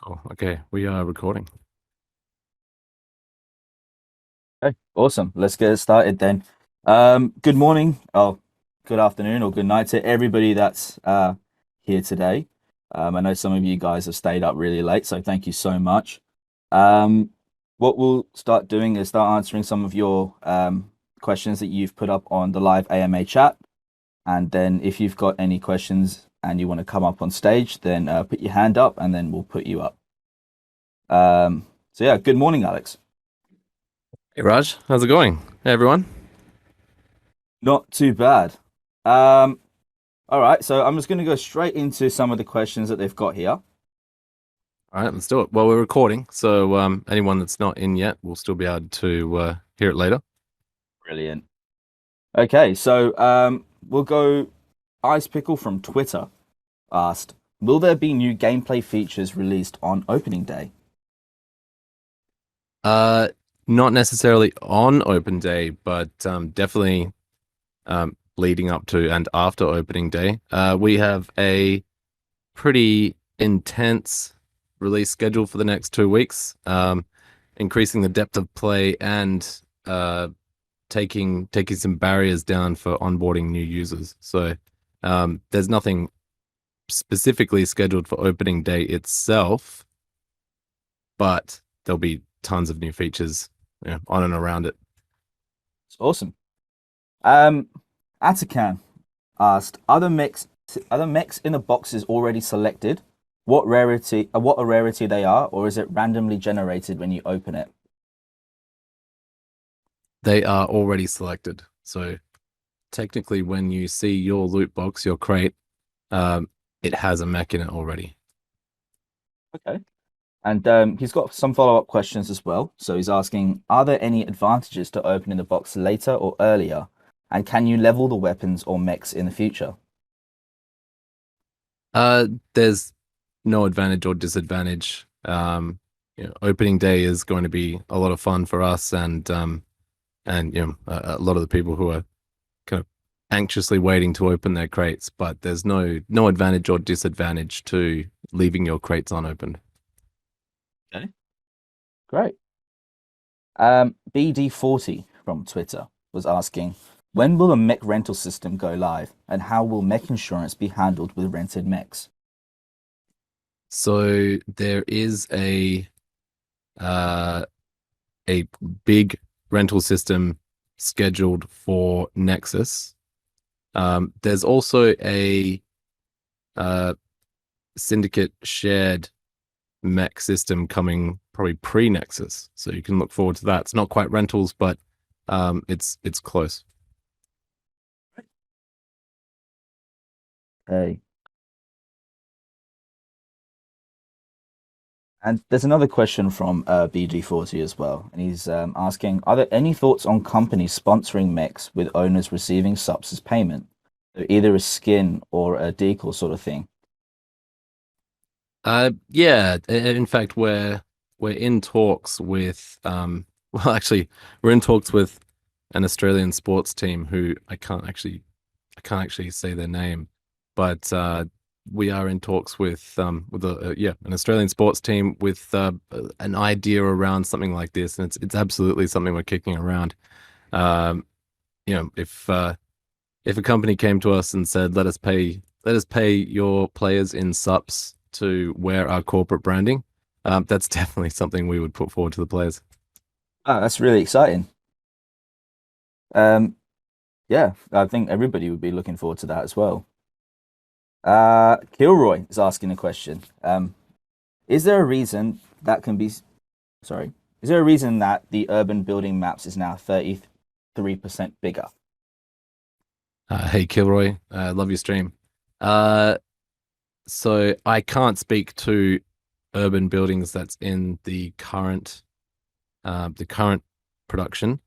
Cool. Okay, we are recording. Okay, awesome. Let's get started then. Good morning, good afternoon, or good night to everybody that's here today. I know some of you guys have stayed up really late, so thank you so much. Um, what we'll start doing is start answering some of your questions that you've put up on the live AMA chat, and then if you've got any questions and you want to come up on stage, then put your hand up, and then we'll put you up. So yeah, good morning, Alex. Hey Raj, how's it going? Hey everyone. Not too bad. Um, All right, so I'm just going to go straight into some of the questions that they've got here. All right, let's do it. Well, we're recording, so anyone that's not in yet will still be able to hear it later. Brilliant. Okay, so we'll go. Ice Pickle from Twitter asked, "Will there be new gameplay features released on opening day?" Uh, Not necessarily on open day, but definitely leading up to and after opening day. We have a pretty intense release schedule for the next 2 weeks, increasing the depth of play and taking some barriers down for onboarding new users. So there's nothing specifically scheduled for opening day itself, but there'll be tons of new features, on and around it. It's awesome. Um, Atakan asked, "Are the mechs in the boxes already selected? What a rarity they are, or is it randomly generated when you open it?" They are already selected. So technically, when you see your loot box, your crate, it has a mech in it already. Okay. And he's got some follow-up questions as well. So he's asking, are there any advantages to opening the box later or earlier? And can you level the weapons or mechs in the future? There's no advantage or disadvantage. Opening day is going to be a lot of fun for us, and a lot of the people who are kind of anxiously waiting to open their crates. But there's no advantage or disadvantage to leaving your crates unopened. Okay, great. BD40 from Twitter was asking, when will the mech rental system go live? And how will mech insurance be handled with rented mechs? So there is uh, a big rental system scheduled for Nexus. There's also a uh, syndicate shared mech system coming probably pre-Nexus, so you can look forward to that. It's not quite rentals, but it's close. Hey. And there's another question from BG40 as well. And he's asking, are there any thoughts on companies sponsoring mechs with owners receiving subs as payment? So either a skin or a decal sort of thing. Yeah. In fact, we're in talks with well, actually, we're in talks with an Australian sports team who I can't actually say their name, but we are in talks with an Australian sports team with an idea around something like this, and it's absolutely something we're kicking around. Um, if a company came to us and said, let us pay your players in subs to wear our corporate branding, that's definitely something we would put forward to the players. Ah, that's really exciting. Um, yeah, I think everybody would be looking forward to that as well. Kilroy is asking a question. Is there a reason that can be, sorry, is there a reason that the urban building maps is now 33% bigger? Hey Kilroy, love your stream. Uh, so I can't speak to urban buildings that's in the current production.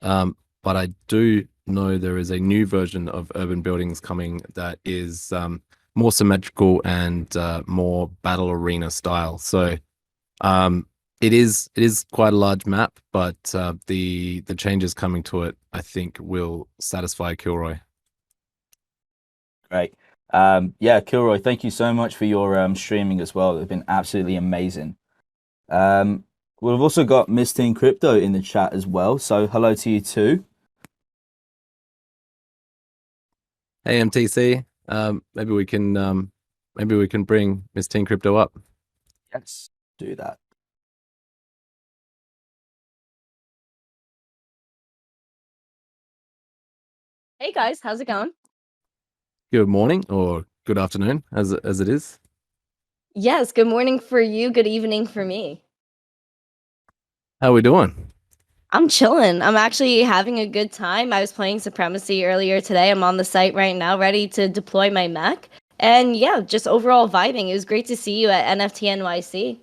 But I do know there is a new version of urban buildings coming that is more symmetrical and more battle arena style. So um, it is quite a large map, but the changes coming to it, I think, will satisfy Kilroy. Right. Yeah, Kilroy, thank you so much for your streaming as well. It's been absolutely amazing. Um, we've also got Miss Teen Crypto in the chat as well. So hello to you too. Hey MTC, maybe we can bring Miss Teen Crypto up. Yes, do that. Hey guys, how's it going? Good morning or good afternoon, as it is. Yes, good morning for you, good evening for me. How are we doing? I'm chilling. I'm actually having a good time. I was playing Supremacy earlier today. I'm on the site right now, ready to deploy my mech. And yeah, just overall vibing. It was great to see you at NFT NYC.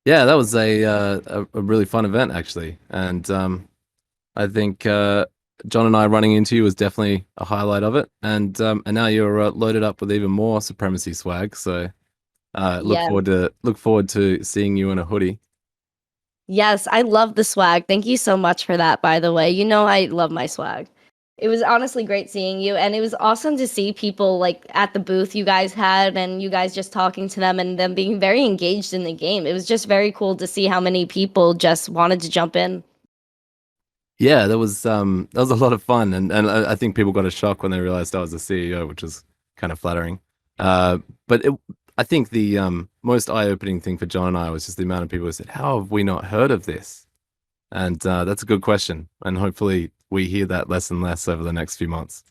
Yeah, that was a really fun event actually, and I think John and I running into you was definitely a highlight of it, and now you're loaded up with even more Supremacy swag. So Yeah. look forward to seeing you in a hoodie. Yes, I love the swag. Thank you so much for that, by the way. You know I love my swag. It was honestly great seeing you, and it was awesome to see people like at the booth you guys had and you guys just talking to them and them being very engaged in the game. It was just very cool to see how many people just wanted to jump in. Yeah, that was a lot of fun, and I think people got a shock when they realized I was the CEO, which is kind of flattering. Uh, but I think the most eye-opening thing for John and I was just the amount of people who said, "How have we not heard of this?" And that's a good question, and hopefully we hear that less and less over the next few months.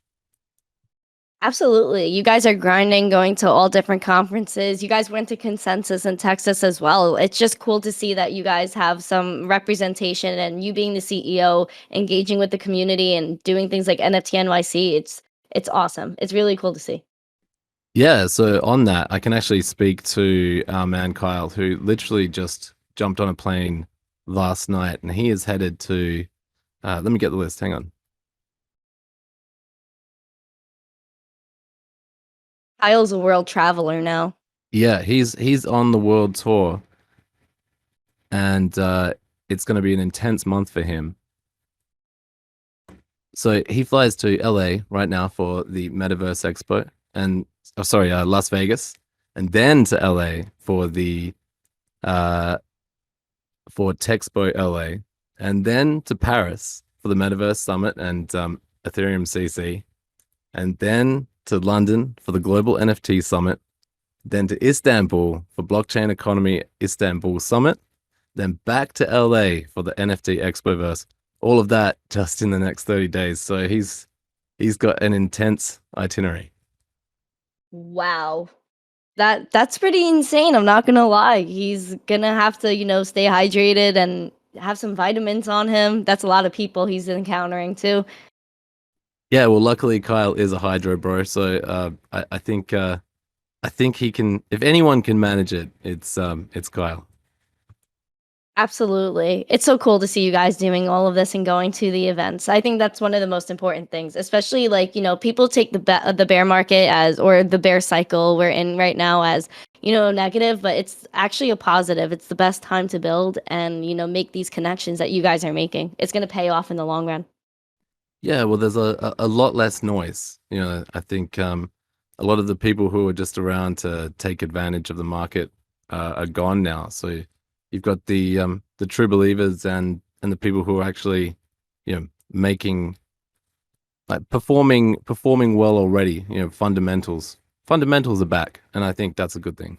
Absolutely. You guys are grinding, going to all different conferences. You guys went to Consensus in Texas as well. It's just cool to see that you guys have some representation and you being the CEO, engaging with the community and doing things like NFT NYC. It's awesome. It's really cool to see. Yeah, so on that, I can actually speak to our man Kyle, who literally just jumped on a plane last night, and he is headed to. Let me get the list. Hang on. Kyle's a world traveler now. Yeah, he's on the world tour, and it's going to be an intense month for him. So he flies to LA right now for the Metaverse Expo, and Las Vegas, and then to LA for the uh, for Texpo LA, and then to Paris for the Metaverse Summit and Ethereum CC, and then to London for the Global NFT Summit, then to Istanbul for Blockchain Economy Istanbul Summit, then back to LA for the NFT Expoverse. All of that just in the next 30 days. So he's got an intense itinerary. Wow. That's pretty insane. I'm not gonna lie. He's gonna have to, stay hydrated and have some vitamins on him. That's a lot of people he's encountering too. Yeah, well, luckily Kyle is a hydro bro, so I think he can. If anyone can manage it, it's Kyle. Absolutely. It's so cool to see you guys doing all of this and going to the events. I think that's one of the most important things, especially like, people take the bear market as or the bear cycle we're in right now as, negative, but it's actually a positive. It's the best time to build and, make these connections that you guys are making. It's going to pay off in the long run. Yeah, well, there's a lot less noise. I think a lot of the people who are just around to take advantage of the market are gone now. So you've got the true believers and the people who are actually, making like performing well already. Fundamentals are back, and I think that's a good thing.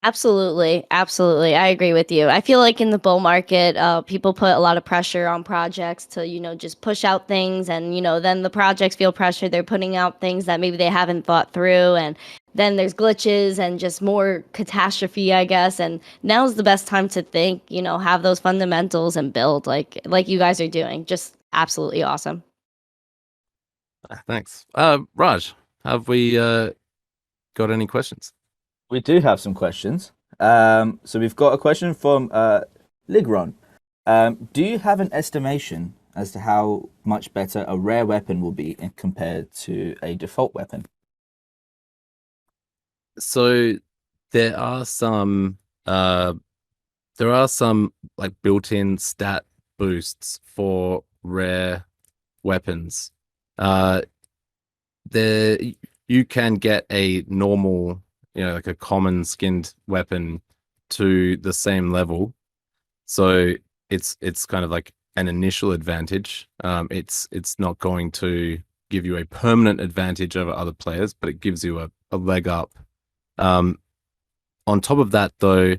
Absolutely. Absolutely. I agree with you. I feel like in the bull market, people put a lot of pressure on projects to, just push out things. And, then the projects feel pressure. They're putting out things that maybe they haven't thought through. And then there's glitches and just more catastrophe, I guess. And now's the best time to think, have those fundamentals and build like you guys are doing. Just absolutely awesome. Thanks, Raj. Have we got any questions? We do have some questions. So we've got a question from Ligron. Do you have an estimation as to how much better a rare weapon will be compared to a default weapon? So there are some uh there are some like built-in stat boosts for rare weapons. Uh there you can get a normal, like a common skinned weapon to the same level. So it's kind of like an initial advantage. It's not going to give you a permanent advantage over other players, but it gives you a leg up. On top of that, though,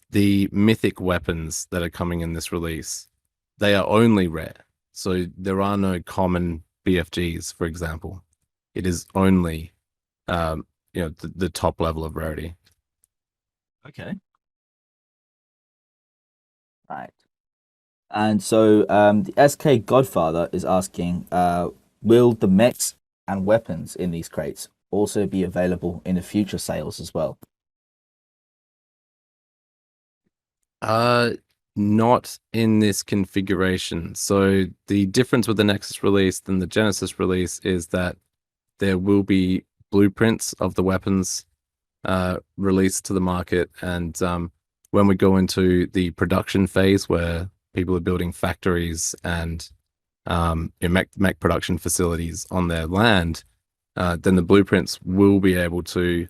the mythic weapons that are coming in this release, they are only rare. So there are no common BFGs, for example. It is only, the top level of rarity. Okay. Right. And so the SK Godfather is asking, will the mechs and weapons in these crates also be available in the future sales as well? Not in this configuration. So the difference with the Nexus release than the Genesis release is that there will be blueprints of the weapons released to the market, and when we go into the production phase where people are building factories and mech production facilities on their land, then the blueprints will be able to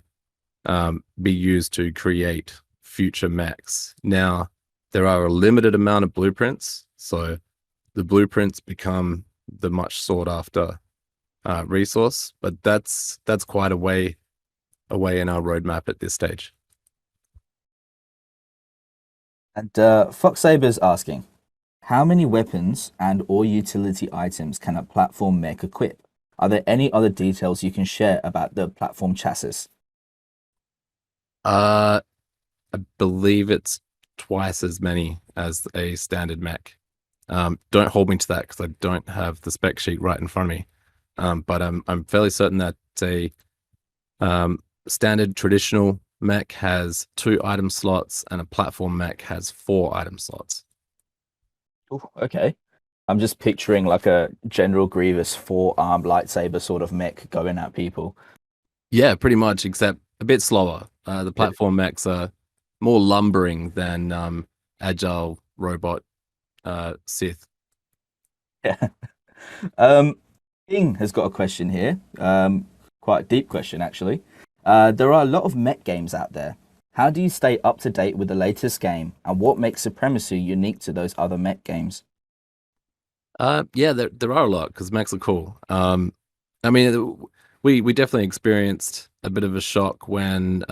be used to create future mechs. Now, there are a limited amount of blueprints, so the blueprints become the much sought after resource, but that's quite a way away in our roadmap at this stage. And Fox Saber's asking, how many weapons and or utility items can a platform mech equip? Are there any other details you can share about the platform chassis? I believe it's twice as many as a standard mech. Don't hold me to that because I don't have the spec sheet right in front of me. But I'm fairly certain that a standard traditional mech has 2 item slots and a platform mech has 4 item slots. Ooh, okay. I'm just picturing like a General Grievous 4-armed lightsaber sort of mech going at people. Yeah, pretty much, except a bit slower. The platform mechs are more lumbering than agile robot Sith. Yeah. King has got a question here. Quite a deep question, actually. There are a lot of mech games out there. How do you stay up to date with the latest game, and what makes Supremacy unique to those other mech games? Yeah, there are a lot because mechs are cool. I mean, we definitely experienced a bit of a shock when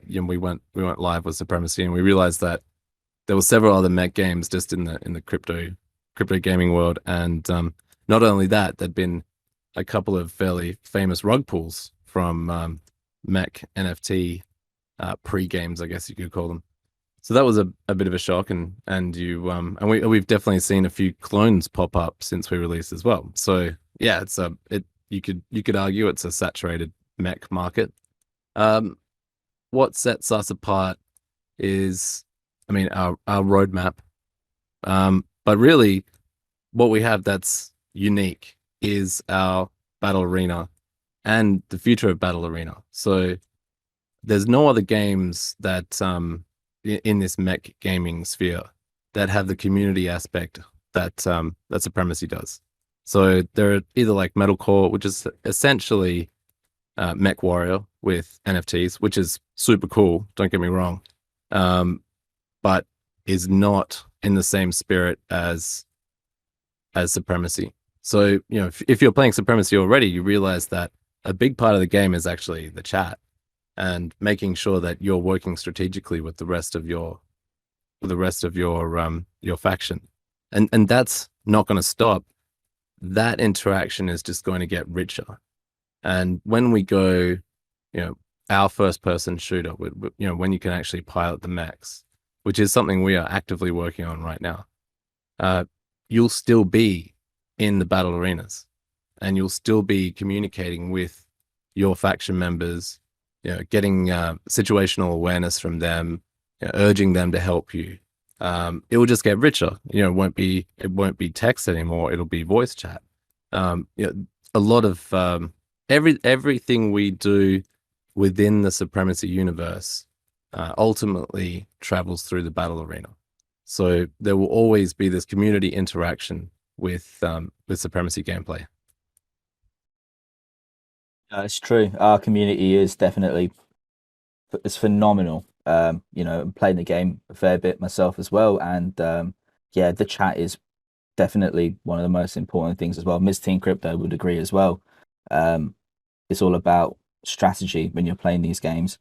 we went live with Supremacy, and we realized that there were several other mech games just in the crypto gaming world, and not only that, there'd been a couple of fairly famous rug pulls from mech NFT pre-games, I guess you could call them. So that was a bit of a shock, and we've definitely seen a few clones pop up since we released as well. So yeah, you could argue it's a saturated mech market. What sets us apart is, I mean, our roadmap. But really, what we have that's unique is our battle arena and the future of battle arena. So there's no other games that in this mech gaming sphere that have the community aspect that that Supremacy does. So they're either like Metalcore, which is essentially Mech Warrior with NFTs, which is super cool. Don't get me wrong, but is not in the same spirit as Supremacy. So if you're playing Supremacy already, you realize that a big part of the game is actually the chat and making sure that you're working strategically with the rest of your faction, and that's not going to stop. That interaction is just going to get richer. And when we go, our first person shooter, when you can actually pilot the mechs, which is something we are actively working on right now, you'll still be in the battle arenas and you'll still be communicating with your faction members, getting situational awareness from them, urging them to help you. It will just get richer. It won't be text anymore. It'll be voice chat. A lot of everything we do within the Supremacy universe ultimately travels through the battle arena. So there will always be this community interaction with Supremacy gameplay. It's true. Our community is definitely it's phenomenal. I'm playing the game a fair bit myself as well, and yeah, the chat is definitely one of the most important things as well. Miss Team Crypto would agree as well. Um, it's all about strategy when you're playing these games.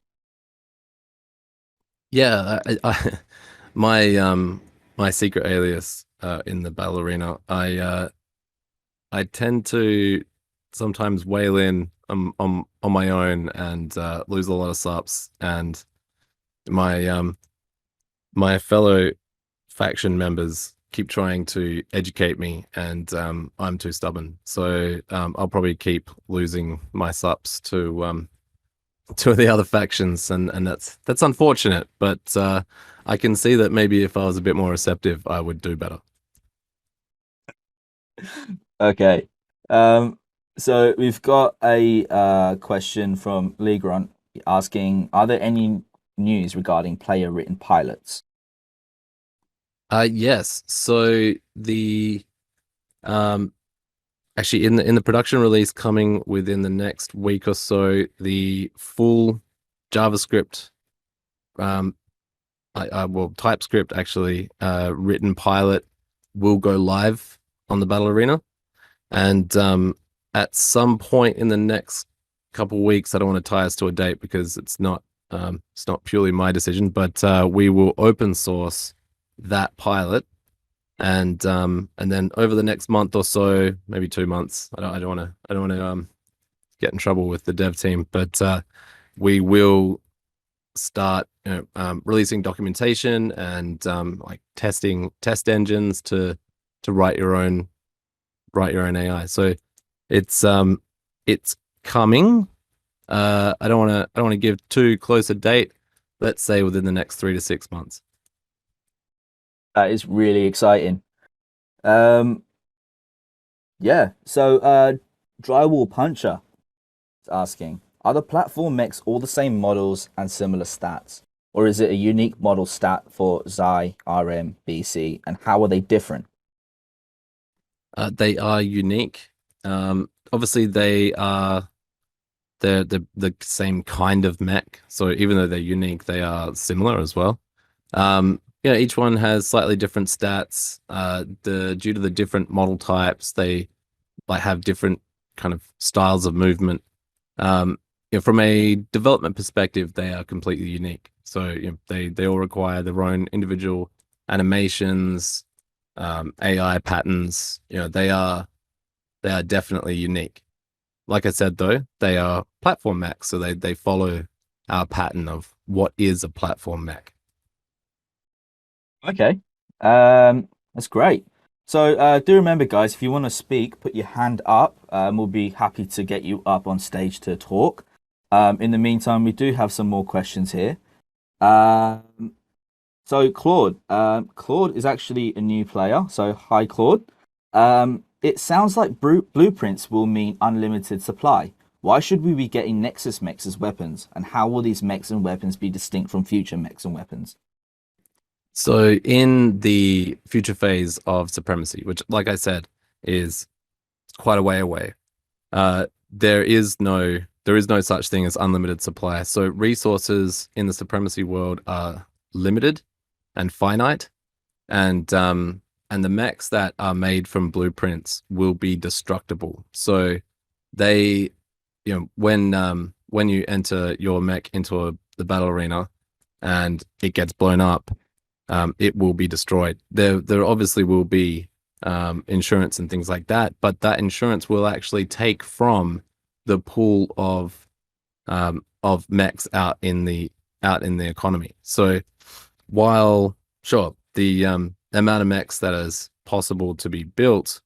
Yeah, my secret alias in the battle arena, I tend to sometimes wail in on my own and lose a lot of subs, and my my fellow faction members keep trying to educate me, and I'm too stubborn. So I'll probably keep losing my subs to the other factions, and that's unfortunate. But I can see that maybe if I was a bit more receptive, I would do better. Okay. So we've got a question from Lee Grunt asking, are there any news regarding player written pilots? Yes. So the um actually in the production release coming within the next week or so, the full JavaScript well, TypeScript actually written pilot will go live on the battle arena, and at some point in the next couple of weeks, I don't want to tie us to a date because it's not purely my decision, but we will open source that pilot, and then over the next month or so, maybe 2 months. I don't want to get in trouble with the dev team, but we will start releasing documentation and like testing test engines to write your own AI. So it's coming. I don't want to give too close a date. Let's say within the next 3 to 6 months. That is really exciting. Um, yeah. So Drywall Puncher is asking, are the platform mechs all the same models and similar stats? Or is it a unique model stat for Xi, RM, BC, and how are they different? They are unique. Obviously, they're the same kind of mech. So even though they're unique, they are similar as well. Yeah, each one has slightly different stats. The due to the different model types, they like have different kind of styles of movement. From a development perspective, they are completely unique. So they all require their own individual animations, AI patterns. They are definitely unique. Like I said, though, they are platform mechs, so they follow our pattern of what is a platform mech. Okay. That's great. So do remember, guys, if you want to speak, put your hand up. We'll be happy to get you up on stage to talk. In the meantime, we do have some more questions here. Um, so Claude, Claude is actually a new player. So hi, Claude. It sounds like blueprints will mean unlimited supply. Why should we be getting Nexus mechs as weapons? And how will these mechs and weapons be distinct from future mechs and weapons? So in the future phase of Supremacy, which, like I said, is quite a way away, uh, there is no such thing as unlimited supply. So resources in the Supremacy world are limited and finite, and the mechs that are made from blueprints will be destructible. So they, when you enter your mech into the battle arena and it gets blown up, it will be destroyed. There obviously will be insurance and things like that, but that insurance will actually take from the pool of mechs out in the economy. So while sure the amount of mechs that is possible to be built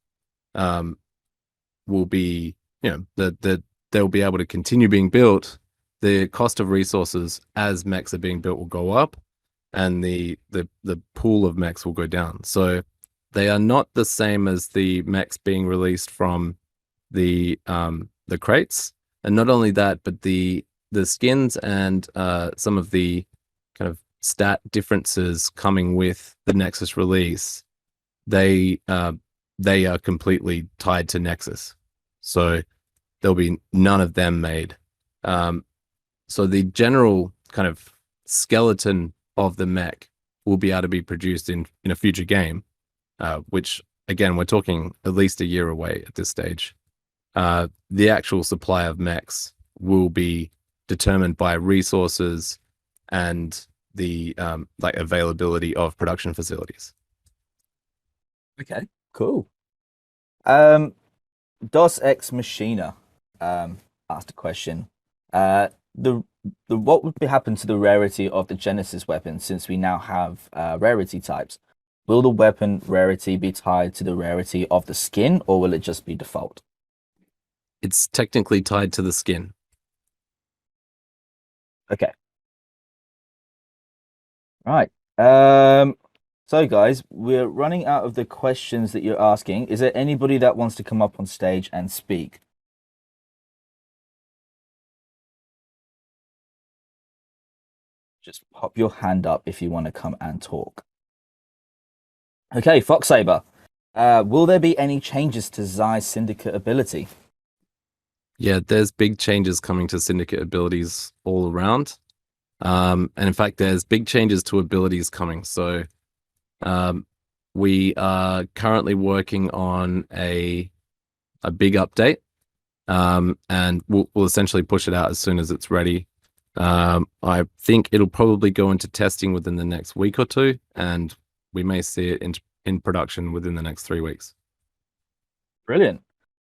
will be they'll be able to continue being built, the cost of resources as mechs are being built will go up, and the pool of mechs will go down. So they are not the same as the mechs being released from the crates. And not only that, but the skins and some of the kind of stat differences coming with the Nexus release, they are completely tied to Nexus. So there'll be none of them made. So the general kind of skeleton of the mech will be able to be produced in a future game, which again, we're talking at least a year away at this stage. The actual supply of mechs will be determined by resources and the like availability of production facilities. Okay, cool. Dos Ex Machina asked a question. The what would happen to the rarity of the Genesis weapon since we now have rarity types? Will the weapon rarity be tied to the rarity of the skin, or will it just be default? It's technically tied to the skin. Okay. Right. So guys, we're running out of the questions that you're asking. Is there anybody that wants to come up on stage and speak? Just pop your hand up if you want to come and talk. Okay, Foxsaber. Will there be any changes to Zai's Syndicate ability? Yeah, there's big changes coming to Syndicate abilities all around. And in fact, there's big changes to abilities coming. So we are currently working on a big update, and we'll essentially push it out as soon as it's ready. I think it'll probably go into testing within the next week or two, and we may see it in production within the next 3 weeks. Brilliant.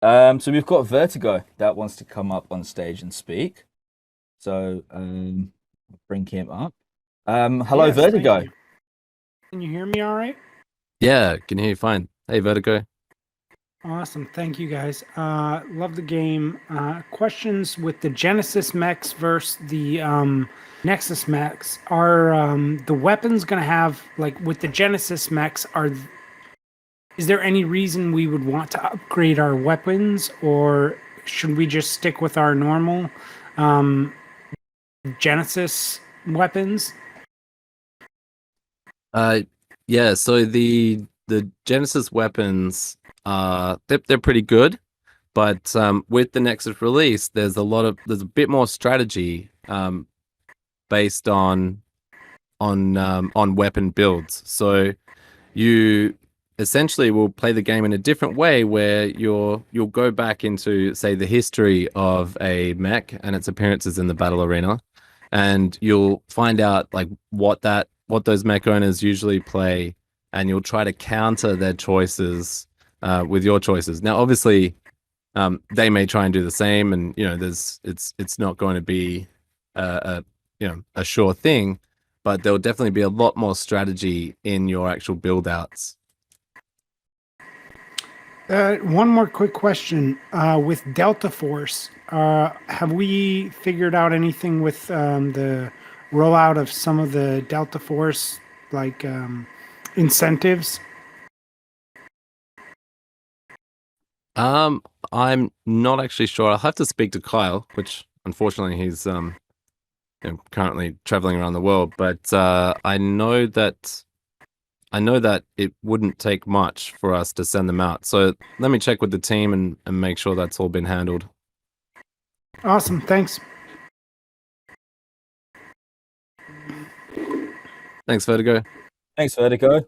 So we've got Vertigo that wants to come up on stage and speak. So bring him up. Hello, Yes, Vertigo. thank you. Can you hear me all right? Yeah, can hear you fine. Hey, Vertigo. Awesome. Thank you, guys. Love the game. Questions with the Genesis mechs versus the Nexus mechs. Are the weapons going to have, like with the Genesis mechs, is there any reason we would want to upgrade our weapons, or should we just stick with our normal Genesis weapons? Yeah, so the Genesis weapons they're pretty good, but with the Nexus release, there's a bit more strategy based on weapon builds. So you essentially will play the game in a different way, where you'll go back into, say, the history of a mech and its appearances in the battle arena, and you'll find out like what those mech owners usually play, and you'll try to counter their choices with your choices. Now, obviously, they may try and do the same, and it's not going to be a sure thing, but there'll definitely be a lot more strategy in your actual build outs. One more quick question. With Delta Force, have we figured out anything with the rollout of some of the Delta Force incentives? I'm not actually sure. I'll have to speak to Kyle, which unfortunately he's currently traveling around the world. But I know that it wouldn't take much for us to send them out. So let me check with the team and make sure that's all been handled. Awesome. Thanks. Thanks, Vertigo. Thanks, Vertigo.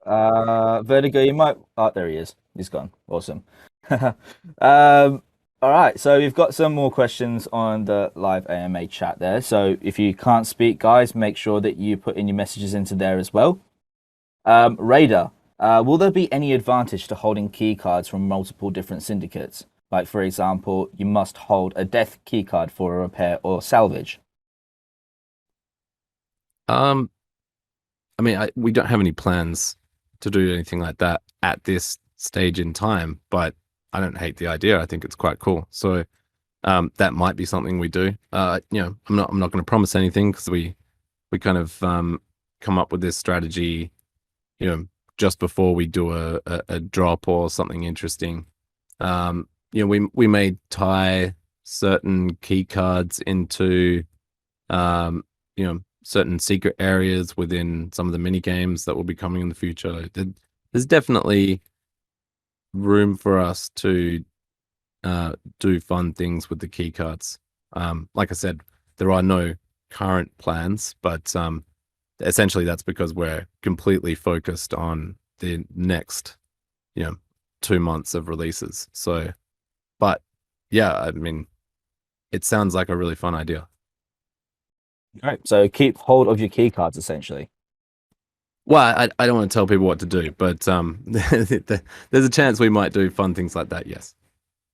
Vertigo, you might. Oh, there he is. He's gone. Awesome. All right, so we've got some more questions on the live AMA chat there. So if you can't speak, guys, make sure that you put in your messages into there as well. Raider, will there be any advantage to holding key cards from multiple different syndicates? Like, for example, you must hold a death key card for a repair or salvage. I mean, we don't have any plans to do anything like that at this stage in time, but I don't hate the idea. I think it's quite cool. So that might be something we do. I'm not going to promise anything, because we kind of come up with this strategy, just before we do a drop or something interesting. We may tie certain key cards into certain secret areas within some of the mini games that will be coming in the future. There's definitely room for us to do fun things with the key cards. Like I said, there are no current plans, but essentially that's because we're completely focused on the next, 2 months of releases. So, but yeah, I mean, it sounds like a really fun idea. Right. So keep hold of your key cards, essentially. Well, I don't want to tell people what to do, but there's a chance we might do fun things like that. Yes.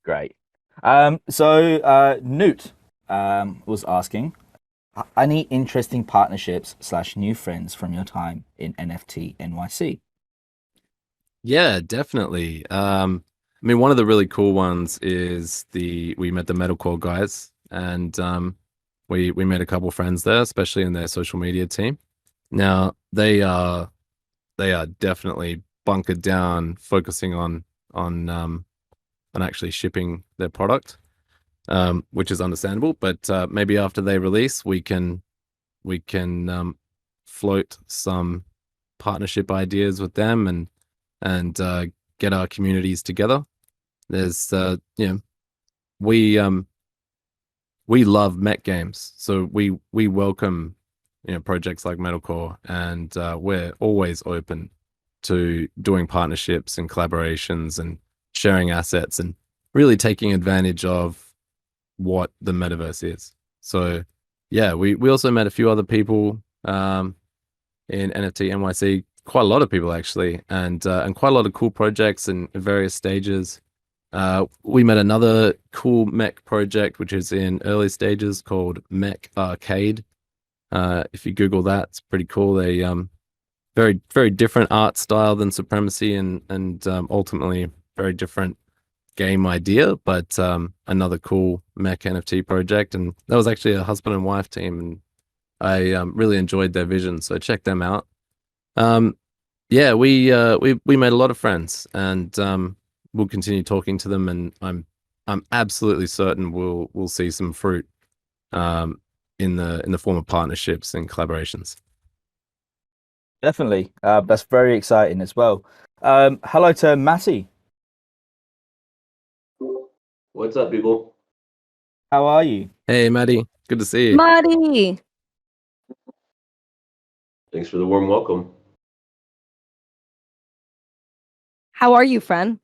Great. Newt was asking, any interesting partnerships / new friends from your time in NFT NYC? Yeah, definitely. I mean, one of the really cool ones is we met the metalcore guys, and we made a couple friends there, especially in their social media team. Now they are definitely bunkered down, focusing on actually shipping their product, which is understandable. But maybe after they release, we can float some partnership ideas with them and get our communities together. There's we we love mech games, so we welcome projects like metalcore, and we're always open to doing partnerships and collaborations and sharing assets and really taking advantage of what the metaverse is. So yeah, we also met a few other people in NFT NYC, quite a lot of people actually, and quite a lot of cool projects in various stages. We met another cool mech project which is in early stages called Mech Arcade. If you Google that, it's pretty cool. They very very different art style than Supremacy, and ultimately very different game idea, but another cool mech NFT project. And that was actually a husband and wife team, and I really enjoyed their vision, so check them out. Yeah, we made a lot of friends, and we'll continue talking to them, and I'm absolutely certain we'll see some fruit in the form of partnerships and collaborations. Definitely. That's very exciting as well. Hello to Matty. What's up, people? How are you? Hey, Maddie, good to see you. Marty, Thanks for the warm welcome. how are you, friend?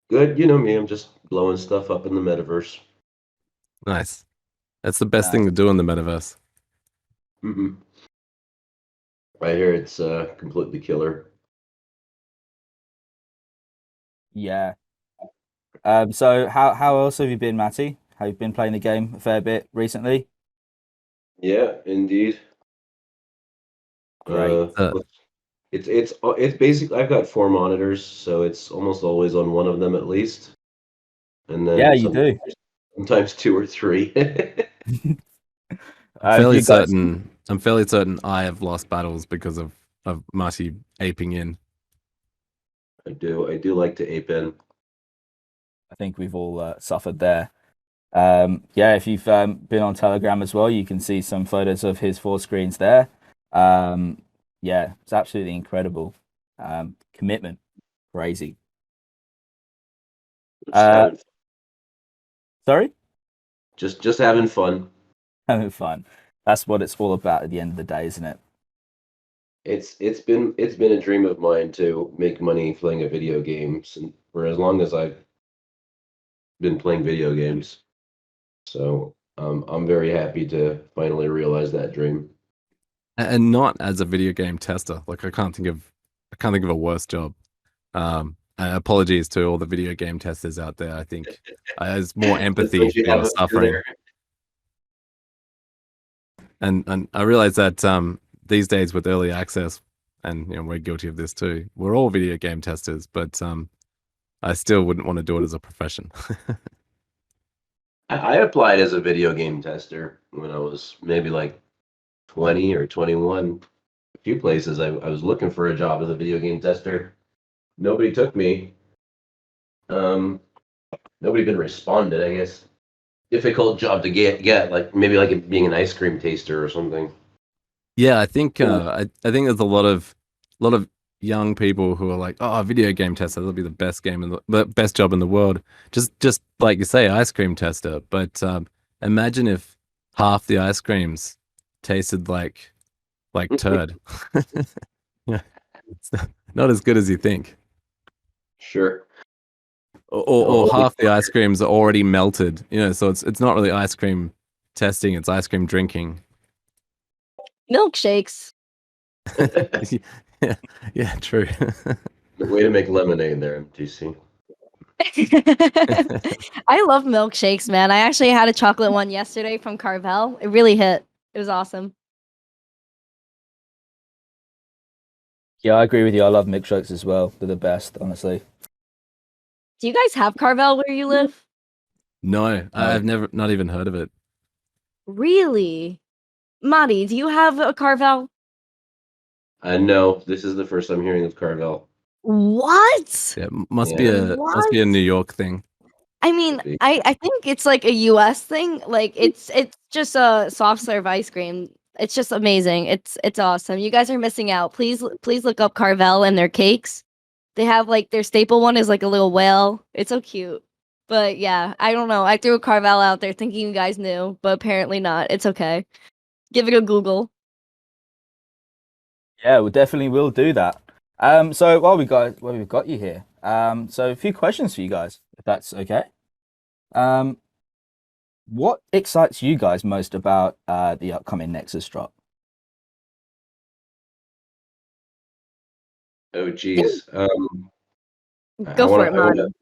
Good, you know me, I'm just blowing stuff up in the metaverse. Nice. That's the best thing to do in the metaverse. Mm-hmm. Right here, it's completely killer. Yeah. So how else have you been, Matty? Have you been playing the game a fair bit recently? Yeah, indeed. Great. It's basically I've got 4 monitors, so it's almost always on one of them at least, and Yeah, then you do. sometimes two or three. I'm fairly You guys, certain I have lost battles because of Marty aping in. I do like to ape in. I think we've all suffered there. Yeah, if you've been on Telegram as well, you can see some photos of his 4 screens there. Yeah, it's absolutely incredible. Commitment, crazy. Just having, Sorry, just having fun. having fun. That's what it's all about at the end of the day, isn't it? It's been a dream of mine to make money playing a video game for as long as I've been playing video games. So I'm very happy to finally realize that dream. And not as a video game tester. Like I can't think of a worse job. Apologies to all the video game testers out there. I think there's more empathy for your suffering. And I realize that these days with early access, and we're guilty of this too. We're all video game testers, but I still wouldn't want to do it as a profession. I applied as a video game tester when I was maybe like 20 or 21. A few places I was looking for a job as a video game tester. Nobody took me. Nobody even responded, I guess. Difficult job to get like maybe like being an ice cream taster or something. Yeah, I think I think there's a lot of young people who are like, oh, video game tester, that'll be the best game in the best job in the world. Just like you say, ice cream tester. But imagine if half the ice creams tasted like turd. Yeah, it's not as good as you think. Sure. Or half the ice creams are already melted. So it's not really ice cream testing, it's ice cream drinking. Milkshakes. Yeah, yeah, true. Way to make lemonade there, MTC. I love milkshakes, man. I actually had a chocolate one yesterday from Carvel. It really hit. It was awesome. Yeah, I agree with you. I love milkshakes as well. They're the best, honestly. Do you guys have Carvel where you live? No, I've never not even heard of it. Really? Madi, do you have a Carvel? No, this is the first I'm hearing of Carvel. What? Yeah, must be Yeah. a New York thing. I mean, Could be. I think it's like a US thing. Like it's just a soft serve ice cream. It's just amazing. It's awesome. You guys are missing out. Please look up Carvel and their cakes. They have like their staple one is like a little whale. It's so cute. But yeah, I don't know. I threw a Carvel out there thinking you guys knew, but apparently not. It's okay. Give it a Google. Yeah, we definitely will do that. So while we've got you here, so a few questions for you guys, if that's okay. What excites you guys most about the upcoming Nexus drop? Oh, geez. I Go for want it, to Madi.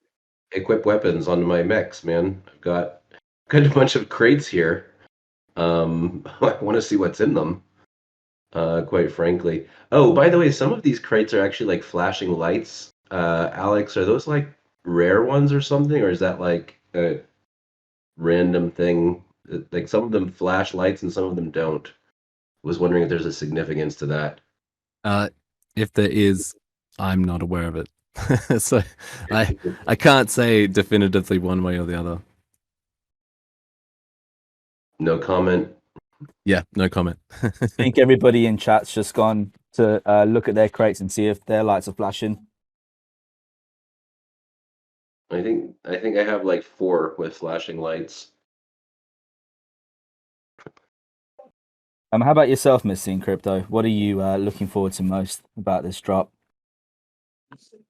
equip weapons on my mechs, man. I've got a bunch of crates here. I want to see what's in them. Quite frankly. Oh, by the way, some of these crates are actually like flashing lights. Alex, are those like rare ones or something, or is that like a random thing? Like some of them flash lights and some of them don't. Was wondering if there's a significance to that. If there is, I'm not aware of it. So I can't say definitively one way or the other. No comment. Yeah, no comment. I think everybody in chat's just gone to look at their crates and see if their lights are flashing. I think I have like 4 with flashing lights. How about yourself, Miss Scene Crypto? What are you looking forward to most about this drop?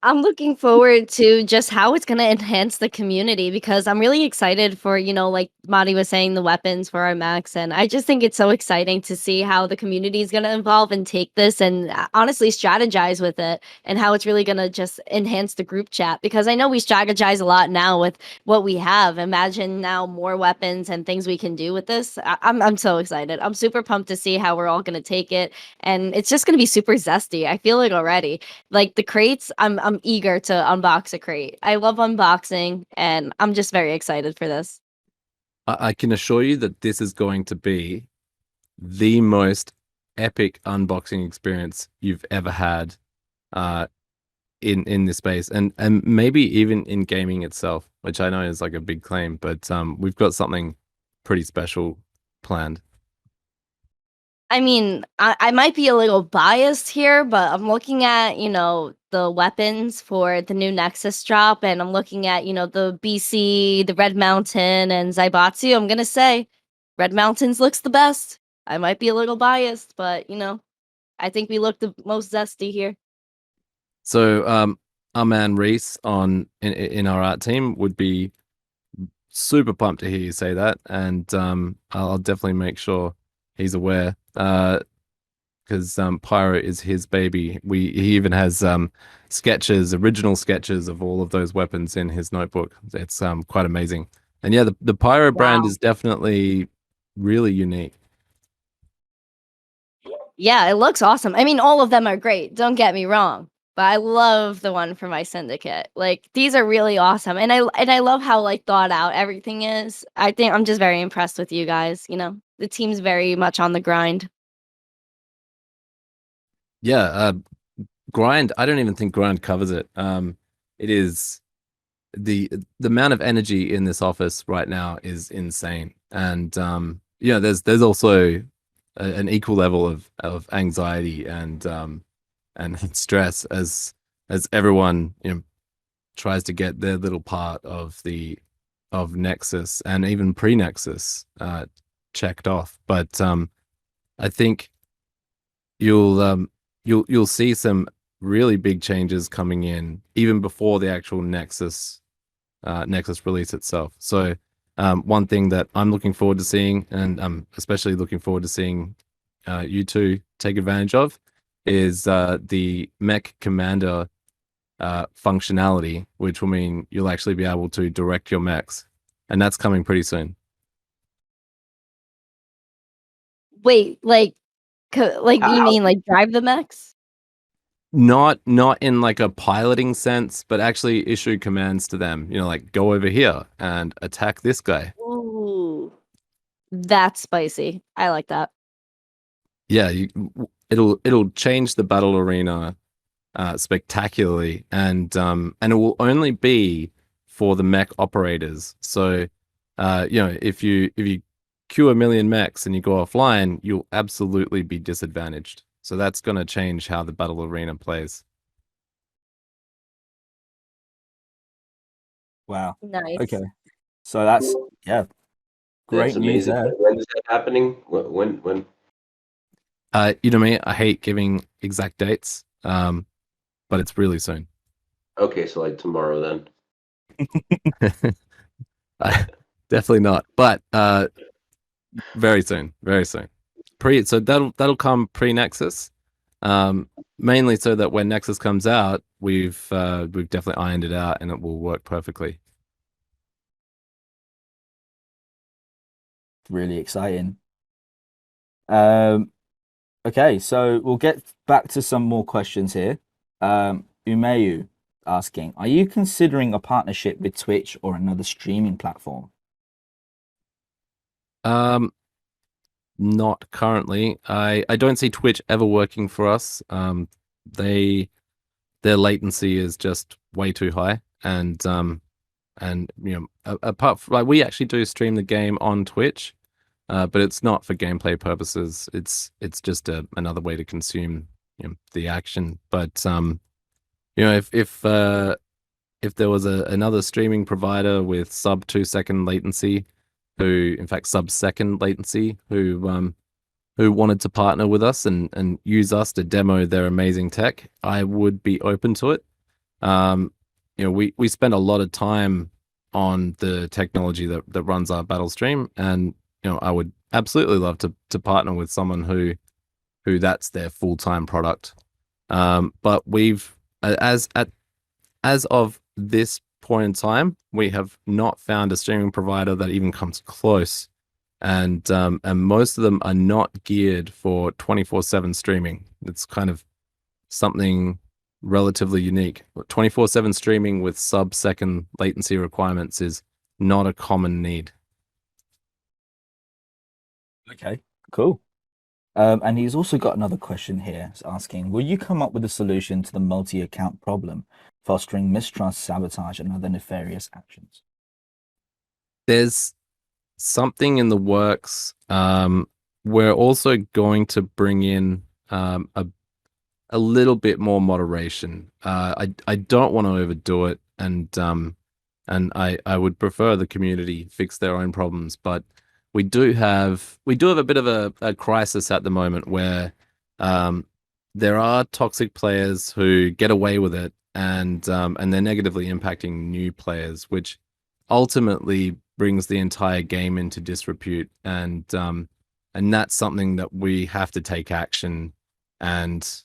I'm looking forward to just how it's going to enhance the community because I'm really excited for, like Madi was saying, the weapons for our mechs. And I just think it's so exciting to see how the community is going to evolve and take this and honestly strategize with it and how it's really going to just enhance the group chat because I know we strategize a lot now with what we have. Imagine now more weapons and things we can do with this. I'm so excited. I'm super pumped to see how we're all going to take it. And it's just going to be super zesty. I feel it already. Like the crates, I'm eager to unbox a crate. I love unboxing and I'm just very excited for this. I can assure you that this is going to be the most epic unboxing experience you've ever had in this space and maybe even in gaming itself, which I know is like a big claim, but we've got something pretty special planned. I mean, I might be a little biased here, but I'm looking at, the weapons for the new Nexus drop, and I'm looking at, the BC, the Red Mountain, and Zaibatsu. I'm gonna say Red Mountains looks the best. I might be a little biased, but I think we look the most zesty here. So our man Reese in our art team would be super pumped to hear you say that, and I'll definitely make sure he's aware because Pyro is his baby. He even has original sketches of all of those weapons in his notebook. It's quite amazing. And yeah, the Pyro brand is definitely really unique. Yeah, it looks awesome. I mean, all of them are great. Don't get me wrong, but I love the one for my syndicate. Like these are really awesome, and I love how like thought out everything is. I think I'm just very impressed with you guys. The team's very much on the grind. Yeah, grind. I don't even think grind covers it. It is the amount of energy in this office right now is insane, and there's also an equal level of anxiety and and stress as everyone tries to get their little part of Nexus and even pre-Nexus checked off. But I think you'll see some really big changes coming in even before the actual Nexus release itself. So one thing that I'm looking forward to seeing, and I'm especially looking forward to seeing you two take advantage of, is the mech commander functionality, which will mean you'll actually be able to direct your mechs, and that's coming pretty soon. Wait, like you mean like drive the mechs? Not in like a piloting sense, but actually issue commands to them. Like go over here and attack this guy. Ooh, that's spicy. I like that. Yeah, it'll change the battle arena spectacularly, and it will only be for the mech operators. So, if you queue a million mechs and you go offline, you'll absolutely be disadvantaged. So that's going to change how the battle arena plays. Wow. Nice. Okay. So that's great That's news amazing. there. When is that happening? When? You know me, I hate giving exact dates, but it's really soon. Okay, so like tomorrow then. Definitely not, but very soon, very soon. So that'll come pre-Nexus, mainly so that when Nexus comes out, we've definitely ironed it out and it will work perfectly. Really exciting. Okay, so we'll get back to some more questions here. Umeyu asking, are you considering a partnership with Twitch or another streaming platform? Not currently. I don't see Twitch ever working for us. Their latency is just way too high, and apart from, like, we actually do stream the game on Twitch, but it's not for gameplay purposes. It's just another way to consume the action. But if there was another streaming provider with sub 2 second latency, in fact sub-second latency, who wanted to partner with us and use us to demo their amazing tech, I would be open to it. We spend a lot of time on the technology that runs our battle stream, and I would absolutely love to partner with someone who that's their full-time product. But we've as of this point in time, we have not found a streaming provider that even comes close, and most of them are not geared for 24/7 streaming. It's kind of something relatively unique. 24/7 streaming with sub-second latency requirements is not a common need. Okay, cool. And he's also got another question here. It's asking, will you come up with a solution to the multi-account problem, fostering mistrust, sabotage, and other nefarious actions? There's something in the works. We're also going to bring in a little bit more moderation. I don't want to overdo it, and I would prefer the community fix their own problems. But we do have a bit of a crisis at the moment where there are toxic players who get away with it, and they're negatively impacting new players, which ultimately brings the entire game into disrepute, and that's something that we have to take action and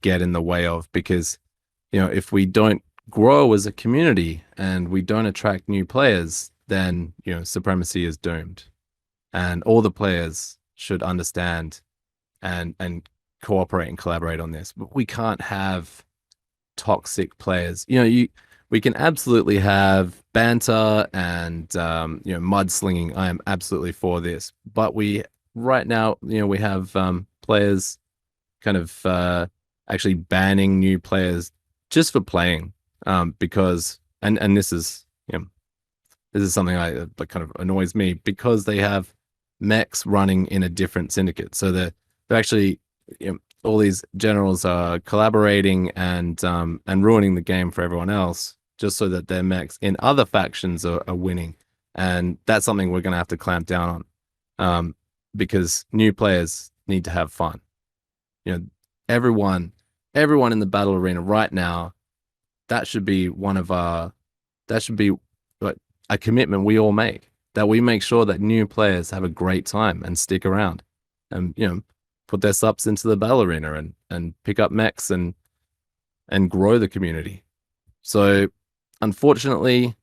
get in the way of, because if we don't grow as a community and we don't attract new players, then Supremacy is doomed, and all the players should understand and cooperate and collaborate on this. But we can't have toxic players. We can absolutely have banter and mudslinging. I am absolutely for this, but right now we have players kind of actually banning new players just for playing, because this is something that kind of annoys me, because they have mechs running in a different syndicate. So they're actually generals are collaborating and ruining the game for everyone else, just so that their mechs in other factions are winning. And that's something we're going to have to clamp down on, because new players need to have fun. You know, everyone in the battle arena right now, that should be like a commitment we all make, that we make sure that new players have a great time and stick around, and put their subs into the battle arena and pick up mechs and grow the community. So unfortunately,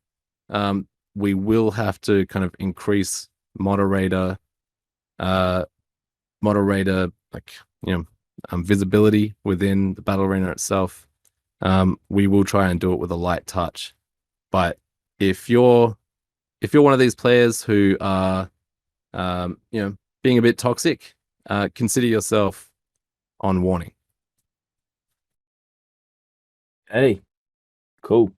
we will have to kind of increase moderator visibility within the battle arena itself. We will try and do it with a light touch. But if you're one of these players who are being a bit toxic, consider yourself on warning. Hey, cool.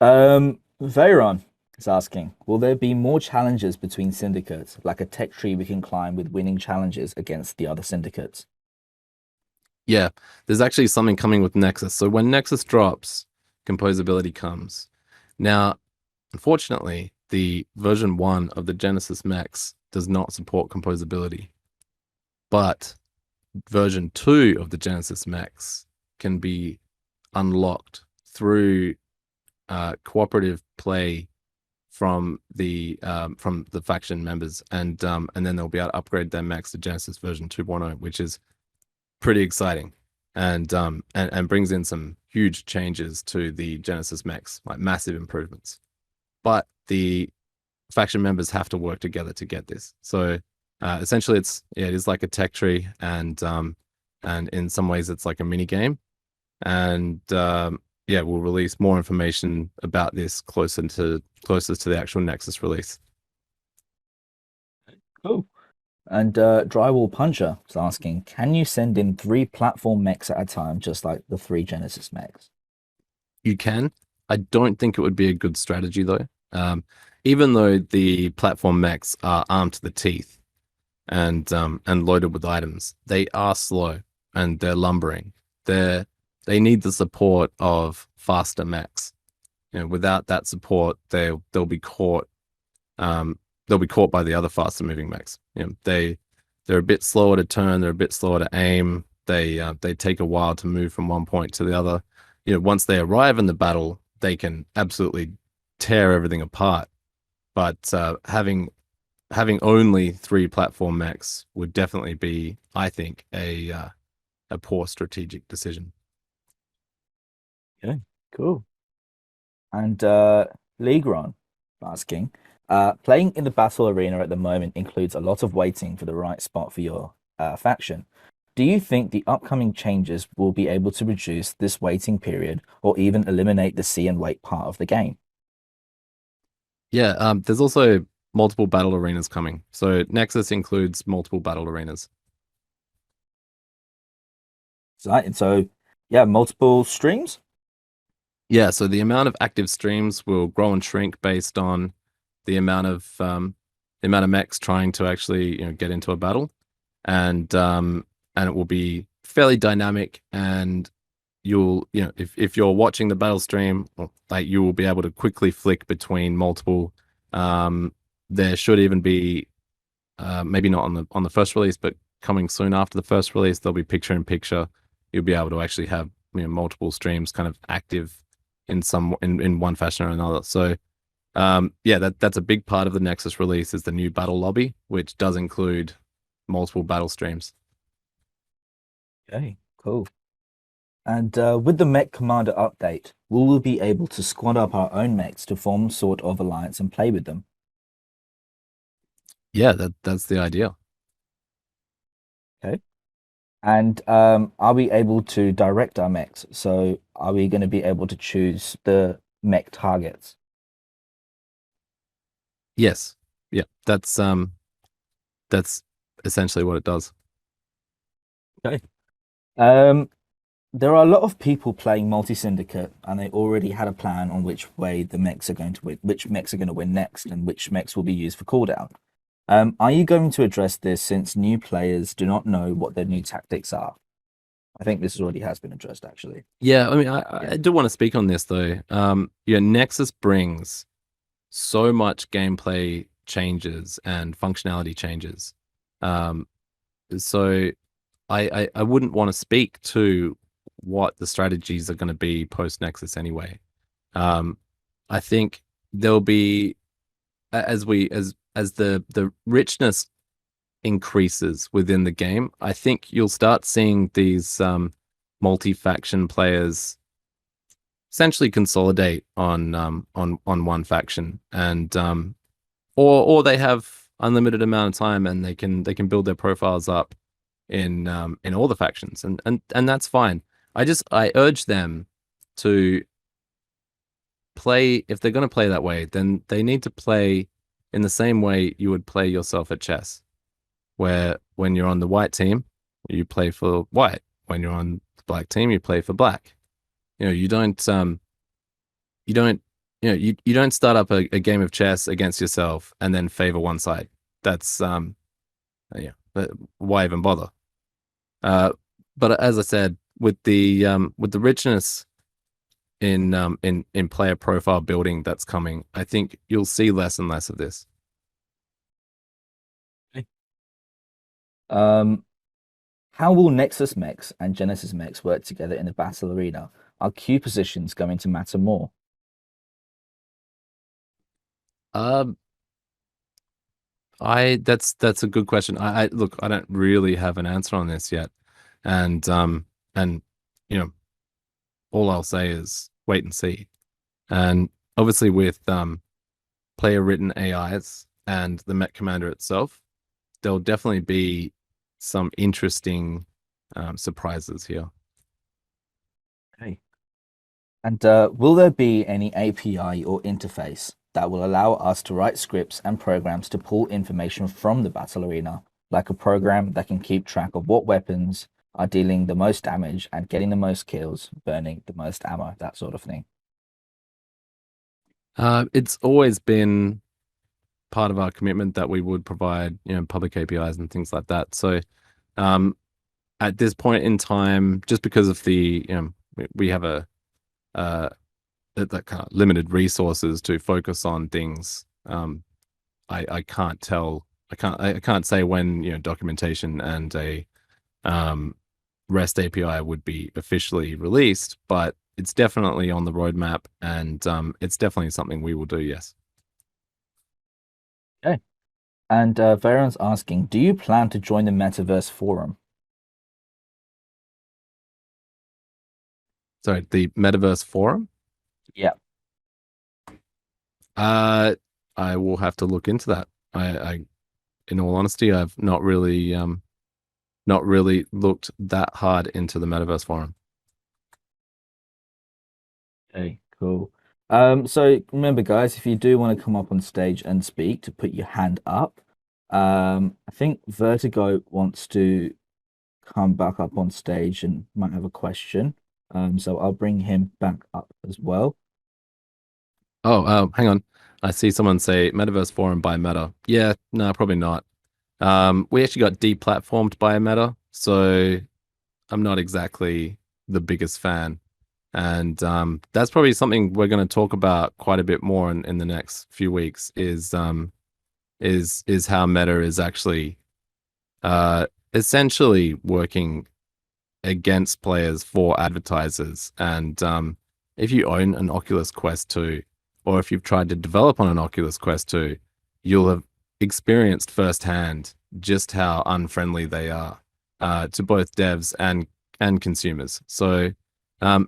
Veyron is asking, will there be more challenges between syndicates, like a tech tree we can climb with winning challenges against the other syndicates? Yeah, there's actually something coming with Nexus. So when Nexus drops, composability comes. Now, unfortunately, the version 1 of the Genesis mechs does not support composability. But version 2 of the Genesis mechs can be unlocked through cooperative play from the faction members, and then they'll be able to upgrade their mechs to Genesis version 2.0, which is pretty exciting, and brings in some huge changes to the Genesis mechs, like massive improvements. But the faction members have to work together to get this. So essentially, it is like a tech tree, and in some ways, it's like a mini game. And we'll release more information about this closer to the actual Nexus release. Cool. And Drywall Puncher is asking, can you send in 3 platform mechs at a time, just like the 3 Genesis mechs? You can. I don't think it would be a good strategy, though. Even though the platform mechs are armed to the teeth and loaded with items, they are slow and they're lumbering. They need the support of faster mechs. Without that support, they'll be caught. They'll be caught by the other faster moving mechs. They're a bit slower to turn. They're a bit slower to aim. They take a while to move from one point to the other. Once they arrive in the battle, they can absolutely tear everything apart. But having only 3 platform mechs would definitely be, I think, a poor strategic decision. Okay, cool. And Ligron asking, playing in the battle arena at the moment includes a lot of waiting for the right spot for your faction. Do you think the upcoming changes will be able to reduce this waiting period or even eliminate the see and wait part of the game? Yeah, there's also multiple battle arenas coming. So Nexus includes multiple battle arenas. So yeah, multiple streams? Yeah, so the amount of active streams will grow and shrink based on the amount of mechs trying to actually get into a battle, and it will be fairly dynamic. And you'll if you're watching the battle stream, like, you will be able to quickly flick between multiple. There should even be maybe not on the first release, but coming soon after the first release, there'll be picture in picture. You'll be able to actually have multiple streams kind of active in one fashion or another. So that's a big part of the Nexus release, is the new battle lobby, which does include multiple battle streams. Okay, cool. And with the Mech Commander update, will we be able to squad up our own mechs to form sort of alliance and play with them? Yeah, that's the idea. Okay. And are we able to direct our mechs? So are we going to be able to choose the mech targets? Yes. Yeah, that's essentially what it does. Okay. There are a lot of people playing multi-syndicate, and they already had a plan on which way the mechs are going to win, which mechs are going to win next, and which mechs will be used for cooldown. Are you going to address this since new players do not know what their new tactics are? I think this already has been addressed, actually. Yeah, I mean, I do want to speak on this though. Yeah, Nexus brings so much gameplay changes and functionality changes. So I wouldn't want to speak to what the strategies are going to be post Nexus anyway. I think there'll be as the richness increases within the game, I think you'll start seeing these multi-faction players essentially consolidate on one faction, and or they have unlimited amount of time and they can build their profiles up in all the factions, and that's fine. I urge them to play. If they're going to play that way, then they need to play in the same way you would play yourself at chess, where when you're on the white team, you play for white. When you're on the black team, you play for black. You don't you don't start up a game of chess against yourself and then favor one side. That's yeah, why even bother? But as I said, with the richness in player profile building that's coming, I think you'll see less and less of this. How will Nexus mechs and Genesis mechs work together in the battle arena? Are queue positions going to matter more? That's a good question. I look, I don't really have an answer on this yet, and you know, all I'll say is wait and see. And obviously, with player written AIs and the Met Commander itself, there'll definitely be some interesting surprises here. Okay. And will there be any API or interface that will allow us to write scripts and programs to pull information from the battle arena, like a program that can keep track of what weapons are dealing the most damage and getting the most kills, burning the most ammo, that sort of thing? It's always been part of our commitment that we would provide, public APIs and things like that. So, at this point in time, just because of the, we have that kind of limited resources to focus on things, I can't tell. I can't say when documentation and a REST API would be officially released, but it's definitely on the roadmap, and it's definitely something we will do. Yes. Okay. And Veron's asking, do you plan to join the Metaverse forum? Sorry, the Metaverse forum? Yeah. I will have to look into that. In all honesty, I've not really looked that hard into the Metaverse forum. Okay, cool. So remember, guys, if you do want to come up on stage and speak, to put your hand up. I think Vertigo wants to come back up on stage and might have a question. So I'll bring him back up as well. Oh, hang on. I see someone say Metaverse forum by Meta. Yeah, no, probably not. We actually got deplatformed by Meta, so I'm not exactly the biggest fan. And that's probably something we're going to talk about quite a bit more in the next few weeks. Is how Meta is actually essentially working against players for advertisers. And if you own an Oculus Quest 2, or if you've tried to develop on an Oculus Quest 2, you'll have experienced firsthand just how unfriendly they are to both devs and consumers. So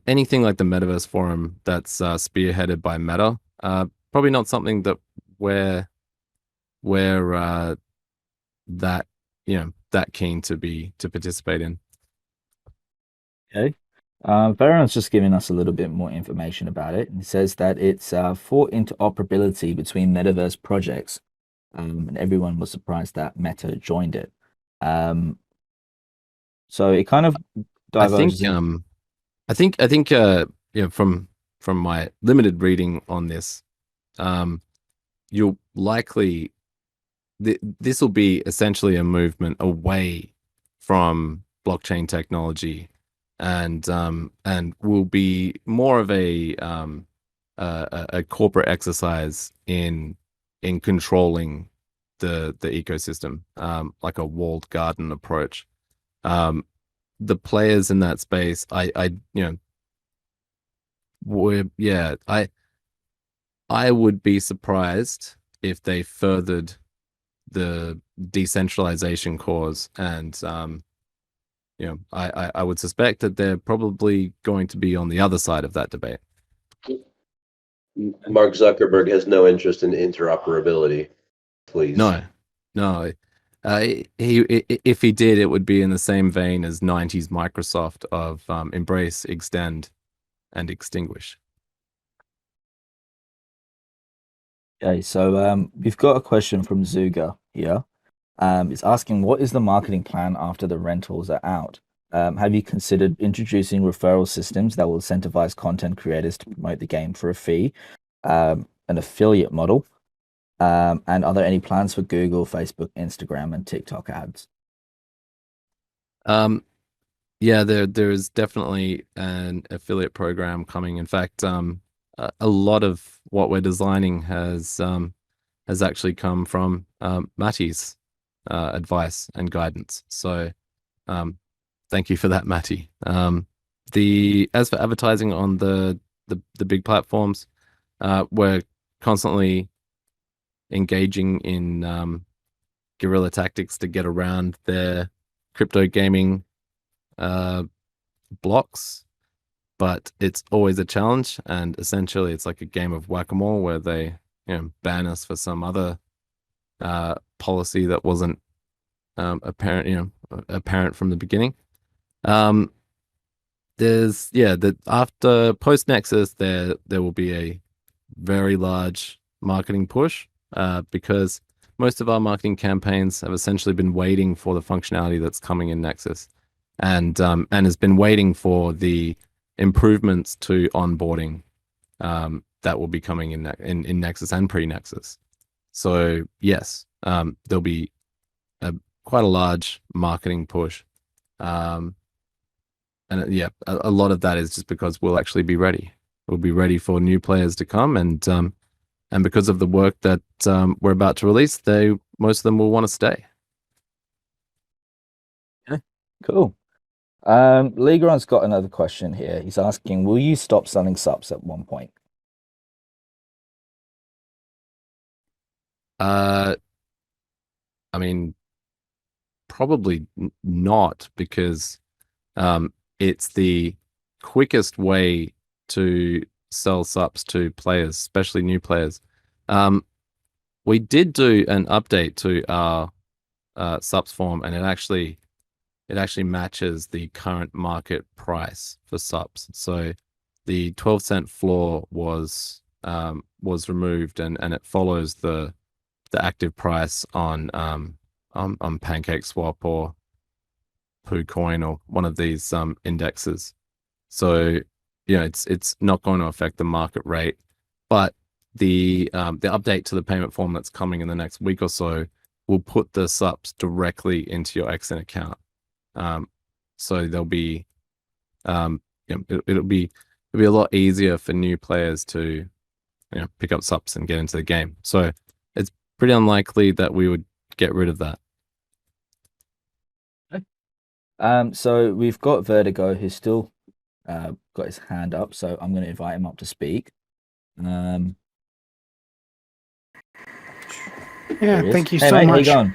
anything like the Metaverse forum that's spearheaded by Meta, probably not something that we're that that keen to participate in. Okay. Veron's just giving us a little bit more information about it. And he says that it's for interoperability between metaverse projects. And everyone was surprised that Meta joined it. So it kind of diverges. I think from my limited reading on this, you'll likely this will be essentially a movement away from blockchain technology, and will be more of a corporate exercise in controlling the ecosystem, like a walled garden approach. The players in that space, I would be surprised if they furthered the decentralization cause, and I would suspect that they're probably going to be on the other side of that debate. Mark Zuckerberg has no interest in interoperability. Please. No. If he did, it would be in the same vein as 90s Microsoft of embrace, extend, and extinguish. Okay, so we've got a question from Zuga here. It's asking, what is the marketing plan after the rentals are out? Have you considered introducing referral systems that will incentivize content creators to promote the game for a fee, an affiliate model? And are there any plans for Google, Facebook, Instagram, and TikTok ads? Yeah, there is definitely an affiliate program coming. In fact, a lot of what we're designing has actually come from Matty's advice and guidance. So thank you for that, Matty. As for advertising on the big platforms, we're constantly engaging in guerrilla tactics to get around their crypto gaming blocks, but it's always a challenge, and essentially it's like a game of whack-a-mole where they ban us for some other policy that wasn't apparent from the beginning. There's after post Nexus there will be a very large marketing push, because most of our marketing campaigns have essentially been waiting for the functionality that's coming in Nexus, and has been waiting for the improvements to onboarding that will be coming in Nexus and pre-Nexus. So yes, there'll be quite a large marketing push, and a lot of that is just because we'll actually be ready. We'll be ready for new players to come, and because of the work that we're about to release, most of them will want to stay. Okay, cool. Legron's got another question here. He's asking, will you stop selling subs at one point? I mean, probably not, because it's the quickest way to sell subs to players, especially new players. We did do an update to our subs form, and it actually matches the current market price for subs. So the 12-cent floor was removed, and it follows the active price on PancakeSwap or PooCoin or one of these indexes. So it's not going to affect the market rate, but the update to the payment form that's coming in the next week or so will put the subs directly into your XN account. So there'll be it'll be a lot easier for new players to pick up subs and get into the game. So it's pretty unlikely that we would get rid of that. So we've got Vertigo, who's still got his hand up, so I'm going to invite him up to speak. Yeah, There he is. thank you Hey, so mate, how you much. going?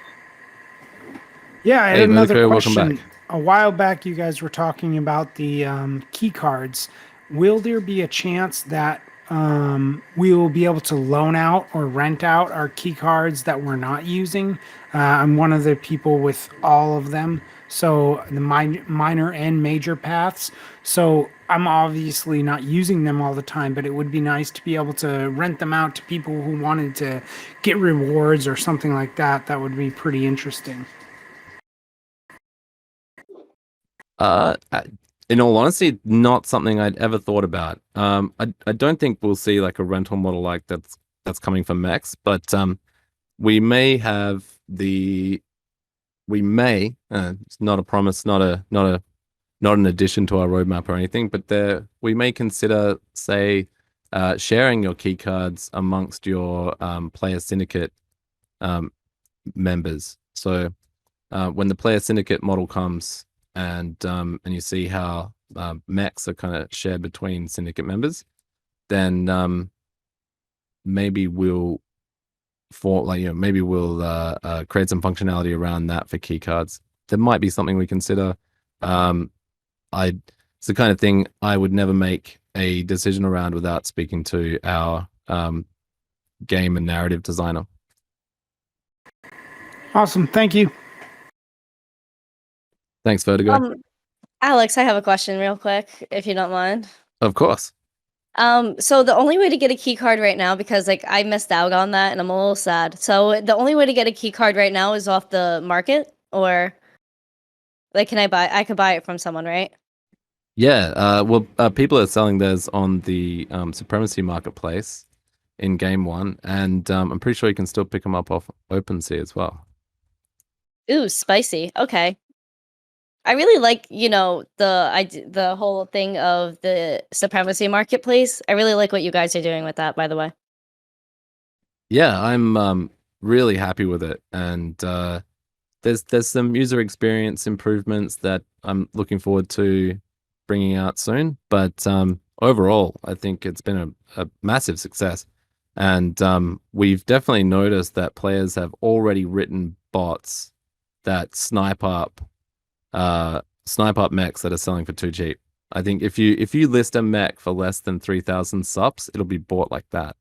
Yeah, I had Hey, another Vertigo, welcome question. back. A while back, you guys were talking about the key cards. Will there be a chance that we will be able to loan out or rent out our key cards that we're not using? I'm one of the people with all of them, so the minor and major paths. So I'm obviously not using them all the time, but it would be nice to be able to rent them out to people who wanted to get rewards or something like that. That would be pretty interesting. In all honesty, not something I'd ever thought about. I don't think we'll see like a rental model like that's coming from Max, but we may have we may, it's not a promise, not an addition to our roadmap or anything, but we may consider, say, sharing your key cards amongst your player syndicate members. So when the player syndicate model comes and you see how mechs are kind of shared between syndicate members, then maybe we'll create some functionality around that for key cards. There might be something we consider. It's the kind of thing I would never make a decision around without speaking to our game and narrative designer. Awesome. Thank you. Thanks, Vertigo. Alex, I have a question real quick, if you don't mind. Of course. So the only way to get a key card right now, because like I missed out on that and I'm a little sad. So the only way to get a key card right now is off the market, or like I could buy it from someone, right? Yeah. People are selling theirs on the Supremacy marketplace in Game 1, and I'm pretty sure you can still pick them up off OpenSea as well. Ooh, spicy. Okay. I really like, the whole thing of the Supremacy marketplace. I really like what you guys are doing with that, by the way. Yeah, I'm really happy with it, and there's some user experience improvements that I'm looking forward to bringing out soon. But overall, I think it's been a massive success, and we've definitely noticed that players have already written bots that snipe up mechs that are selling for too cheap. I think if you list a mech for less than 3,000 subs, it'll be bought like that.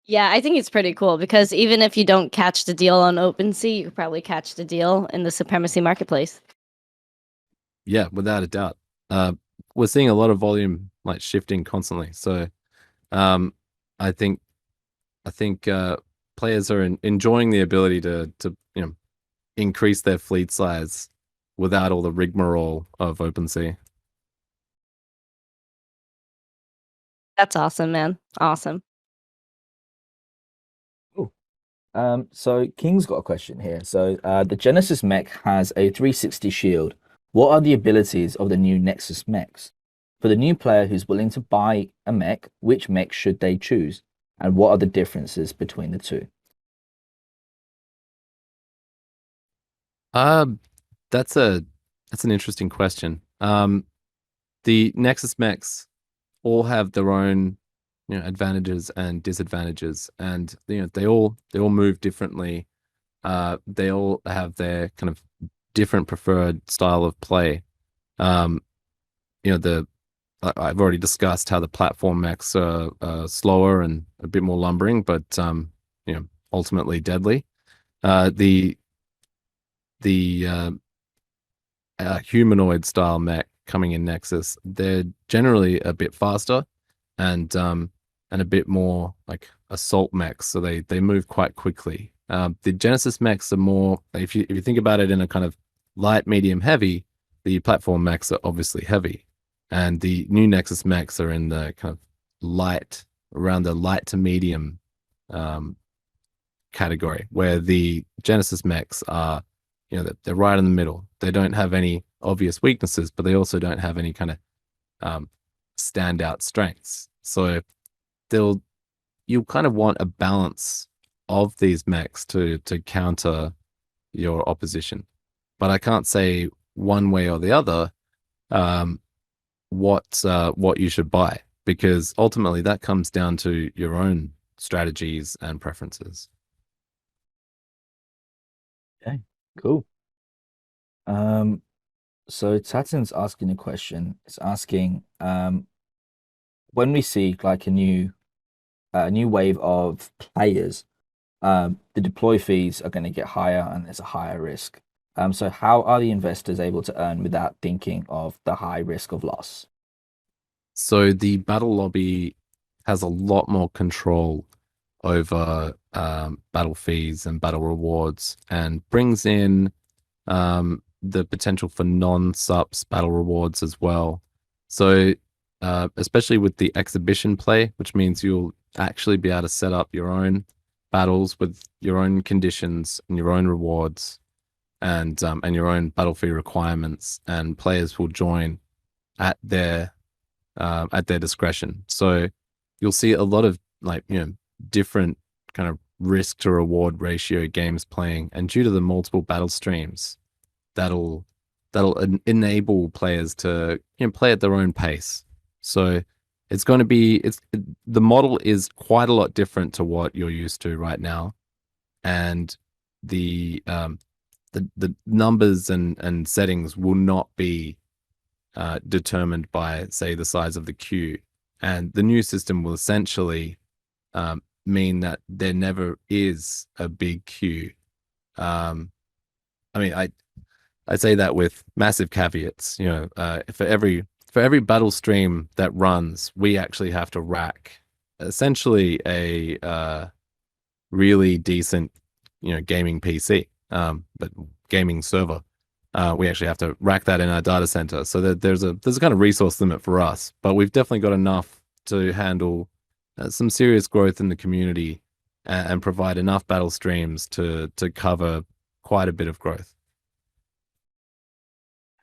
Yeah, I think it's pretty cool because even if you don't catch the deal on OpenSea, you could probably catch the deal in the Supremacy marketplace. Yeah, without a doubt. We're seeing a lot of volume like shifting constantly. So I think players are enjoying the ability to increase their fleet size without all the rigmarole of OpenSea. That's awesome, man. Awesome. So King's got a question here. So the Genesis mech has a 360 shield. What are the abilities of the new Nexus mechs? For the new player who's willing to buy a mech, which mech should they choose? And what are the differences between the two? That's an interesting question. The Nexus mechs all have their own advantages and disadvantages, and they all move differently. They all have their kind of different preferred style of play. I've already discussed how the platform mechs are slower and a bit more lumbering, but ultimately deadly. The humanoid style mech coming in Nexus, they're generally a bit faster and a bit more like assault mechs, so they move quite quickly. The Genesis mechs are more, if you think about it in a kind of light, medium, heavy, the platform mechs are obviously heavy, and the new Nexus mechs are in the kind of light, around the light to medium category, where the Genesis mechs are, they're right in the middle. They don't have any obvious weaknesses, but they also don't have any kind of standout strengths. So you'll kind of want a balance of these mechs to counter your opposition. But I can't say one way or the other what you should buy, because ultimately that comes down to your own strategies and preferences. Okay, cool. So Tatin's asking a question. It's asking, when we see like a new wave of players, the deploy fees are going to get higher and there's a higher risk. So how are the investors able to earn without thinking of the high risk of loss? So the battle lobby has a lot more control over battle fees and battle rewards, and brings in the potential for non-subs battle rewards as well. So especially with the exhibition play, which means you'll actually be able to set up your own battles with your own conditions and your own rewards and your own battle fee requirements, and players will join at their discretion. So you'll see a lot of different kind of risk to reward ratio games playing, and due to the multiple battle streams, that'll enable players to play at their own pace. So it's going to be the model is quite a lot different to what you're used to right now, and the numbers and settings will not be determined by, say, the size of the queue, and the new system will essentially mean that there never is a big queue. I mean, I say that with massive caveats. For every battle stream that runs, we actually have to rack essentially a really decent, gaming PC, but gaming server. We actually have to rack that in our data center, so that there's a kind of resource limit for us. But we've definitely got enough to handle some serious growth in the community and provide enough battle streams to cover quite a bit of growth.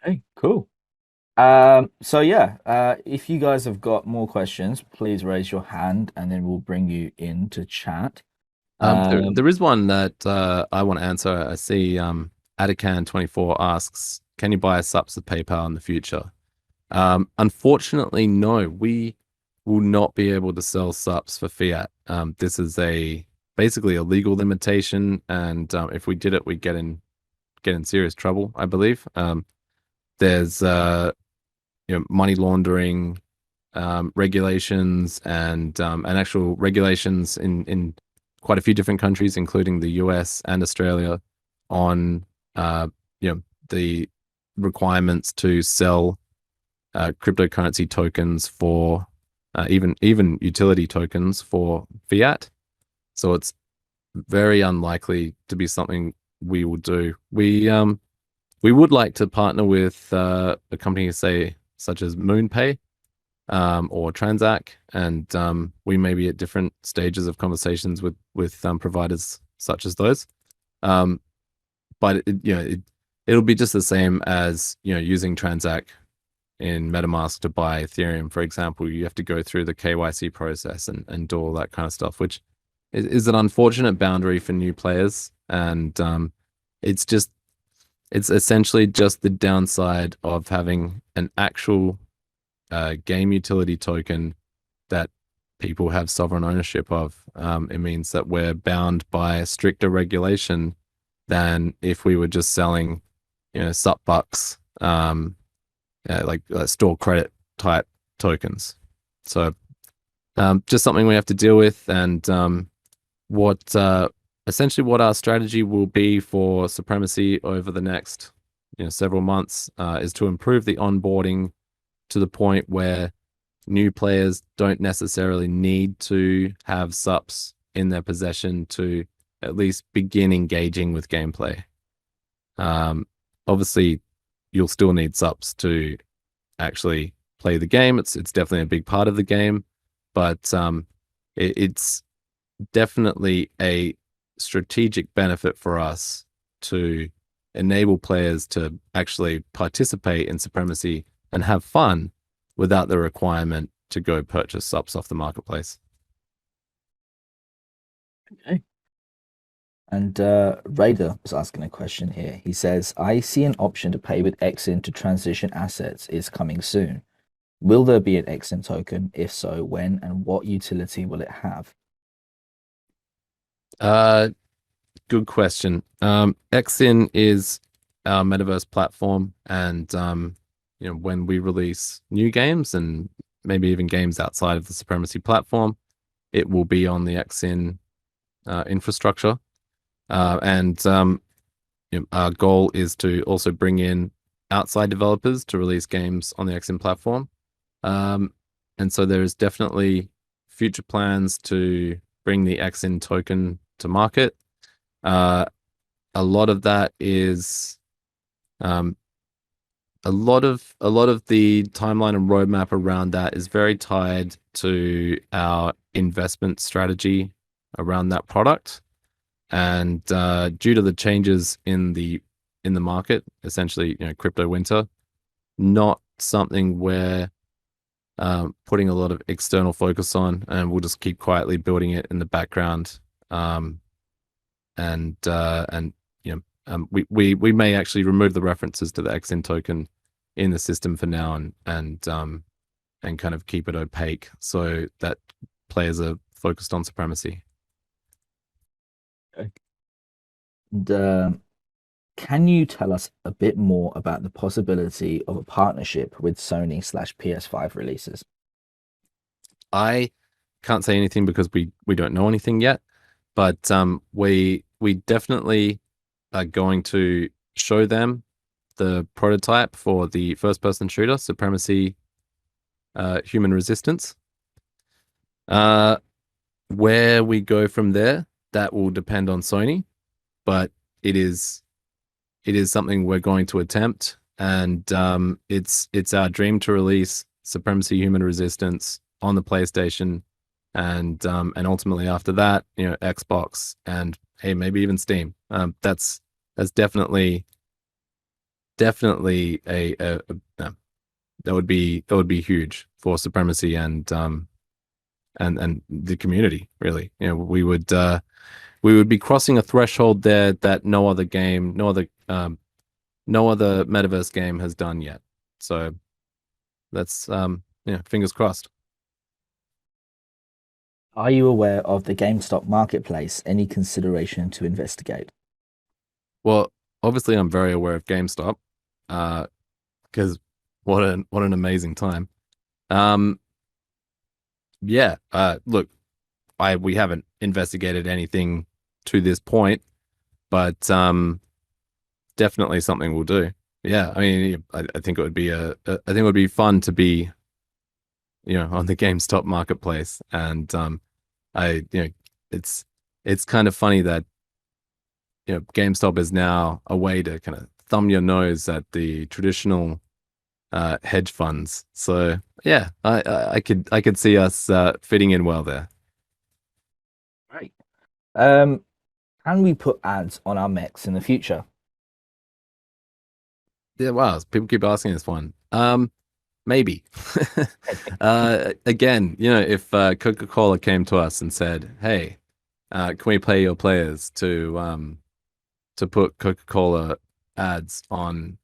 Hey, cool. So yeah, if you guys have got more questions, please raise your hand and then we'll bring you into chat. There is one that I want to answer. I see Atacan24 asks, can you buy subs with PayPal in the future? Unfortunately, no. We will not be able to sell subs for fiat. This is basically a legal limitation, and if we did it, we'd get in serious trouble, I believe. There's money laundering regulations and actual regulations in quite a few different countries, including the US and Australia, on the requirements to sell cryptocurrency tokens for even utility tokens for fiat. So it's very unlikely to be something we will do. We would like to partner with a company, say, such as MoonPay or Transact, and we may be at different stages of conversations with providers such as those. But it'll be just the same as using Transact in MetaMask to buy Ethereum, for example. You have to go through the KYC process and do all that kind of stuff, which is an unfortunate boundary for new players, and it's essentially just the downside of having an actual game utility token that people have sovereign ownership of. It means that we're bound by stricter regulation than if we were just selling, sup bucks, like store credit type tokens. So just something we have to deal with, and essentially what our strategy will be for Supremacy over the next several months is to improve the onboarding to the point where new players don't necessarily need to have sups in their possession to at least begin engaging with gameplay. Obviously, you'll still need sups to actually play the game. It's definitely a big part of the game, but it's definitely a strategic benefit for us to enable players to actually participate in Supremacy and have fun without the requirement to go purchase subs off the marketplace. Okay. And Raider was asking a question here. He says, I see an option to pay with XIN to transition assets is coming soon. Will there be an XIN token? If so, when and what utility will it have? Good question. XIN is our metaverse platform, and when we release new games and maybe even games outside of the Supremacy platform, it will be on the XIN infrastructure. And our goal is to also bring in outside developers to release games on the XIN platform. And so there is definitely future plans to bring the XIN token to market. A lot of that is a lot of the timeline and roadmap around that is very tied to our investment strategy around that product. And due to the changes in the market, essentially, crypto winter, not something we're putting a lot of external focus on, and we'll just keep quietly building it in the background. We may actually remove the references to the XIN token in the system for now, and kind of keep it opaque so that players are focused on Supremacy. And can you tell us a bit more about the possibility of a partnership with Sony/PS5 releases? I can't say anything because we don't know anything yet, but we definitely are going to show them the prototype for the first-person shooter, Supremacy, Human Resistance. Where we go from there, that will depend on Sony, but it is something we're going to attempt, and it's our dream to release Supremacy Human Resistance on the PlayStation, and ultimately after that, Xbox, and hey, maybe even Steam. That's definitely a that would be huge for Supremacy and the community, really. We would be crossing a threshold there that no other metaverse game has done yet. So that's fingers crossed. Are you aware of the GameStop marketplace? Any consideration to investigate? Well, obviously I'm very aware of GameStop, because what an amazing time. Look, we haven't investigated anything to this point, but definitely something we'll do. Yeah, I mean, I think it would be I think it would be fun to be, on the GameStop marketplace, and it's kind of funny that GameStop is now a way to kind of thumb your nose at the traditional hedge funds. So yeah, I could see us fitting in well there. Right. Can we put ads on our mechs in the future? Yeah, wow. People keep asking this one. Maybe. Again, if Coca-Cola came to us and said, "Hey, can we pay your players to put Coca-Cola ads on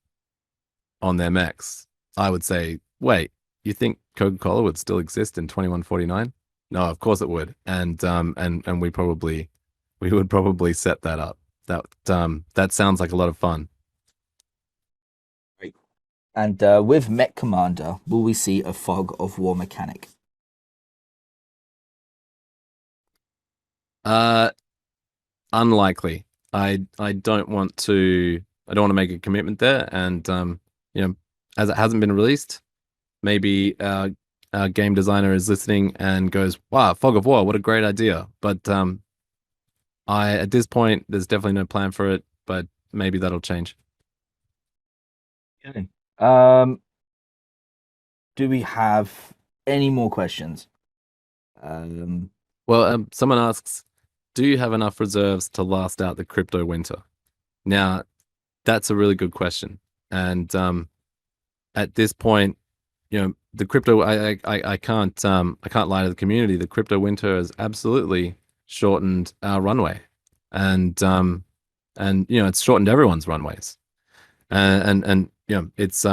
their mechs?" I would say, "Wait, you think Coca-Cola would still exist in 2149?" No, of course it would, and we would probably set that up. That sounds like a lot of fun. And with Mech Commander, will we see a fog of war mechanic? Unlikely. I don't want to make a commitment there, and as it hasn't been released, maybe our game designer is listening and goes, "Wow, fog of war, what a great idea!" But at this point, there's definitely no plan for it, but maybe that'll change. Okay. Do we have any more questions? Well, someone asks, do you have enough reserves to last out the crypto winter? Now, that's a really good question. And at this point, the crypto, I can't lie to the community. The crypto winter has absolutely shortened our runway, and it's shortened everyone's runways. And it's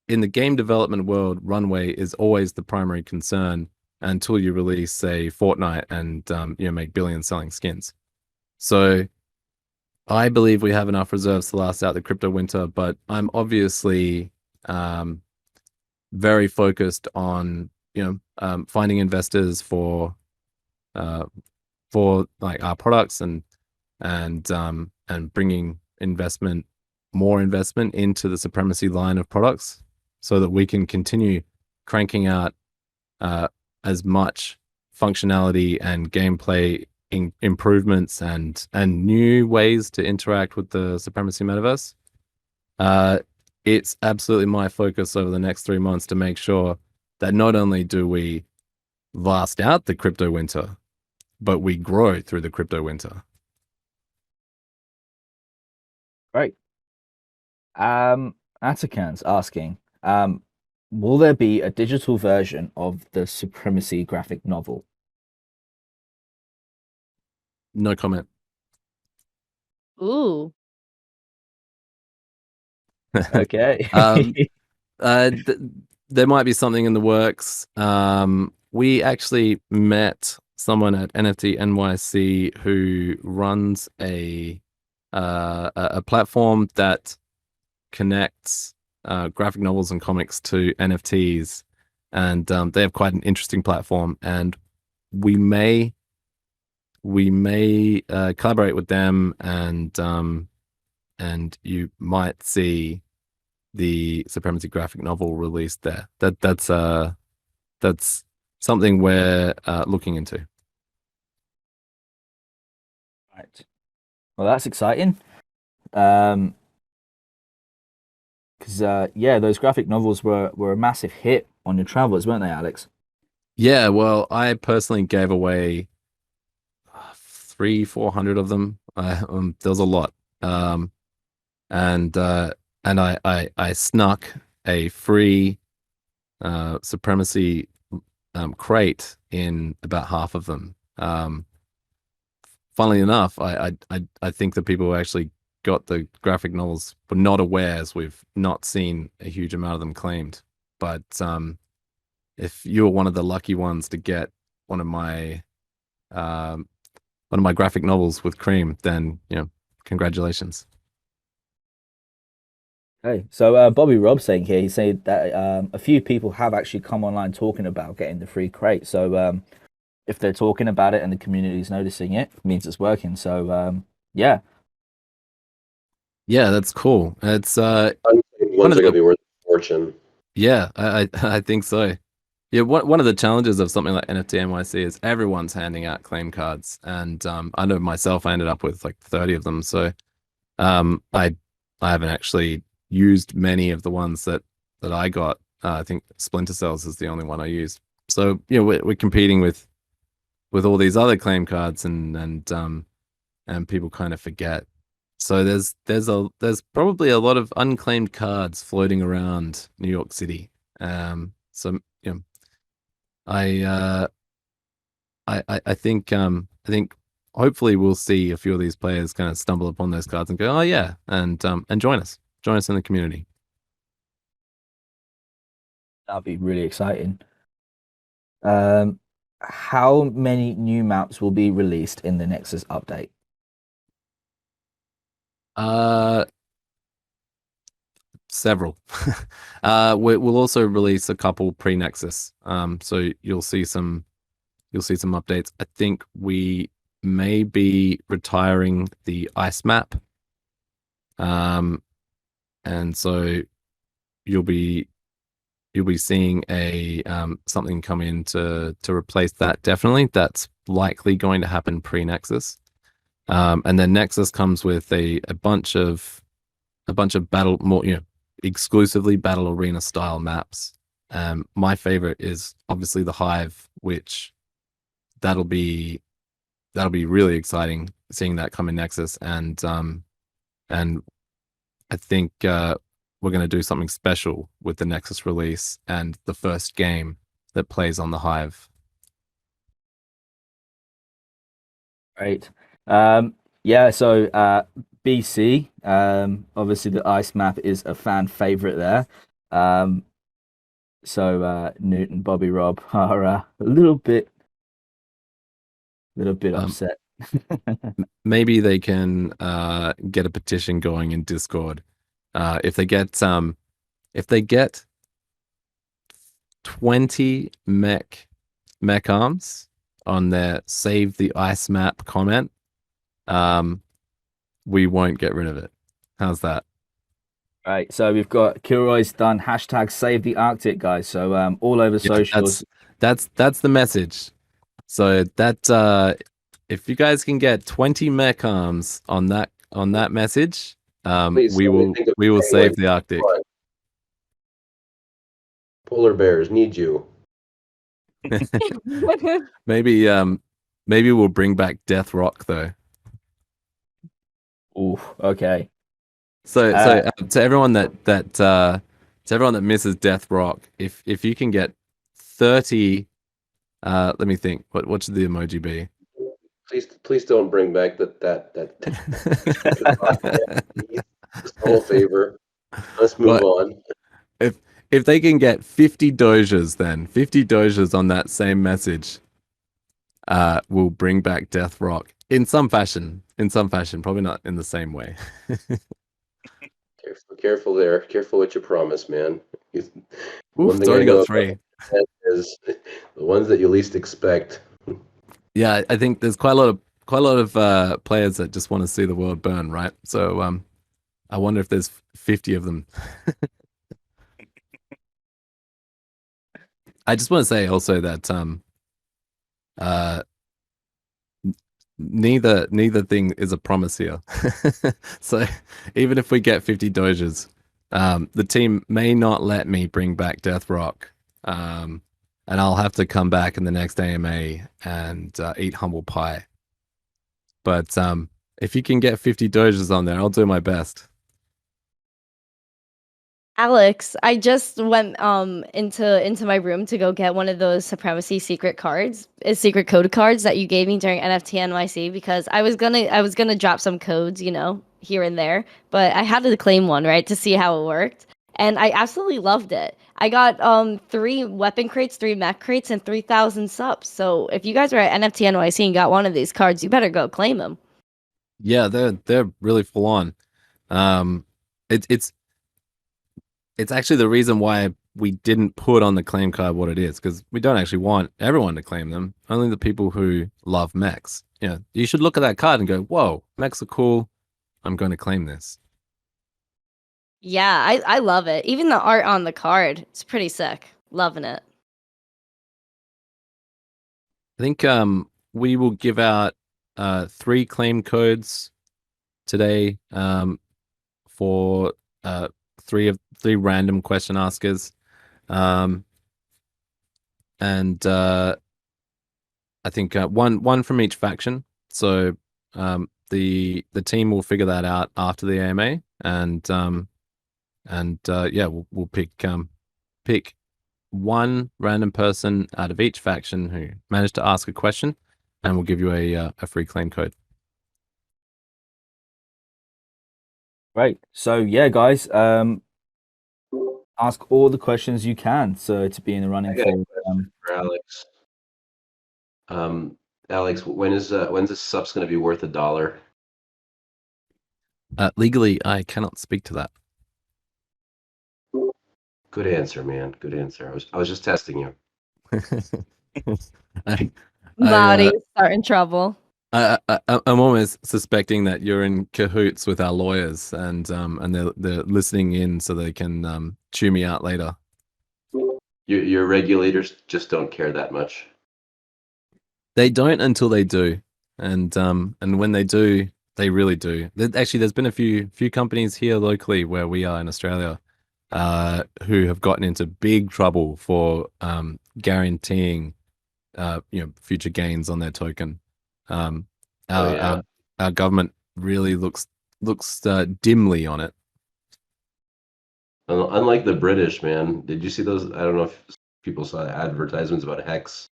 in the game development world, runway is always the primary concern until you release, say, Fortnite and make billions selling skins. So I believe we have enough reserves to last out the crypto winter, but I'm obviously very focused on finding investors for like our products, and bringing more investment into the Supremacy line of products, so that we can continue cranking out as much functionality and gameplay improvements and new ways to interact with the Supremacy metaverse it's absolutely my focus over the next 3 months to make sure that not only do we last out the crypto winter, but we grow through the crypto winter. Great. Atakan's asking, will there be a digital version of the Supremacy graphic novel? No comment. Ooh. Okay. There might be something in the works. We actually met someone at NFT NYC who runs a platform that connects graphic novels and comics to NFTs, and they have quite an interesting platform. And we may collaborate with them, and you might see the Supremacy graphic novel released there. That's something we're looking into. Right. Well, that's exciting. Because yeah, those graphic novels were a massive hit on your travels, weren't they, Alex? Yeah, well, I personally gave away 300-400 of them. There was a lot, and I snuck a free Supremacy crate in about half of them. Funnily enough, I think the people who actually got the graphic novels were not aware, as we've not seen a huge amount of them claimed. But if you were one of the lucky ones to get one of my graphic novels with cream, then congratulations. Hey, so Bobby Rob saying here, he's saying that a few people have actually come online talking about getting the free crate. So if they're talking about it and the community's noticing it, it means it's working. So yeah. Yeah, that's cool. It's Ones are gonna be worth a fortune. Yeah, I think so. Yeah, one of the challenges of something like NFT NYC is everyone's handing out claim cards, and I know myself, I ended up with like 30 of them. So I haven't actually used many of the ones that I got. I think Splinter Cells is the only one I used. So we're competing with all these other claim cards, and people kind of forget. So there's probably a lot of unclaimed cards floating around New York City. So I think hopefully we'll see a few of these players kind of stumble upon those cards and go, oh yeah, and join us in the community. That'd be really exciting. How many new maps will be released in the Nexus update? Several. We'll also release a couple pre-Nexus. So you'll see some updates. I think we may be retiring the ice map. And so you'll be seeing a something come in to replace that. Definitely, that's likely going to happen pre-Nexus. And then Nexus comes with a bunch of battle, more exclusively battle arena style maps. My favorite is obviously the Hive, which that'll be really exciting seeing that come in Nexus, and I think we're going to do something special with the Nexus release and the first game that plays on the Hive. Right. Yeah, so BC, obviously the ice map is a fan favorite there. So Newt and Bobby Rob are a little bit upset. Maybe they can get a petition going in Discord. If they get 20 mech arms on their save the ice map comment, we won't get rid of it. How's that? Right, so we've got Kilroy's done hashtag save the Arctic, guys. So all over socials. That's the message. So that if you guys can get 20 mech arms on that message, we will save the Arctic. Polar bears need you. Maybe maybe we'll bring back Death Rock though. Ooh, okay. So Uh, to everyone that misses Death Rock, if you can get 30, let me think. What should the emoji be? Please don't bring back that small favor. Let's move But on. if they can get 50 doges, then 50 doges on that same message, will bring back Death Rock in some fashion. In some fashion, probably not in the same way. Careful there. Careful what you promise, man. Oof, One it's thing I already know got about 3. that is the ones that you least expect. Yeah, I think there's quite a lot of players that just want to see the world burn, right? So I wonder if there's 50 of them. I just want to say also that uh neither thing is a promise here. So even if we get 50 doges, the team may not let me bring back Death Rock. And I'll have to come back in the next AMA and eat humble pie. But if you can get 50 doges on there, I'll do my best. Alex, I just went into my room to go get one of those Supremacy secret cards, secret code cards that you gave me during NFT NYC because I was gonna drop some codes, here and there, but I had to claim one, right, to see how it worked. And I absolutely loved it. I got 3 weapon crates, 3 mech crates, and 3,000 subs. So if you guys are at NFT NYC and got one of these cards, you better go claim them. Yeah, they're really full on. Um, it's actually the reason why we didn't put on the claim card what it is, because we don't actually want everyone to claim them. Only the people who love mechs. You should look at that card and go, "Whoa, mechs are cool. I'm going to claim this." Yeah, I love it. Even the art on the card, it's pretty sick. Loving it. I think we will give out 3 claim codes today for three random question askers, and I think one from each faction. So the team will figure that out after the AMA, and yeah, we'll pick one random person out of each faction who managed to ask a question, and we'll give you a free claim code. Right. So yeah, guys, ask all the questions you can. So to be in the running I got a for question for Alex. Alex, when's this subs going to be worth $1? Legally, I cannot speak to that. Good answer, man. Good answer. I was just testing you. I, Marty, starting trouble. I'm almost suspecting that you're in cahoots with our lawyers, and they're listening in so they can chew me out later. Your regulators just don't care that much. They don't until they do, and when they do, they really do. Actually, there's been a few companies here locally where we are in Australia, who have gotten into big trouble for guaranteeing future gains on their token. Our, Oh yeah. our government really looks dimly on it. Unlike the British, man. Did you see those? I don't know if people saw advertisements about Hex,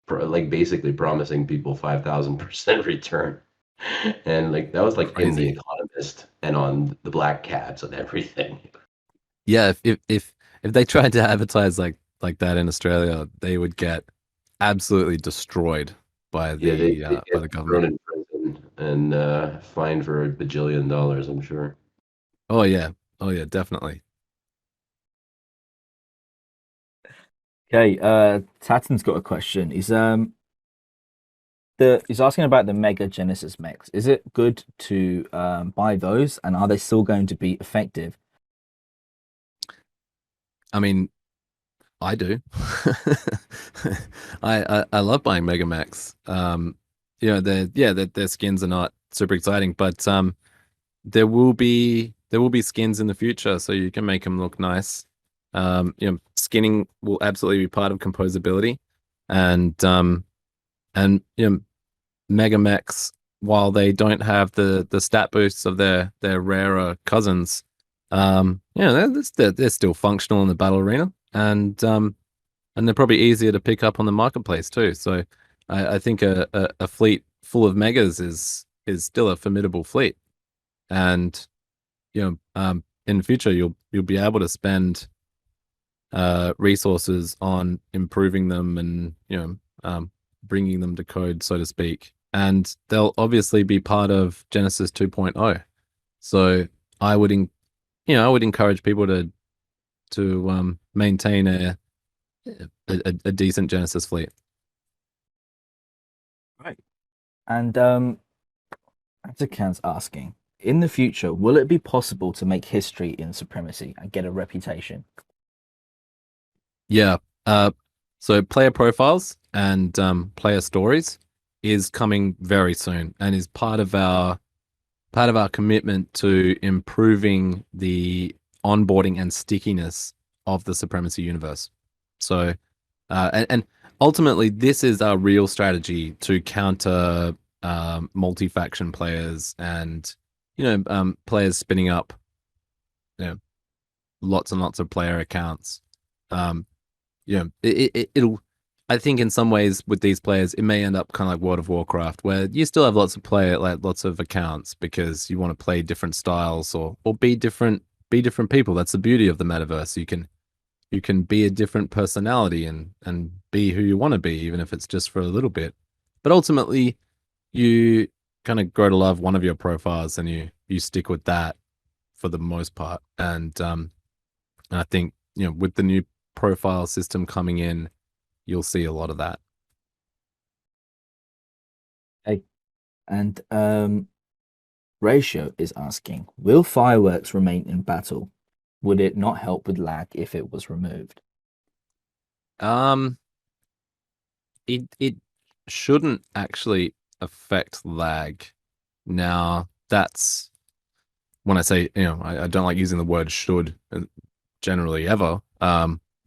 like basically promising people 5,000% return, and like that was like in The Crazy. Economist and on the Black Cats and everything. Yeah, if they tried to advertise like that in Australia, they would get absolutely destroyed by Yeah, they the by the get thrown government. in prison and fined for $1 bajillion, I'm sure. Oh yeah, definitely. okay, Tatan's got a question. He's asking about the Mega Genesis mechs. Is it good to buy those, and are they still going to be effective? I mean, I do. I love buying Mega Max. Their skins are not super exciting, but there will be skins in the future, so you can make them look nice. Skinning will absolutely be part of composability, and mega mechs, while they don't have the stat boosts of their rarer cousins, they're still functional in the battle arena, and they're probably easier to pick up on the marketplace too. So I think a fleet full of megas is still a formidable fleet, and in the future you'll be able to spend resources on improving them and bringing them to code, so to speak, and they'll obviously be part of Genesis 2.0. So I would encourage people to maintain a decent Genesis fleet. Right. And Atakan's asking, in the future, will it be possible to make history in Supremacy and get a reputation? Yeah. So player profiles and player stories is coming very soon, and is part of our commitment to improving the onboarding and stickiness of the Supremacy universe. So, and ultimately, this is our real strategy to counter multi-faction players and players spinning up lots and lots of player accounts. It'll. I think in some ways with these players, it may end up kind of like World of Warcraft, where you still have lots of accounts because you want to play different styles or be different people. That's the beauty of the metaverse. You can be a different personality and be who you want to be, even if it's just for a little bit. But ultimately, you kind of grow to love one of your profiles and you stick with that for the most part. And I think with the new profile system coming in, you'll see a lot of that. Hey, and Ratio is asking, will fireworks remain in battle? Would it not help with lag if it was removed? It shouldn't actually affect lag. Now, that's when I say, I don't like using the word should generally ever.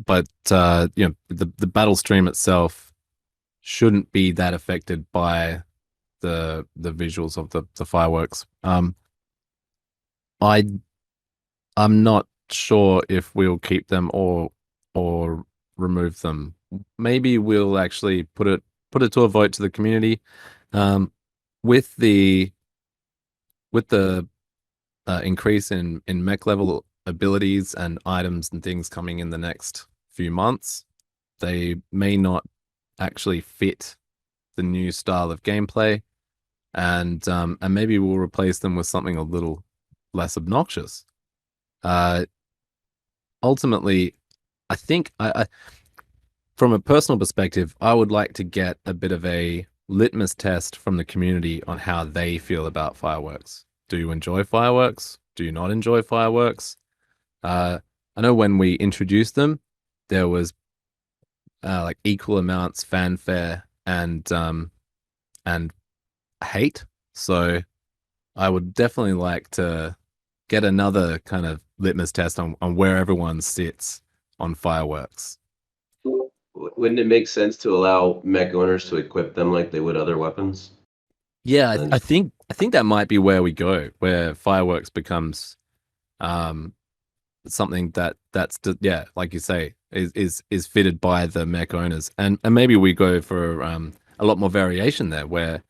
But the battle stream itself shouldn't be that affected by the visuals of the fireworks. I'm not sure if we'll keep them or remove them. Maybe we'll actually put it to a vote to the community. With the increase in mech level abilities and items and things coming in the next few months, they may not actually fit the new style of gameplay, and maybe we'll replace them with something a little less obnoxious. Ultimately, I think I from a personal perspective, I would like to get a bit of a litmus test from the community on how they feel about fireworks. Do you enjoy fireworks? Do you not enjoy fireworks? I know when we introduced them, there was like equal amounts fanfare and hate. So I would definitely like to get another kind of litmus test on where everyone sits on fireworks. Wouldn't it make sense to allow mech owners to equip them like they would other weapons? Yeah, I think that might be where we go, where fireworks becomes something that's like you say, is fitted by the mech owners, and maybe we go for a lot more variation there, where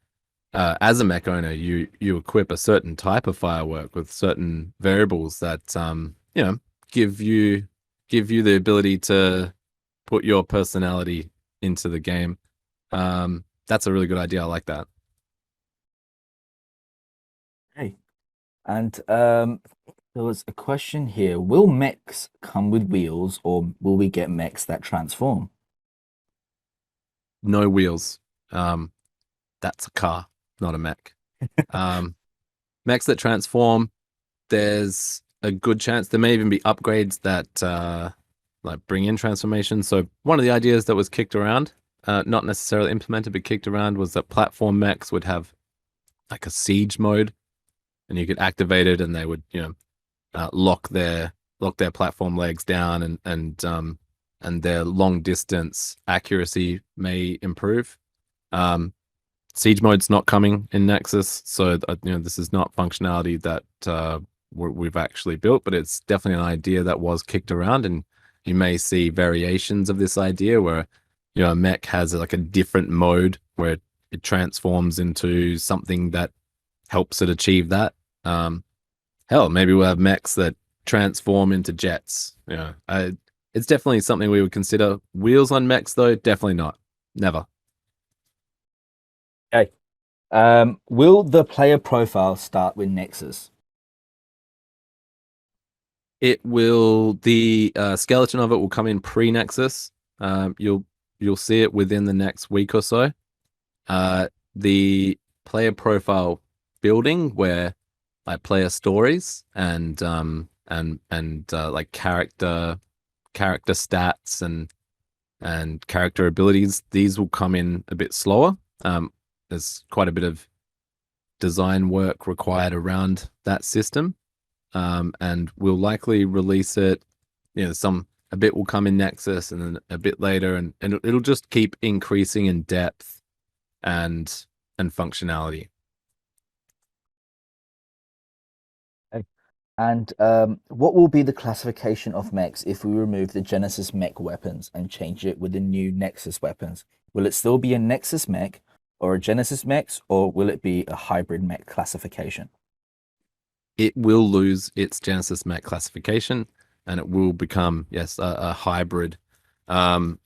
as a mech owner you equip a certain type of firework with certain variables that give you the ability to put your personality into the game. That's a really good idea. I like that. Hey, and there was a question here. Will mechs come with wheels, or will we get mechs that transform? No wheels. That's a car, not a mech. Mechs that transform, there's a good chance there may even be upgrades that like bring in transformation. So one of the ideas that was kicked around, not necessarily implemented but kicked around, was that platform mechs would have like a siege mode, and you could activate it and they would lock their lock their platform legs down, and their long distance accuracy may improve. Siege mode's not coming in Nexus, so this is not functionality that we've actually built, but it's definitely an idea that was kicked around, and you may see variations of this idea where a mech has like a different mode where it transforms into something that helps it achieve that. Hell, maybe we'll have mechs that transform into jets. It's definitely something we would consider. Wheels on mechs, though, definitely not. Never. Okay. Will the player profile start with Nexus? It will. The skeleton of it will come in pre-Nexus. You'll see it within the next week or so. The player profile building, where like player stories and like character stats and character abilities, these will come in a bit slower. There's quite a bit of design work required around that system, and we'll likely release it. A bit will come in Nexus, and then a bit later, and it'll just keep increasing in depth and functionality. And what will be the classification of mechs if we remove the Genesis mech weapons and change it with the new Nexus weapons? Will it still be a Nexus mech or a Genesis mech, or will it be a hybrid mech classification? It will lose its Genesis mech classification, and it will become, yes, a hybrid. If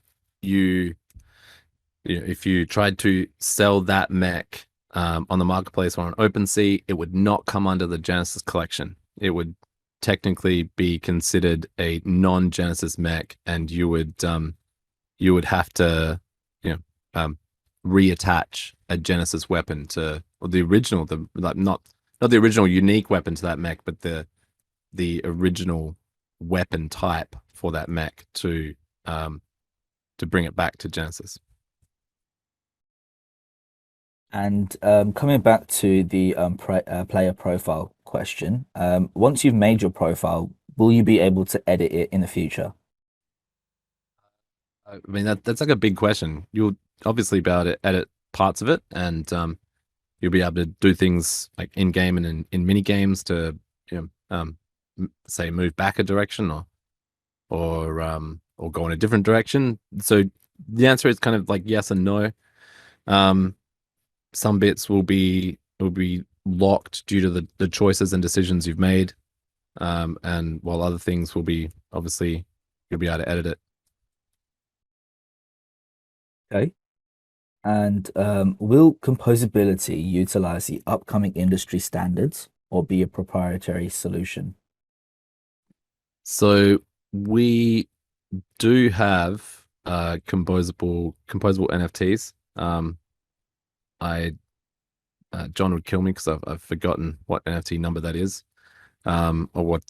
you tried to sell that mech on the marketplace or on OpenSea, it would not come under the Genesis collection. It would technically be considered a non-Genesis mech, and you would have to reattach a Genesis weapon to, or the original, not the original unique weapon to that mech, but the original weapon type for that mech to bring it back to Genesis. And coming back to the player profile question, once you've made your profile, will you be able to edit it in the future? I mean, that's like a big question. You'll obviously be able to edit parts of it, and you'll be able to do things like in game and in mini games to say move back a direction or go in a different direction. So the answer is kind of like yes and no. Some bits will be locked due to the choices and decisions you've made, and while other things will be, obviously, you'll be able to edit it. Okay. And will composability utilize the upcoming industry standards or be a proprietary solution? So we do have composable NFTs. John would kill me because I've forgotten what NFT number that is, or what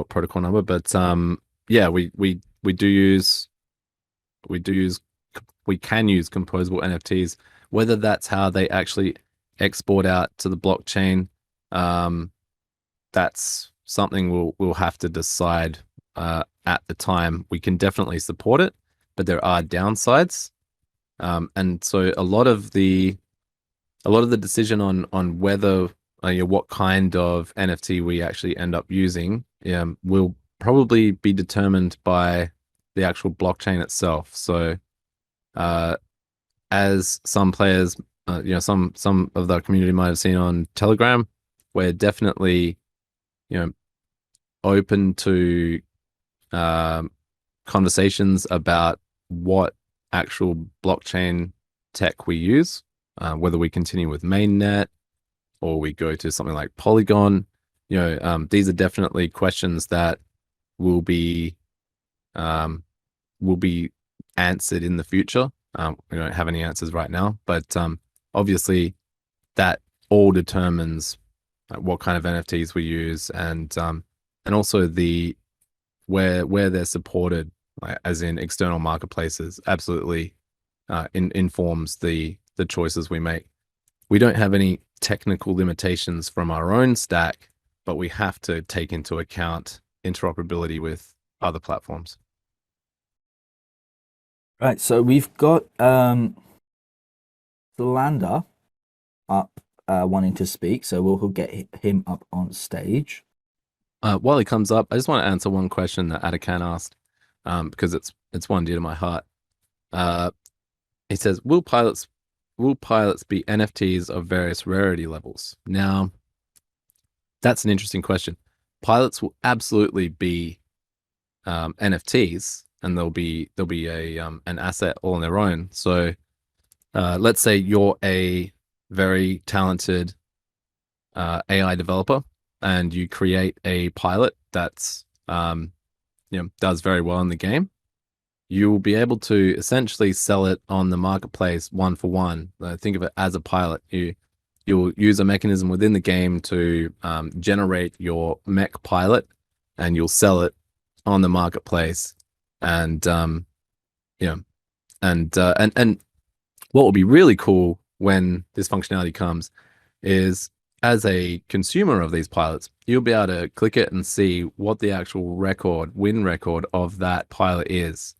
protocol number. But yeah, we can use composable NFTs. Whether that's how they actually export out to the blockchain, that's something we'll have to decide at the time. We can definitely support it, but there are downsides, and so a lot of the decision on whether what kind of NFT we actually end up using will probably be determined by the actual blockchain itself. So as some players, some of the community might have seen on Telegram, we're definitely open to conversations about what actual blockchain tech we use, whether we continue with mainnet or we go to something like Polygon. These are definitely questions that will be answered in the future. We don't have any answers right now, but obviously that all determines what kind of NFTs we use, and also where they're supported, as in external marketplaces, absolutely informs the choices we make. We don't have any technical limitations from our own stack, but we have to take into account interoperability with other platforms. Right, so we've got Lander up wanting to speak, so we'll get him up on stage. While he comes up, I just want to answer one question that Atakan asked, because it's one dear to my heart. He says, "Will pilots be NFTs of various rarity levels?" Now, that's an interesting question. Pilots will absolutely be NFTs, and they'll be an asset all on their own. So, let's say you're a very talented AI developer, and you create a pilot that's does very well in the game. You will be able to essentially sell it on the marketplace one for one. Think of it as a pilot. You'll use a mechanism within the game to generate your mech pilot, and you'll sell it on the marketplace. And and what will be really cool when this functionality comes is, as a consumer of these pilots, you'll be able to click it and see what the actual win record of that pilot is.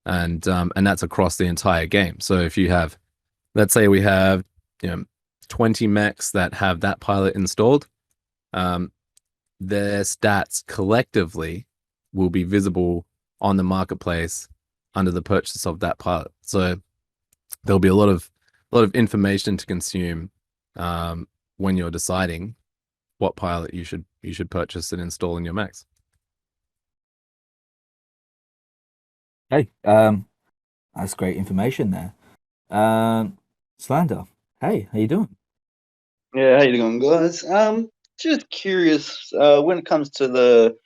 And that's across the entire game. So if you have, let's say we have 20 mechs that have that pilot installed, their stats collectively will be visible on the marketplace under the purchase of that pilot. So there'll be a lot of information to consume when you're deciding what pilot you should purchase and install in your mechs. Hey, that's great information there. Slander, hey, how you doing? Yeah, how you doing, guys? Just curious, when it comes to the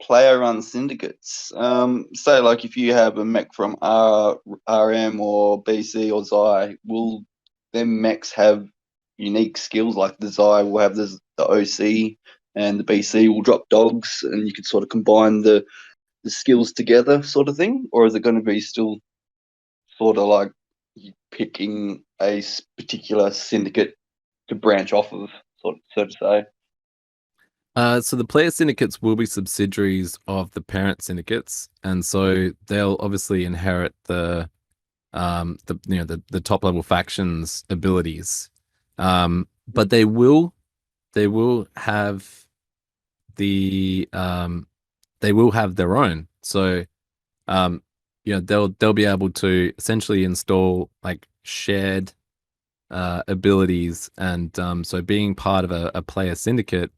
player-run syndicates, say like if you have a mech from RM or BC or Xi, will them mechs have unique skills? Like the Xi will have the OC and the BC will drop dogs, and you can sort of combine the skills together, sort of thing, or is it going to be still sort of like you picking a particular syndicate to branch off of, so to say? So the player syndicates will be subsidiaries of the parent syndicates, and so they'll obviously inherit the top level factions abilities, but they will have their own. So they'll be able to essentially install like shared abilities, and so being part of a player syndicate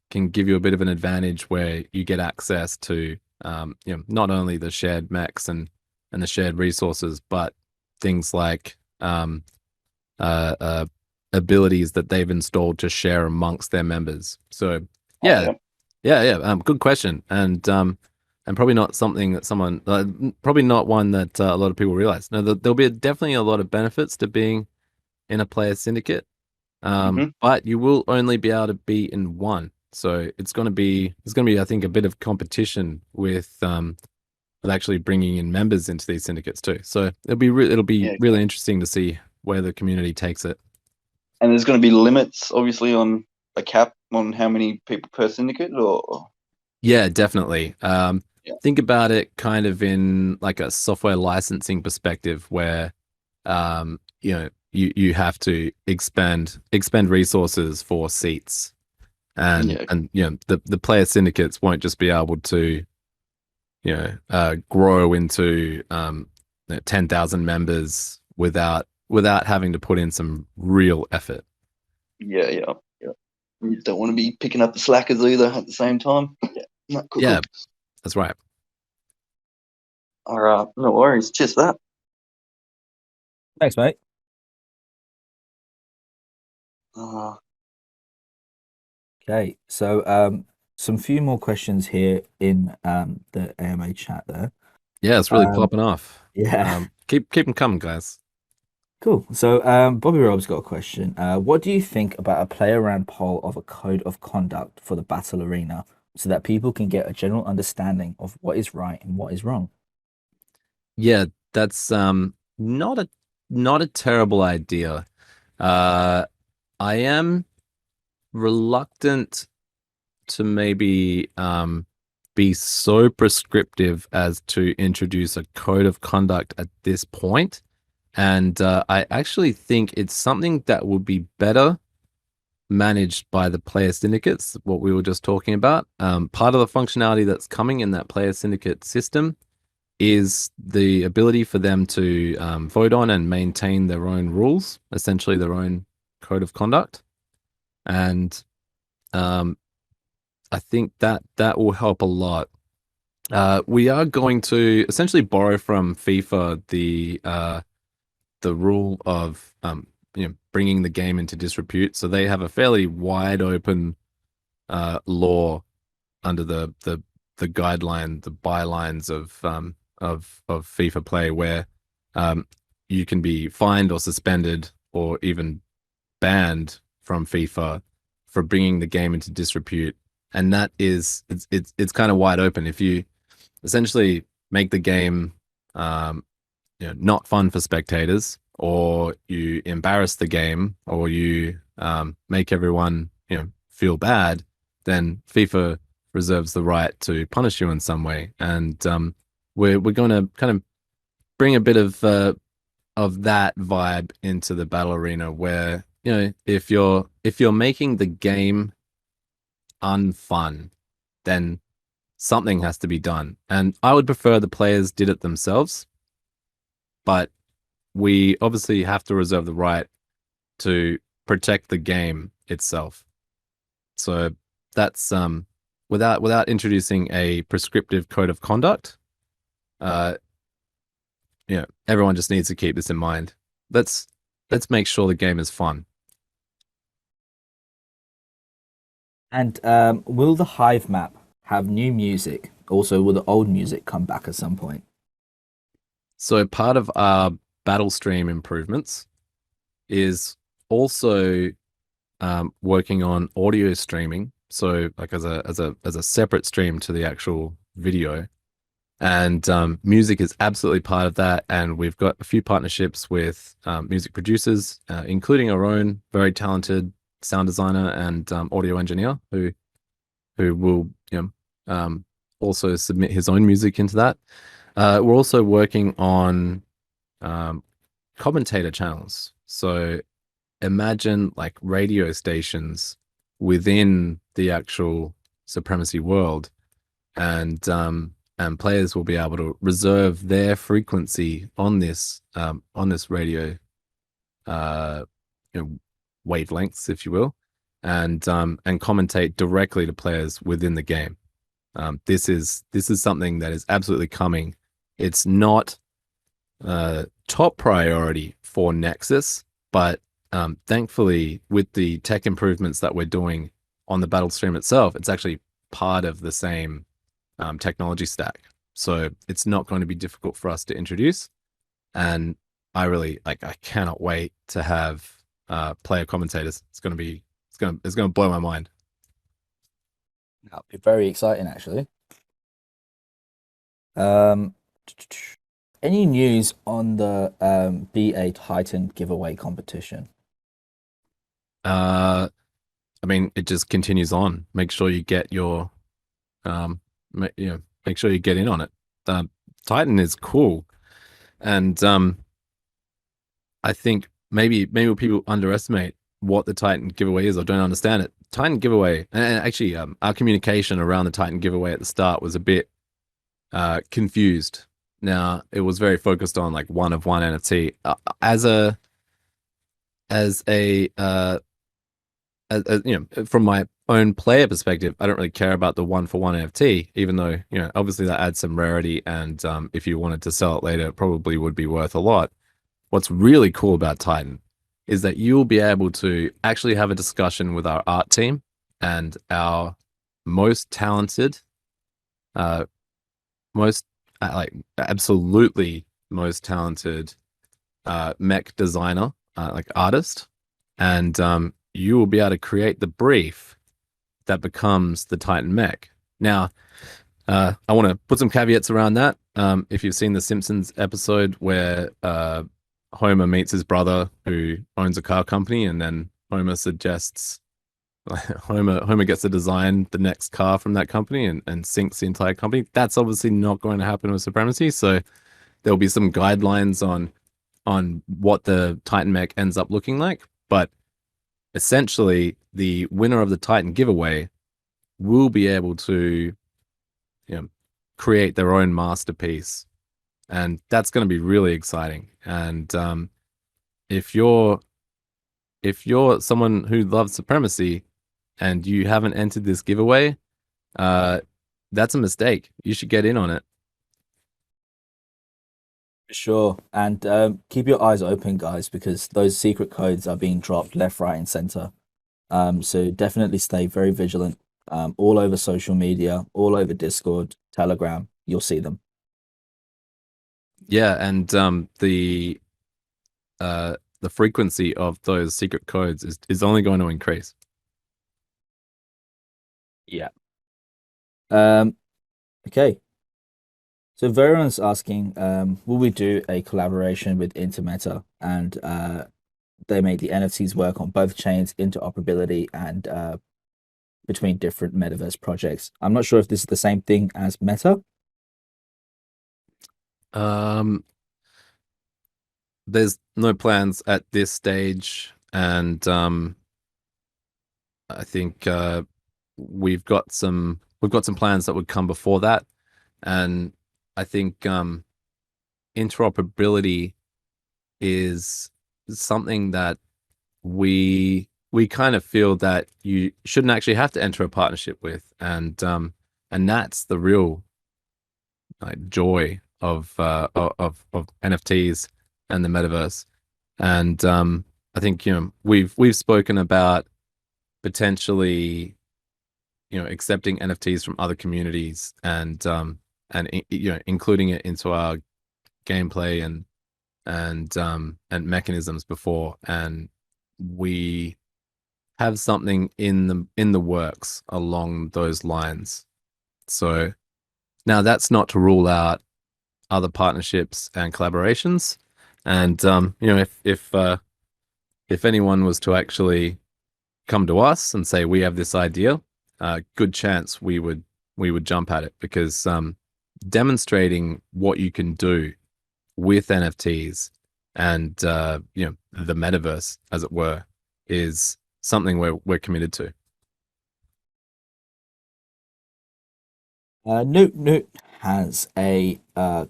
can give you a bit of an advantage where you get access to not only the shared mechs and the shared resources, but things like abilities that they've installed to share amongst their members. So yeah. Good question, and probably not something that probably not one that a lot of people realize. No, there'll be definitely a lot of benefits to being in a player syndicate, but you will only be able to be in one. So there's going to be, I think, a bit of competition with actually bringing in members into these syndicates too. So it'll be really interesting to see where the community takes it. And there's going to be limits, obviously, on a cap on how many people per syndicate, or yeah, definitely. Think about it kind of in like a software licensing perspective, where you have to expend resources for seats. And the player syndicates won't just be able to grow into 10,000 members without having to put in some real effort. Yeah. You don't want to be picking up the slackers either at the same time. Cool. That's right. All right, no worries. Cheers for that. Thanks, mate. Okay, so some few more questions here in the AMA chat there. Yeah, it's really popping off. Yeah. Keep them coming, guys. Cool. So Bobby Rob's got a question. What do you think about a play around poll of a code of conduct for the battle arena so that people can get a general understanding of what is right and what is wrong? Yeah, that's not a terrible idea. I am reluctant to maybe be so prescriptive as to introduce a code of conduct at this point. And I actually think it's something that will be better managed by the player syndicates, what we were just talking about. Part of the functionality that's coming in that player syndicate system is the ability for them to vote on and maintain their own rules, essentially their own code of conduct. And I think that will help a lot. We are going to essentially borrow from FIFA the rule of bringing the game into disrepute. So they have a fairly wide open law under the guideline, the bylines of FIFA play, where you can be fined or suspended or even banned from FIFA for bringing the game into disrepute. And that is it's kind of wide open. If you essentially make the game not fun for spectators, or you embarrass the game, or you make everyone feel bad, then FIFA reserves the right to punish you in some way. And we're going to kind of bring a bit of that vibe into the battle arena, where if you're making the game unfun, then something has to be done. And I would prefer the players did it themselves, but we obviously have to reserve the right to protect the game itself. So that's without introducing a prescriptive code of conduct. Everyone just needs to keep this in mind. Let's make sure the game is fun. And will the Hive map have new music? Also, will the old music come back at some point? So part of our battle stream improvements is also working on audio streaming. So like as a separate stream to the actual video. And music is absolutely part of that. And we've got a few partnerships with music producers, including our own very talented sound designer and audio engineer who will also submit his own music into that. We're also working on commentator channels. So imagine like radio stations within the actual Supremacy world, and players will be able to reserve their frequency on this radio wavelengths, if you will, and commentate directly to players within the game. This is something that is absolutely coming. It's not top priority for Nexus, but thankfully, with the tech improvements that we're doing on the battle stream itself, it's actually part of the same technology stack. So it's not going to be difficult for us to introduce. And I cannot wait to have player commentators. It's going to blow my mind. That'll be very exciting, actually. Any news on the BA Titan giveaway competition? It just continues on. Make sure you get your, make sure you get in on it. Titan is cool, and I think maybe people underestimate what the Titan giveaway is or don't understand it. Titan giveaway, and actually, our communication around the Titan giveaway at the start was a bit confused. Now, it was very focused on like one of one NFT. From my own player perspective, I don't really care about the one for one NFT, even though obviously that adds some rarity, and if you wanted to sell it later, it probably would be worth a lot. What's really cool about Titan is that you'll be able to actually have a discussion with our art team and our most talented, absolutely most talented mech designer, like artist, and you will be able to create the brief that becomes the Titan mech. Now, I want to put some caveats around that. If you've seen the Simpsons episode where Homer meets his brother who owns a car company, and then Homer suggests Homer gets to design the next car from that company and sinks the entire company. That's obviously not going to happen with Supremacy. So there'll be some guidelines on what the Titan mech ends up looking like. But essentially, the winner of the Titan giveaway will be able to, create their own masterpiece, and that's going to be really exciting. And if you're someone who loves Supremacy and you haven't entered this giveaway, that's a mistake. You should get in on it. Sure. And keep your eyes open, guys, because those secret codes are being dropped left, right, and center. So definitely stay very vigilant. All over social media, all over Discord, Telegram, you'll see them. Yeah, and the frequency of those secret codes is only going to increase. Yeah. Okay. So Veron's asking, will we do a collaboration with Intermeta, and they made the NFTs work on both chains, interoperability, and between different metaverse projects? I'm not sure if this is the same thing as Meta. There's no plans at this stage, and I think we've got some plans that would come before that, and I think interoperability is something that we kind of feel that you shouldn't actually have to enter a partnership with, and that's the real joy of NFTs and the metaverse. And I think we've spoken about potentially accepting NFTs from other communities and including it into our gameplay and mechanisms before, and we have something in the works along those lines. So now that's not to rule out other partnerships and collaborations. And if anyone was to actually come to us and say we have this idea, good chance we would jump at it, because demonstrating what you can do with NFTs and the metaverse, as it were, is something we're committed to. Newt has a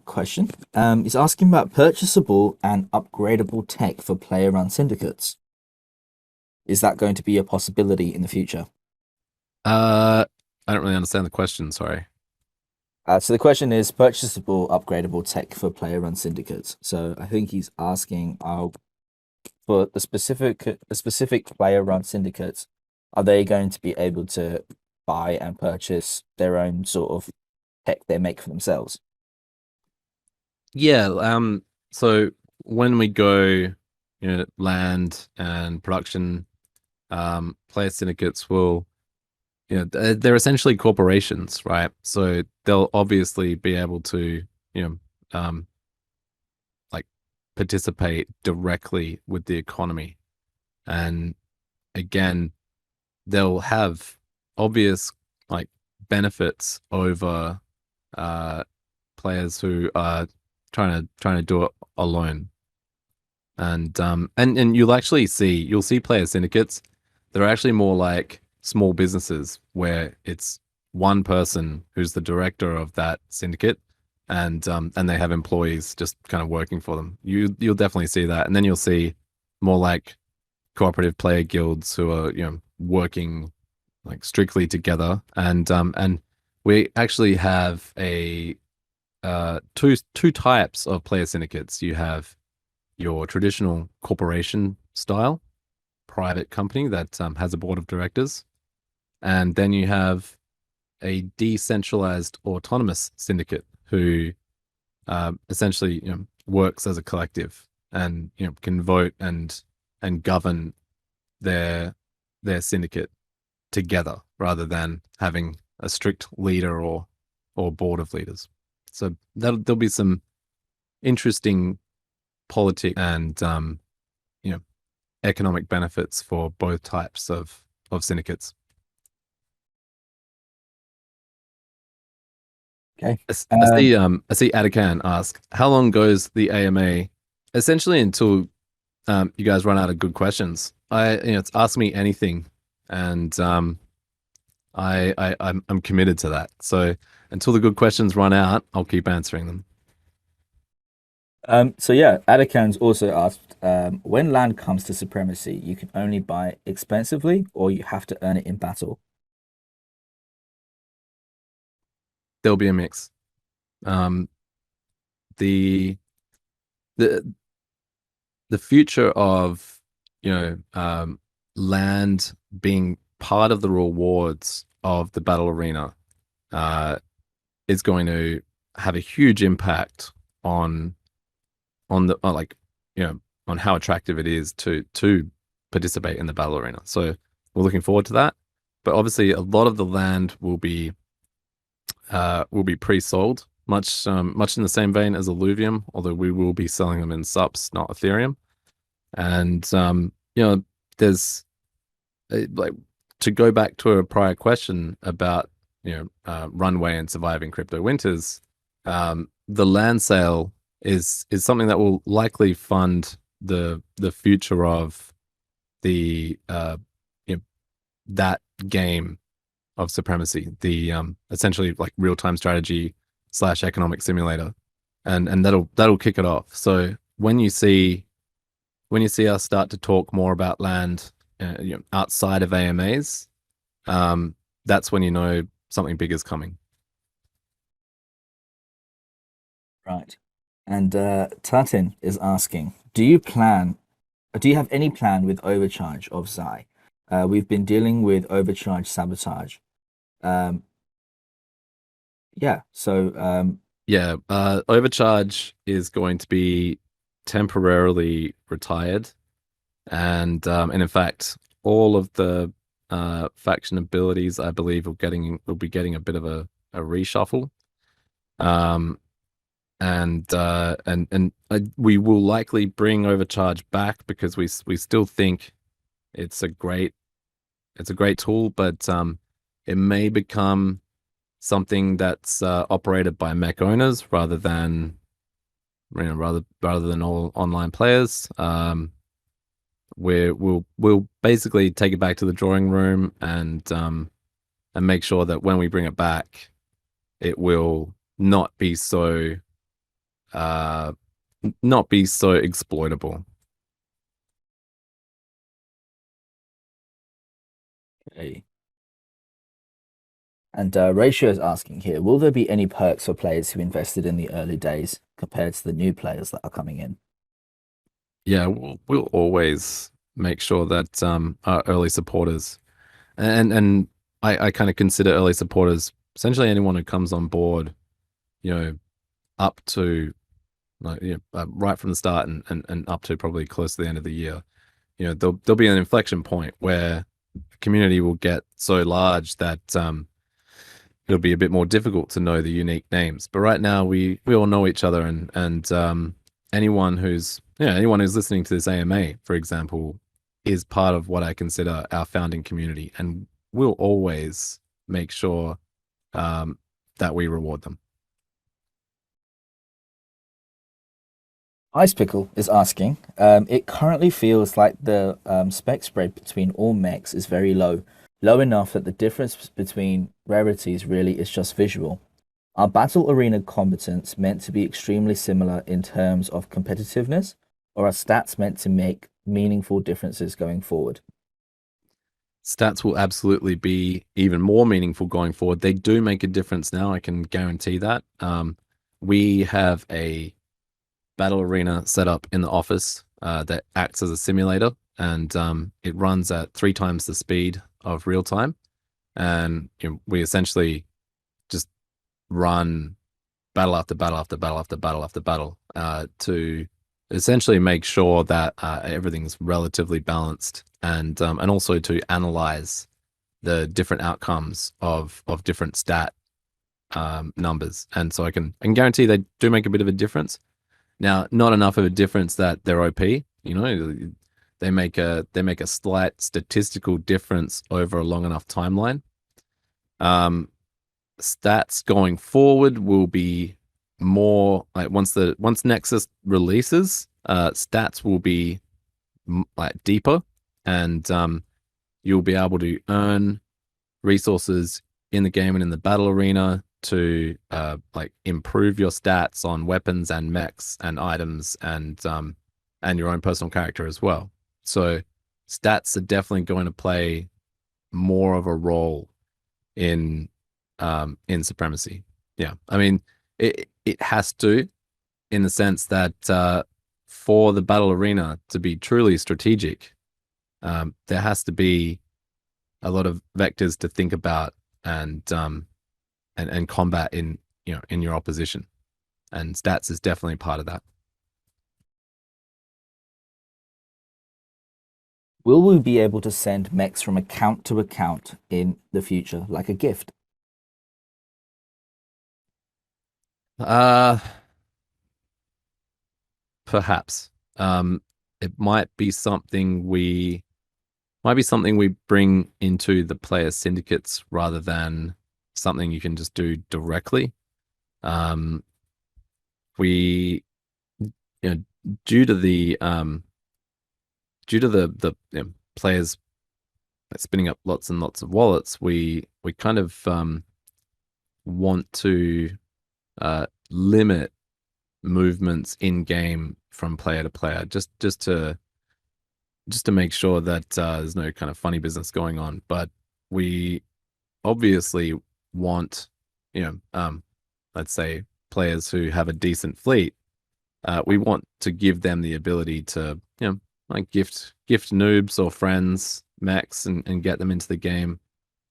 question. He's asking about purchasable and upgradable tech for player-run syndicates. Is that going to be a possibility in the future? I don't really understand the question. Sorry. So the question is purchasable, upgradable tech for player-run syndicates. So I think he's asking, for the specific player-run syndicates, are they going to be able to buy and purchase their own sort of tech they make for themselves? Yeah. So when we go, land and production, player syndicates will, they're essentially corporations, right? So they'll obviously be able to, participate directly with the economy, and again, they'll have obvious benefits over players who are trying to do it alone. And you'll see player syndicates. They're actually more like small businesses where it's one person who's the director of that syndicate, and they have employees just kind of working for them. You'll definitely see that, and then you'll see more like cooperative player guilds who are working strictly together. And we actually have two types of player syndicates. You have your traditional corporation style private company that has a board of directors, and then you have a decentralized autonomous syndicate who essentially works as a collective and can vote and govern their syndicate together rather than having a strict leader or board of leaders. So there'll be some interesting politics and economic benefits for both types of syndicates. Okay. I see Atakan ask, how long goes the AMA? Essentially until you guys run out of good questions. It's ask me anything, and I'm committed to that. So until the good questions run out, I'll keep answering them. So yeah, Adakan's also asked, when land comes to Supremacy, you can only buy it expensively, or you have to earn it in battle. There'll be a mix. The future of land being part of the rewards of the battle arena is going to have a huge impact on on how attractive it is to participate in the battle arena. So we're looking forward to that. But obviously, a lot of the land will be pre-sold, much in the same vein as Illuvium, although we will be selling them in SUPs, not Ethereum. And there's like, to go back to a prior question about runway and surviving crypto winters, the land sale is something that will likely fund the future of the that game of Supremacy, the essentially like real-time strategy / economic simulator, and that'll kick it off. So when you see us start to talk more about land outside of AMAs, that's when you know something big is coming. Right. And Tatin is asking, do you have any plan with overcharge of Xi? We've been dealing with overcharge sabotage. Overcharge is going to be temporarily retired, and in fact, all of the faction abilities, I believe, will be getting a bit of a reshuffle. We will likely bring overcharge back because we still think it's a great tool, but it may become something that's operated by mech owners rather than all online players. We'll basically take it back to the drawing room and make sure that when we bring it back, it will not be so exploitable. Okay. And Ratio is asking here, will there be any perks for players who invested in the early days compared to the new players that are coming in? Yeah, we'll always make sure that our early supporters, and I kind of consider early supporters essentially anyone who comes on board, up to right from the start and up to probably close to the end of the year. There'll be an inflection point where the community will get so large that it'll be a bit more difficult to know the unique names. But right now we all know each other, and anyone who's listening to this AMA, for example, is part of what I consider our founding community, and we'll always make sure that we reward them. Ice Pickle is asking, it currently feels like the spec spread between all mechs is very low enough that the difference between rarities really is just visual. Are battle arena combatants meant to be extremely similar in terms of competitiveness, or are stats meant to make meaningful differences going forward? Stats will absolutely be even more meaningful going forward. They do make a difference now, I can guarantee that. We have a battle arena set up in the office that acts as a simulator, and it runs at 3 times the speed of real time, and we essentially just run battle after battle after battle after battle after battle to essentially make sure that everything's relatively balanced, and also to analyze the different outcomes of different stat numbers. And so I can guarantee they do make a bit of a difference. Now, not enough of a difference that they're OP. they make a slight statistical difference over a long enough timeline. Stats going forward will be more like once Nexus releases, stats will be like deeper, and you'll be able to earn resources in the game and in the battle arena to like improve your stats on weapons and mechs and items and your own personal character as well. So stats are definitely going to play more of a role in Supremacy. Yeah, I mean it has to, in the sense that for the battle arena to be truly strategic, there has to be a lot of vectors to think about and combat in your opposition, and stats is definitely part of that. Will we be able to send mechs from account to account in the future, like a gift? Perhaps. It might be something we bring into the player syndicates rather than something you can just do directly. We, due to the players spinning up lots and lots of wallets, we kind of want to limit movements in game from player to player, just to make sure that there's no kind of funny business going on. But we obviously want, let's say players who have a decent fleet, we want to give them the ability to, like gift noobs or friends mechs and get them into the game.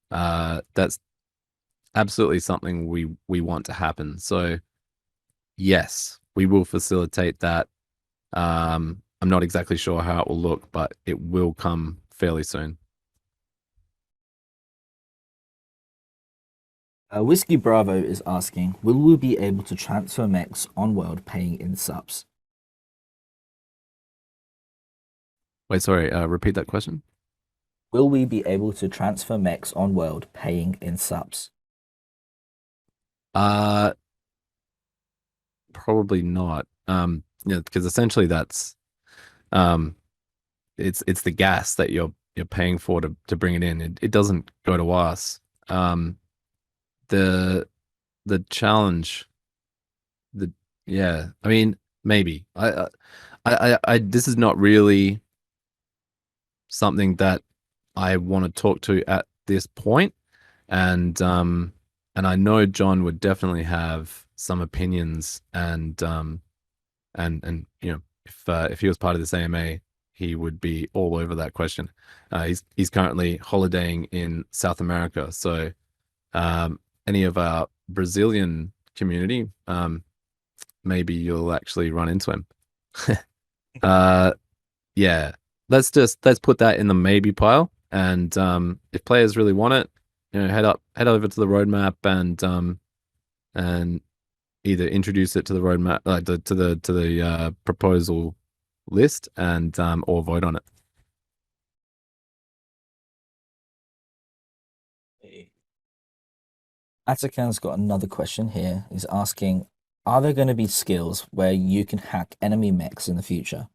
That's absolutely something we want to happen. So yes, we will facilitate that. I'm not exactly sure how it will look, but it will come fairly soon. Whiskey Bravo is asking, will we be able to transfer mechs on world paying in subs? Wait, sorry, repeat that question. Will we be able to transfer mechs on world paying in subs? Probably not. Because essentially that's it's the gas that you're paying for to bring it in. It doesn't go to us. The challenge, I mean, maybe I this is not really something that I want to talk to at this point, and I know John would definitely have some opinions, and if he was part of this AMA, he would be all over that question. He's currently holidaying in South America, so any of our Brazilian community, maybe you'll actually run into him. Yeah, let's put that in the maybe pile, and if players really want it, head over to the roadmap and either introduce it to the roadmap, to the proposal list, and or vote on it. Atakan's got another question here. He's asking, are there going to be skills where you can hack enemy mechs in the future?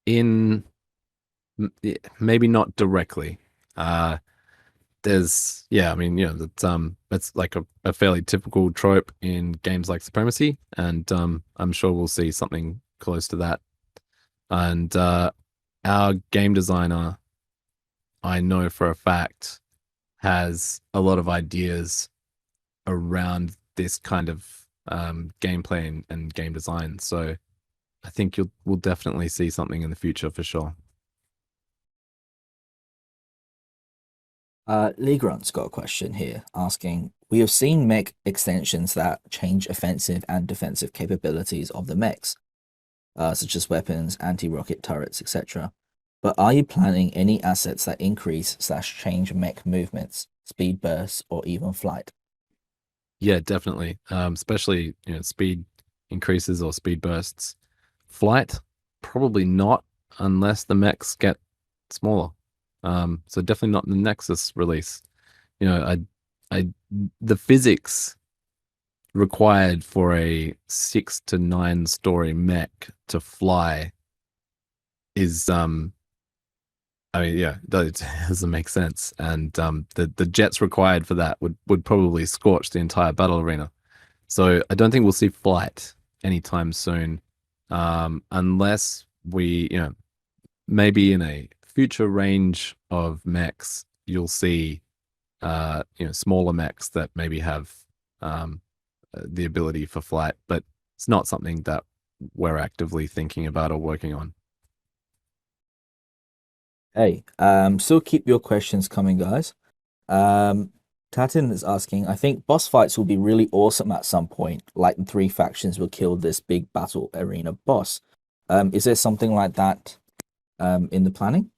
Maybe not directly. There's that's like a fairly typical trope in games like Supremacy, and I'm sure we'll see something close to that. And our game designer, I know for a fact, has a lot of ideas around this kind of gameplay and game design. So I think we'll definitely see something in the future for sure. Lee Grunt's got a question here asking, we have seen mech extensions that change offensive and defensive capabilities of the mechs, such as weapons, anti-rocket turrets, etc. But are you planning any assets that increase/change mech movements, speed bursts, or even flight? Yeah, definitely. Especially speed increases or speed bursts. flight, probably not, unless the mechs get smaller. So definitely not in the Nexus release. You know, the physics required for a 6 to 9 story mech to fly is I mean, yeah, it doesn't make sense. And the jets required for that would probably scorch the entire battle arena. So I don't think we'll see flight anytime soon, unless we, you know, maybe in a future range of mechs, you'll see, you know, smaller mechs that maybe have the ability for flight, but it's not something that we're actively thinking about or working on. Hey, still keep your questions coming, guys. Tatin is asking, I think boss fights will be really awesome at some point, like the 3 factions will kill this big battle arena boss. Is there something like that in the planning?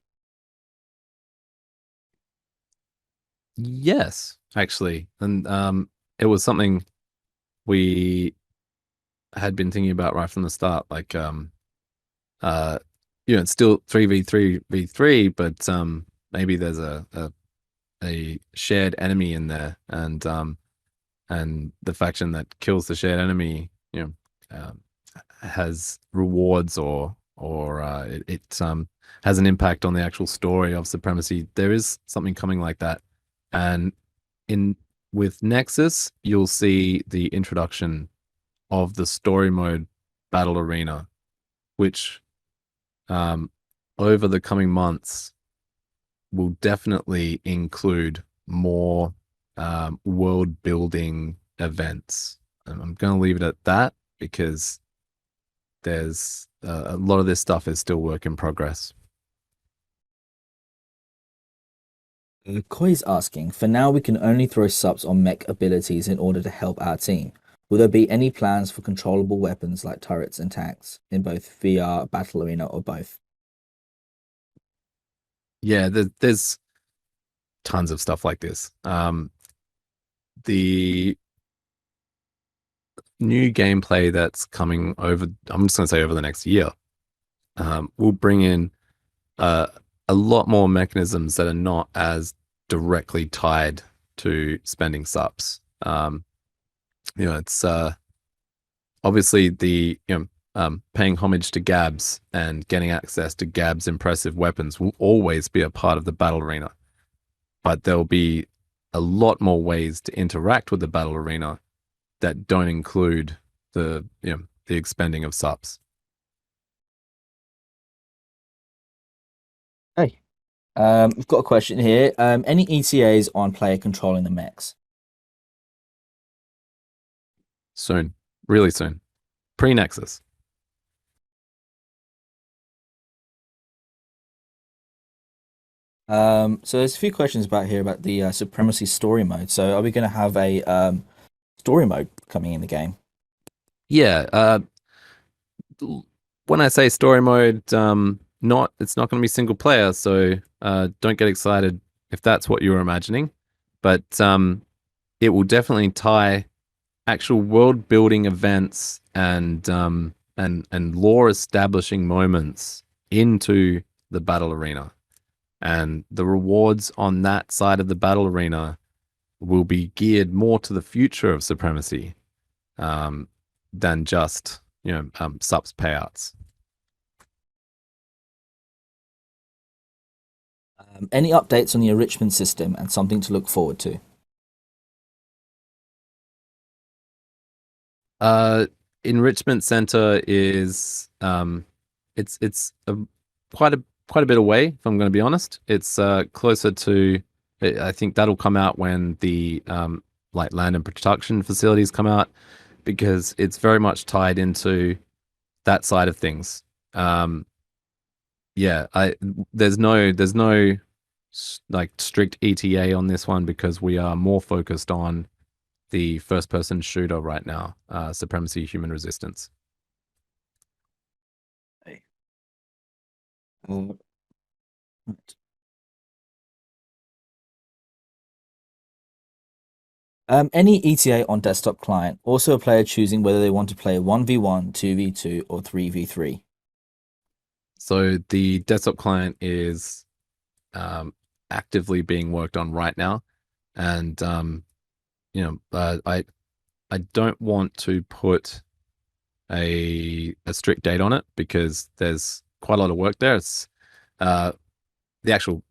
Yes, actually. And it was something we had been thinking about right from the start. Like you know, it's still 3v3v3, but maybe there's a shared enemy in there, and the faction that kills the shared enemy, you know, has rewards or it has an impact on the actual story of Supremacy. There is something coming like that, and in with Nexus, you'll see the introduction of the story mode battle arena, which over the coming months will definitely include more world building events. And I'm going to leave it at that because there's a lot of this stuff is still work in progress. Koi's asking, for now we can only throw subs on mech abilities in order to help our team. Will there be any plans for controllable weapons like turrets and tanks in both VR, Battle Arena, or both? Yeah, there's tons of stuff like this. The new gameplay that's coming over, I'm just going to say over the next year, will bring in a lot more mechanisms that are not as directly tied to spending subs. You know, it's obviously the, you know, paying homage to Gabs and getting access to Gab's impressive weapons will always be a part of the battle arena, but there'll be a lot more ways to interact with the battle arena that don't include the, you know, the expending of subs. Hey, we've got a question here. Any ETAs on player controlling the mechs? Soon, really soon, pre-Nexus. So there's a few questions about here about the Supremacy story mode. So are we going to have a story mode coming in the game? Yeah, when I say story mode, it's not going to be single player, so don't get excited if that's what you were imagining. But it will definitely tie actual world building events and lore establishing moments into the battle arena, and the rewards on that side of the battle arena will be geared more to the future of Supremacy than just, you know, subs payouts. Any updates on the enrichment system and something to look forward to? Enrichment center is it's quite a bit away, if I'm going to be honest. It's closer to, I think that'll come out when the like land and production facilities come out, because it's very much tied into that side of things. Yeah, there's no like strict ETA on this one because we are more focused on the first person shooter right now, Supremacy Human Resistance. Right. Any ETA on desktop client. Also a player choosing whether they want to play 1v1, 2v2, or 3v3. So the desktop client is actively being worked on right now, and I don't want to put a strict date on it because there's quite a lot of work there. It's the actual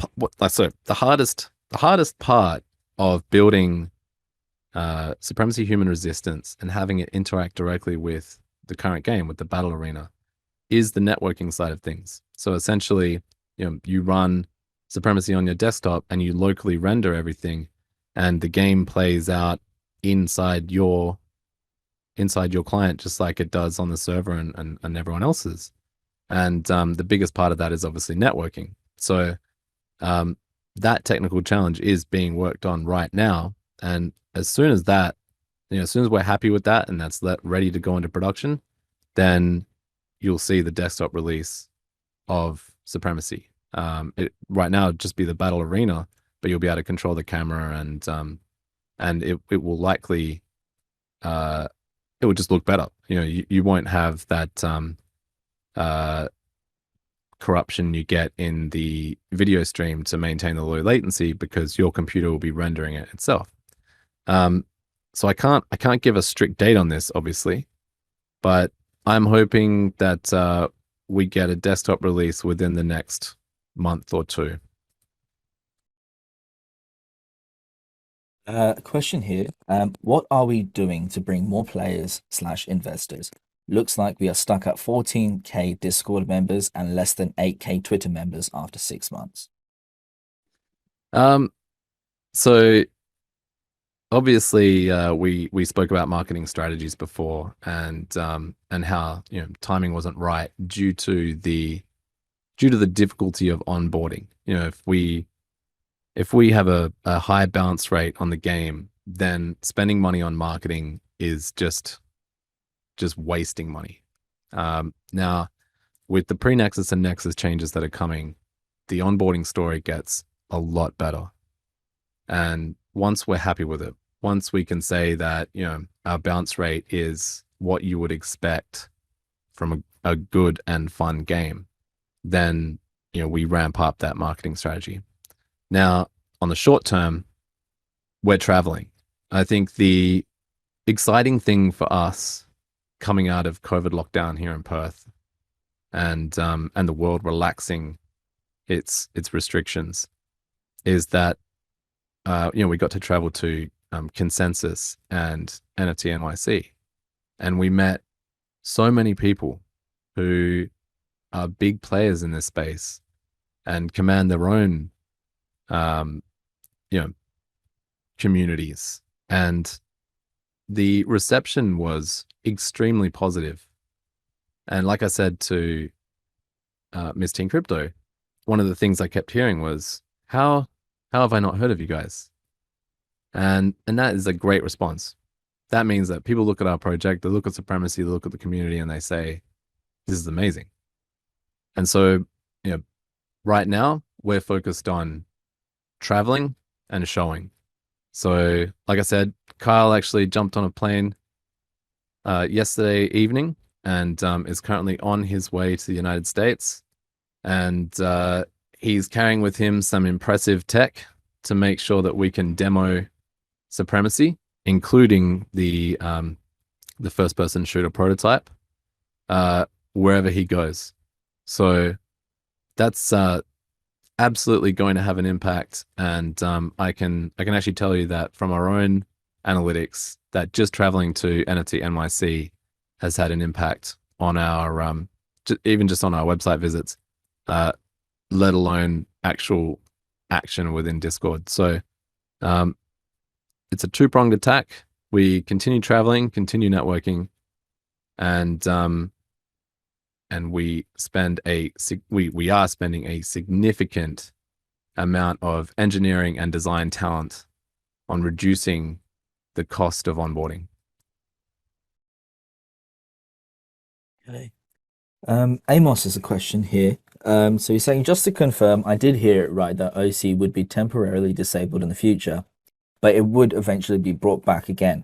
the hardest part of building Supremacy Human Resistance and having it interact directly with the current game, with the battle arena, is the networking side of things. So essentially, you run Supremacy on your desktop and you locally render everything, and the game plays out inside your client just like it does on the server and everyone else's. And the biggest part of that is obviously networking. So that technical challenge is being worked on right now. And as soon as that, as soon as we're happy with that and that's ready to go into production, then you'll see the desktop release of Supremacy. Right now it'd just be the battle arena, but you'll be able to control the camera and it will likely it will just look better. You won't have that corruption you get in the video stream to maintain the low latency because your computer will be rendering it itself. So I can't give a strict date on this, obviously, but I'm hoping that we get a desktop release within the next month or two. Question here. What are we doing to bring more players/investors? Looks like we are stuck at 14K Discord members and less than 8K Twitter members after 6 months. So obviously we spoke about marketing strategies before and how timing wasn't right due to the difficulty of onboarding. If we have a high bounce rate on the game, then spending money on marketing is just wasting money. Now, with the pre-Nexus and Nexus changes that are coming, the onboarding story gets a lot better. And once we're happy with it, once we can say that our bounce rate is what you would expect from a good and fun game, then we ramp up that marketing strategy. Now, on the short term, we're traveling. I think the exciting thing for us coming out of COVID lockdown here in Perth and the world relaxing its restrictions is that we got to travel to Consensus and NFT NYC, and we met so many people who are big players in this space and command their own communities, and the reception was extremely positive. And like I said to Miss Teen Crypto, one of the things I kept hearing was, how have I not heard of you guys? And that is a great response. That means that people look at our project, they look at Supremacy, they look at the community, and they say, this is amazing. And so, right now we're focused on traveling and showing. So, like I said, Kyle actually jumped on a plane yesterday evening and is currently on his way to the United States. And he's carrying with him some impressive tech to make sure that we can demo Supremacy, including the first-person shooter prototype, wherever he goes. So that's absolutely going to have an impact, and I can actually tell you that from our own analytics, that just traveling to NFT NYC has had an impact on our even just on our website visits, let alone actual action within Discord. So it's a two-pronged attack. We continue traveling, continue networking, and we are spending a significant amount of engineering and design talent on reducing the cost of onboarding. Okay. Amos has a question here. So he's saying, just to confirm, I did hear it right that OC would be temporarily disabled in the future. but it would eventually be brought back again.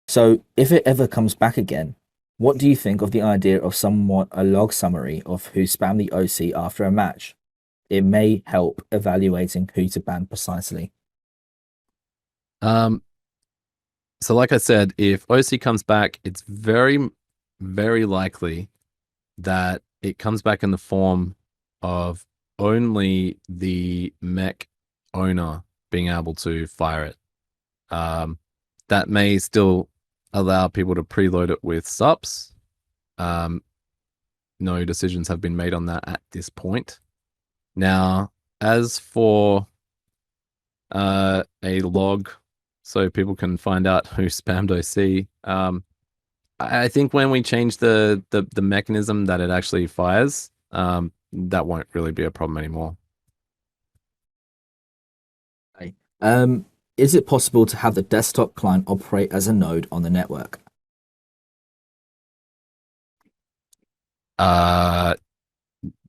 So if it ever comes back again, what do you think of the idea of somewhat a log summary of who spammed the OC after a match? It may help evaluating who to ban precisely. So like I said, if OC comes back, it's very, very likely that it comes back in the form of only the mech owner being able to fire it. That may still allow people to preload it with subs. No decisions have been made on that at this point. Now, as for a log, so people can find out who spammed OC, I think when we change the mechanism that it actually fires, that won't really be a problem anymore. Is it possible to have the desktop client operate as a node on the network?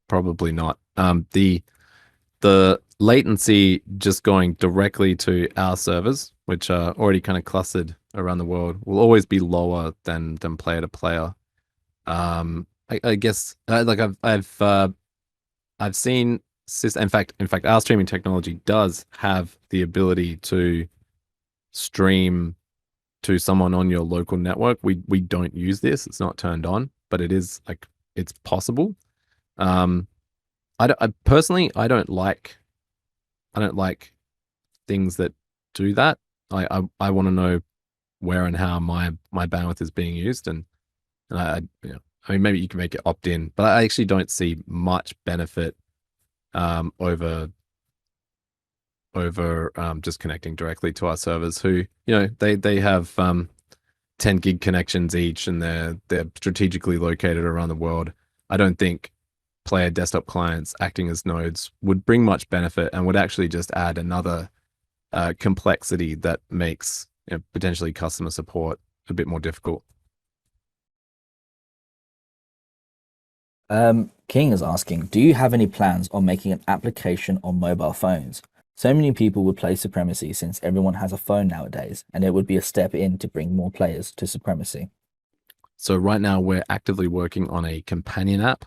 Probably not. The latency just going directly to our servers, which are already kind of clustered around the world, will always be lower than player to player. I guess like I've seen in fact our streaming technology does have the ability to stream to someone on your local network. We don't use this; it's not turned on, but it is like it's possible. I personally don't like things that do that. I want to know where and how my bandwidth is being used, and I mean maybe you can make it opt in, but I actually don't see much benefit over just connecting directly to our servers, who they have 10 gig connections each, and they're strategically located around the world. I don't think player desktop clients acting as nodes would bring much benefit, and would actually just add another complexity that makes potentially customer support a bit more difficult. King is asking, do you have any plans on making an application on mobile phones? So many people would play Supremacy since everyone has a phone nowadays, and it would be a step in to bring more players to Supremacy. So right now we're actively working on a companion app.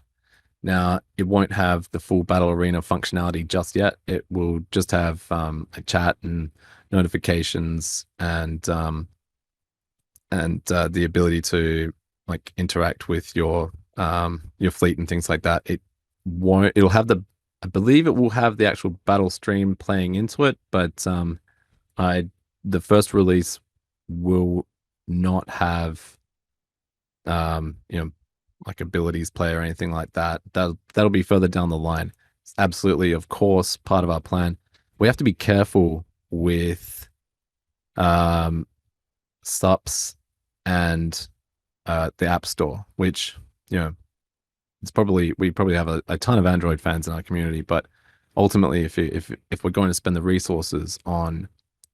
Now, it won't have the full Battle Arena functionality just yet. It will just have a chat and notifications and the ability to like interact with your fleet and things like that. It'll have I believe it will have the actual battle stream playing into it, but the first release will not have like abilities play or anything like that. That'll be further down the line. It's absolutely, of course, part of our plan. We have to be careful with SUPs and the App Store, which we probably have a ton of Android fans in our community, but ultimately, if we're going to spend the resources on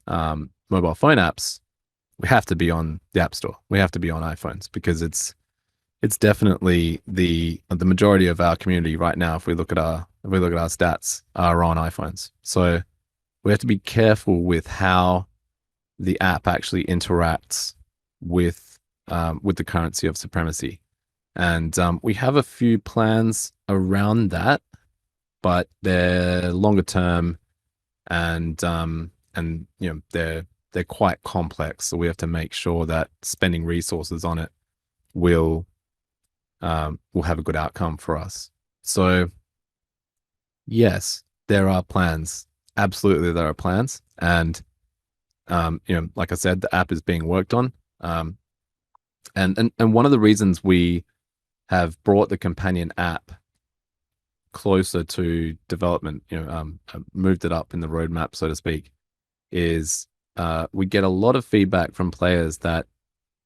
mobile phone apps, we have to be on the App Store. We have to be on iPhones, because it's definitely the majority of our community right now. If we look at our stats, are on iPhones. So we have to be careful with how the app actually interacts with the currency of Supremacy. And we have a few plans around that, but they're longer term, and they're quite complex. So we have to make sure that spending resources on it will have a good outcome for us. So yes, there are plans. Absolutely, there are plans, and like I said, the app is being worked on. And one of the reasons we have brought the companion app closer to development, moved it up in the roadmap, so to speak, is we get a lot of feedback from players that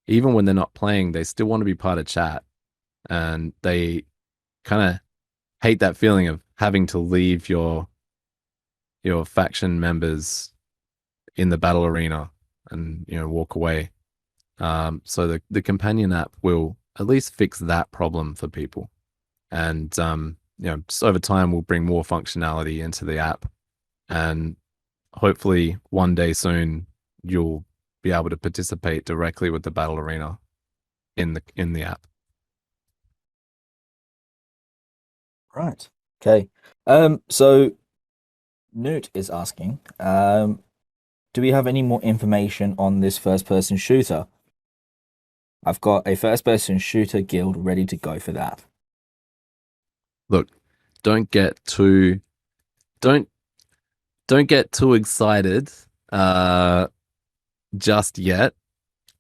even when they're not playing, they still want to be part of chat, and they kind of hate that feeling of having to leave your faction members in the battle arena and walk away. So the companion app will at least fix that problem for people, and just over time we'll bring more functionality into the app, and hopefully one day soon you'll be able to participate directly with the battle arena in the app. Right. Okay. So Newt is asking, do we have any more information on this first-person shooter? I've got a first-person shooter guild ready to go for that. Look, don't get too excited just yet.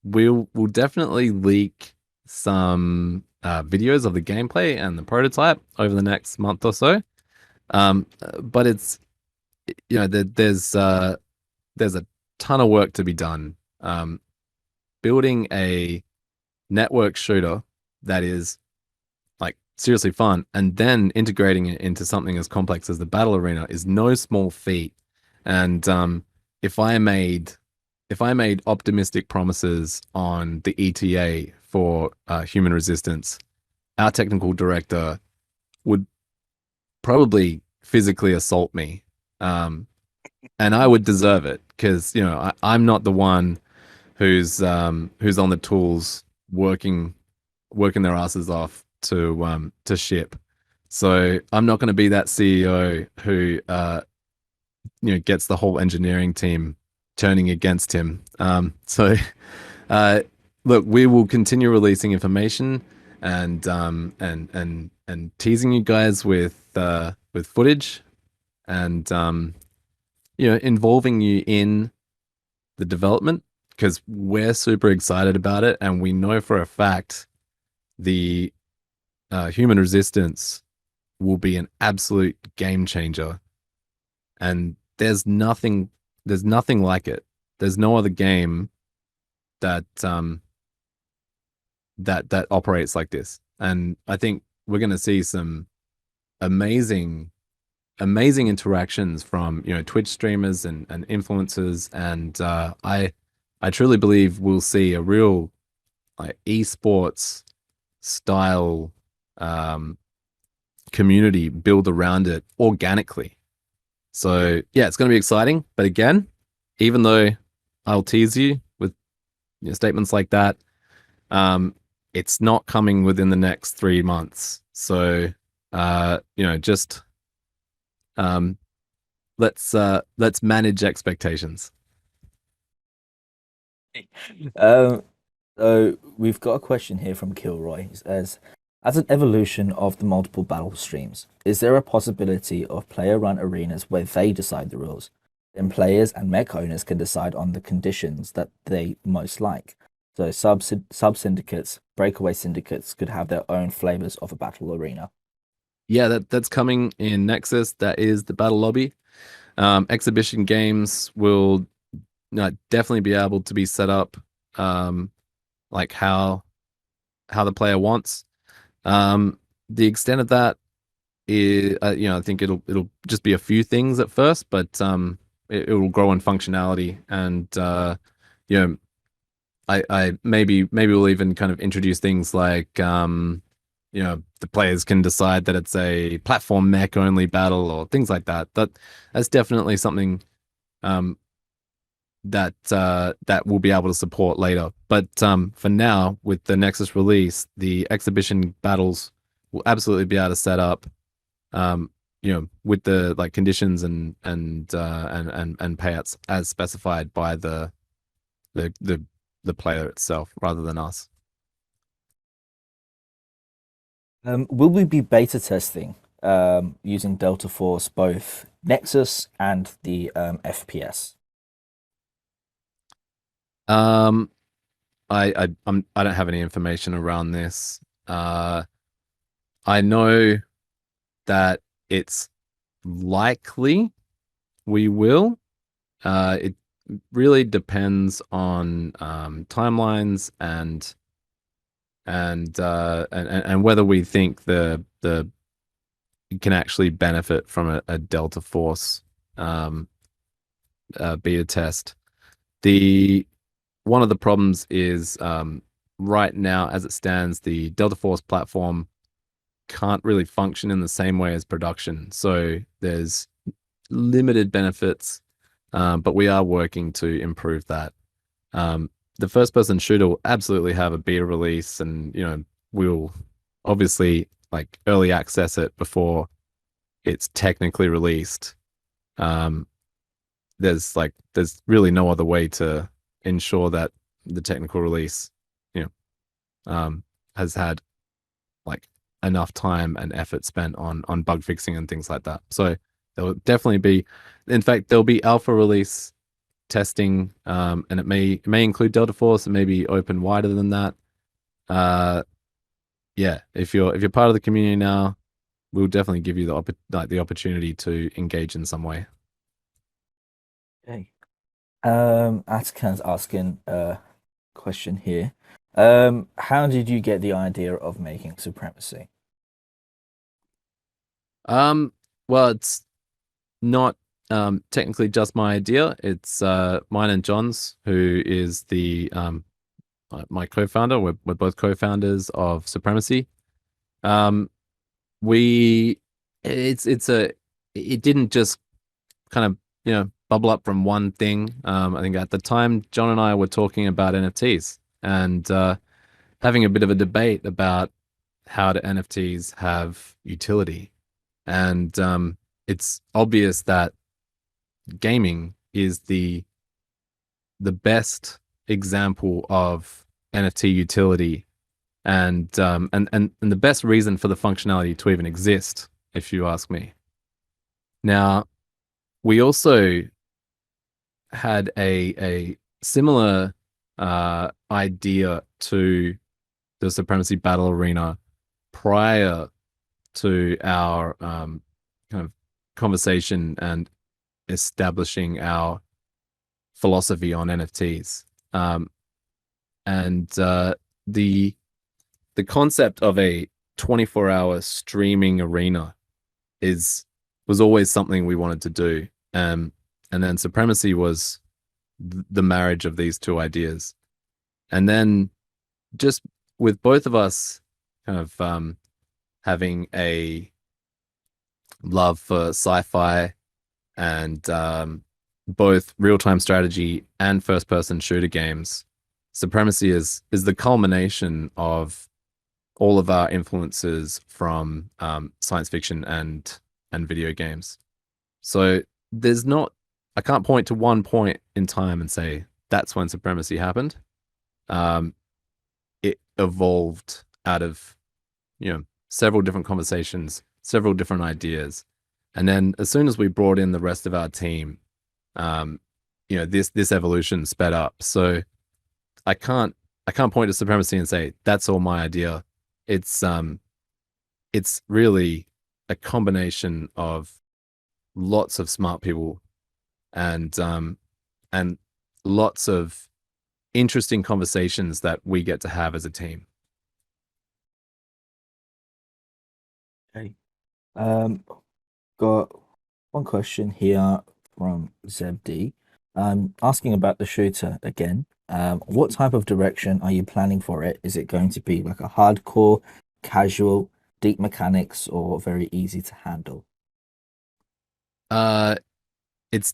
We'll definitely leak some videos of the gameplay and the prototype over the next month or so. But it's, you know, there's a ton of work to be done. Building a network shooter that is like seriously fun and then integrating it into something as complex as the battle arena is no small feat. And if I made optimistic promises on the ETA for Human Resistance, our technical director would probably physically assault me, and I would deserve it because, you know, I'm not the one who's on the tools working their asses off to ship. So I'm not going to be that CEO who gets the whole engineering team turning against him. So look, we will continue releasing information and teasing you guys with footage and involving you in the development, because we're super excited about it and we know for a fact the Human Resistance will be an absolute game changer. And there's nothing like it. There's no other game that that operates like this. And I think we're going to see some amazing interactions from Twitch streamers and influencers, and I truly believe we'll see a real like esports style community build around it organically. So yeah, it's going to be exciting. But again, even though I'll tease you with statements like that, it's not coming within the next 3 months. So just let's manage expectations. So we've got a question here from Kilroy. He says, as an evolution of the multiple battle streams, is there a possibility of player-run arenas where they decide the rules? Then players and mech owners can decide on the conditions that they most like. So sub-syndicates, breakaway syndicates could have their own flavors of a battle arena. Yeah, that's coming in Nexus. That is the battle lobby. Exhibition games will definitely be able to be set up like how the player wants. The extent of that is, I think it'll just be a few things at first, but it will grow in functionality, and I maybe we'll even kind of introduce things like the players can decide that it's a platform mech only battle or things like that. That's definitely something that we'll be able to support later. But for now, with the Nexus release, the exhibition battles will absolutely be able to set up, with the like conditions and payouts as specified by the player itself rather than us. Will we be beta testing using Delta Force both Nexus and the FPS? I don't have any information around this. I know that it's likely we will. It really depends on timelines and whether we think the can actually benefit from a Delta Force beta test. One of the problems is right now, as it stands, the Delta Force platform can't really function in the same way as production. So there's limited benefits but we are working to improve that. The first-person shooter will absolutely have a beta release, and we'll obviously like early access it before it's technically released. There's really no other way to ensure that the technical release, has had like enough time and effort spent on bug fixing and things like that. So there'll definitely be, in fact, there'll be alpha release testing, and it may include Delta Force. It may be open wider than that. Yeah, if you're part of the community now, we'll definitely give you the opportunity to engage in some way. Okay. Atkan's asking a question here. How did you get the idea of making Supremacy? Well, it's not technically just my idea. It's mine and John's, who is the my co-founder. We're both co-founders of Supremacy. It didn't just kind of bubble up from one thing. I think at the time John and I were talking about NFTs and having a bit of a debate about how do NFTs have utility, and it's obvious that gaming is the best example of NFT utility, and the best reason for the functionality to even exist, if you ask me. Now, we also had a similar idea to the Supremacy Battle Arena prior to our kind of conversation and establishing our philosophy on NFTs. And the concept of a 24-hour streaming arena was always something we wanted to do. And then Supremacy was the marriage of these two ideas. And then just with both of us kind of having a love for sci-fi and both real-time strategy and first-person shooter games, Supremacy is the culmination of all of our influences from science fiction and video games. So I can't point to one point in time and say that's when Supremacy happened. It evolved out of several different conversations, several different ideas, and then as soon as we brought in the rest of our team, this evolution sped up. So I can't point to Supremacy and say that's all my idea. It's really a combination of lots of smart people and lots of interesting conversations that we get to have as a team. Okay. Got one question here from Zebd, asking about the shooter again. What type of direction are you planning for it? Is it going to be like a hardcore, casual, deep mechanics, or very easy to handle? It's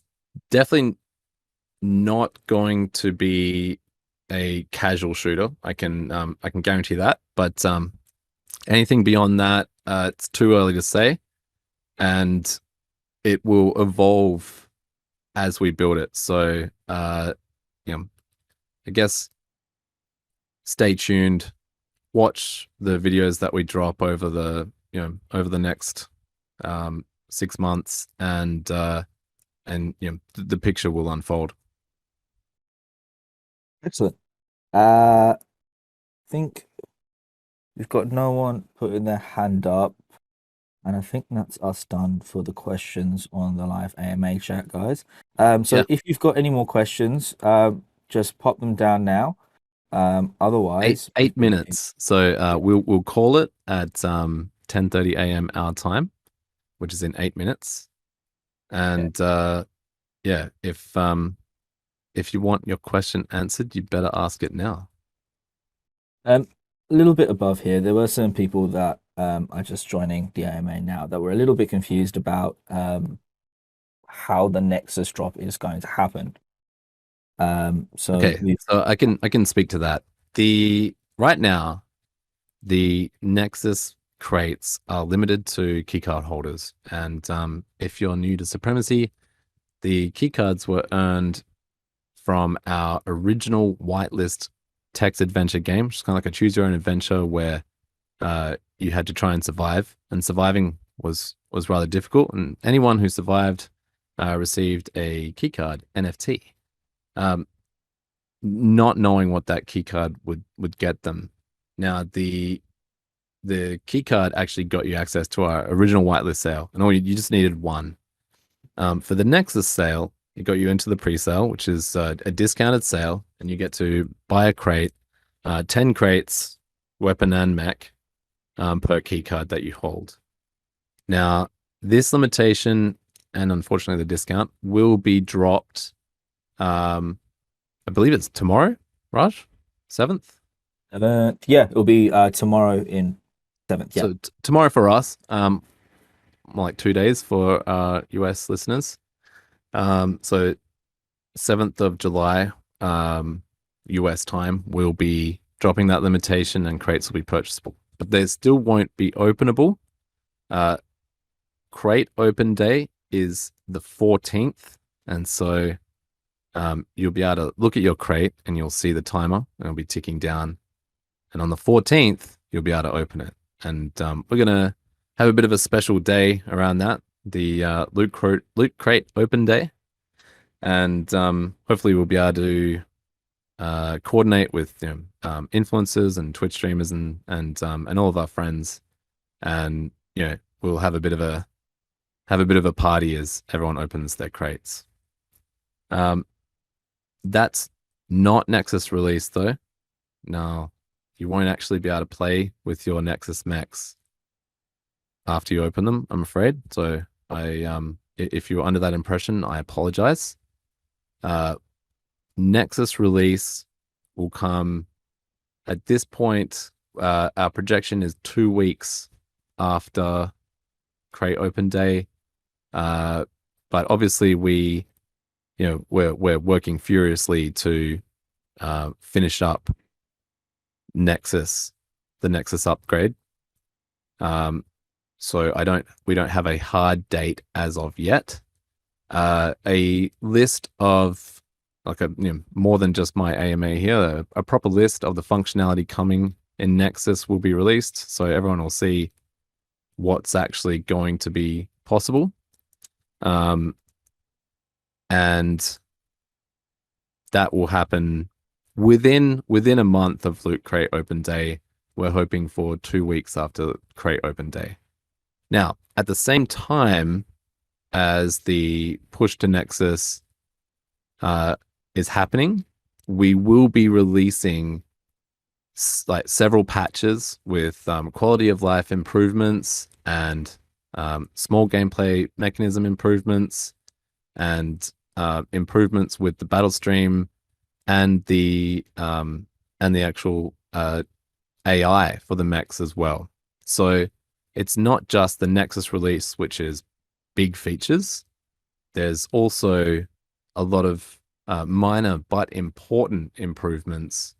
definitely not going to be a casual shooter. I can guarantee that. But anything beyond that, it's too early to say, and it will evolve as we build it. So, I guess stay tuned. Watch the videos that we drop over the next 6 months, and the picture will unfold. Excellent. I think we've got no one putting their hand up, and I think that's us done for the questions on the live AMA chat, guys. So Yeah. if you've got any more questions, just pop them down now. Otherwise, 8 minutes. So we'll call it at 10:30 a.m. our time, which is in 8 minutes. And if you want your question answered, you better ask it now. A little bit above here, there were some people that are just joining the AMA now that were a little bit confused about how the Nexus drop is going to happen. So Okay, so I can speak to that. Right now, the Nexus crates are limited to keycard holders, and if you're new to Supremacy, the keycards were earned from our original whitelist text adventure game, which is kind of like a choose your own adventure where you had to try and survive, and surviving was rather difficult. And anyone who survived received a keycard NFT. Not knowing what that keycard would get them. Now the keycard actually got you access to our original whitelist sale, and you just needed one. For the Nexus sale, it got you into the pre-sale, which is a discounted sale, and you get to buy a crate, 10 crates, weapon and mech, per keycard that you hold. Now, this limitation and unfortunately the discount will be dropped. I believe it's tomorrow, Raj, 7th. Yeah, it'll be tomorrow in 7th. Yeah. So tomorrow for us, more like 2 days for US listeners. So 7th of July, US time, we'll be dropping that limitation and crates will be purchasable. But they still won't be openable. Crate open day is the 14th. And so you'll be able to look at your crate and you'll see the timer and it'll be ticking down. And on the 14th, you'll be able to open it. And we're going to have a bit of a special day around that, the Loot Crate Open Day. And hopefully we'll be able to coordinate with influencers and Twitch streamers and all of our friends. And we'll have a bit of a party as everyone opens their crates. That's not Nexus release though. No, you won't actually be able to play with your Nexus mechs after you open them, I'm afraid. So if you were under that impression, I apologize. Nexus release will come at this point. Our projection is 2 weeks after crate open day. But obviously we're working furiously to finish up the Nexus upgrade. So we don't have a hard date as of yet. A list of more than just my AMA here, a proper list of the functionality coming in Nexus will be released, so everyone will see what's actually going to be possible. And that will happen within a month of Loot Crate Open Day. We're hoping for 2 weeks after Crate Open Day. Now, at the same time as the push to Nexus is happening, we will be releasing several patches with quality of life improvements and small gameplay mechanism improvements and improvements with the battle stream and the actual AI for the mechs as well. So it's not just the Nexus release, which is big features. There's also a lot of minor but important improvements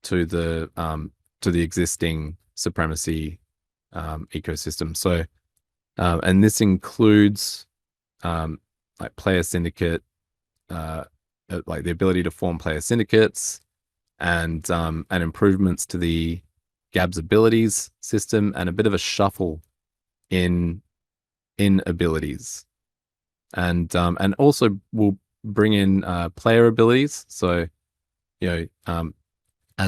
to the existing Supremacy ecosystem. So, and this includes like player syndicate, like the ability to form player syndicates, and improvements to the Gab's abilities system, and a bit of a shuffle in abilities, and also we'll bring in player abilities. So as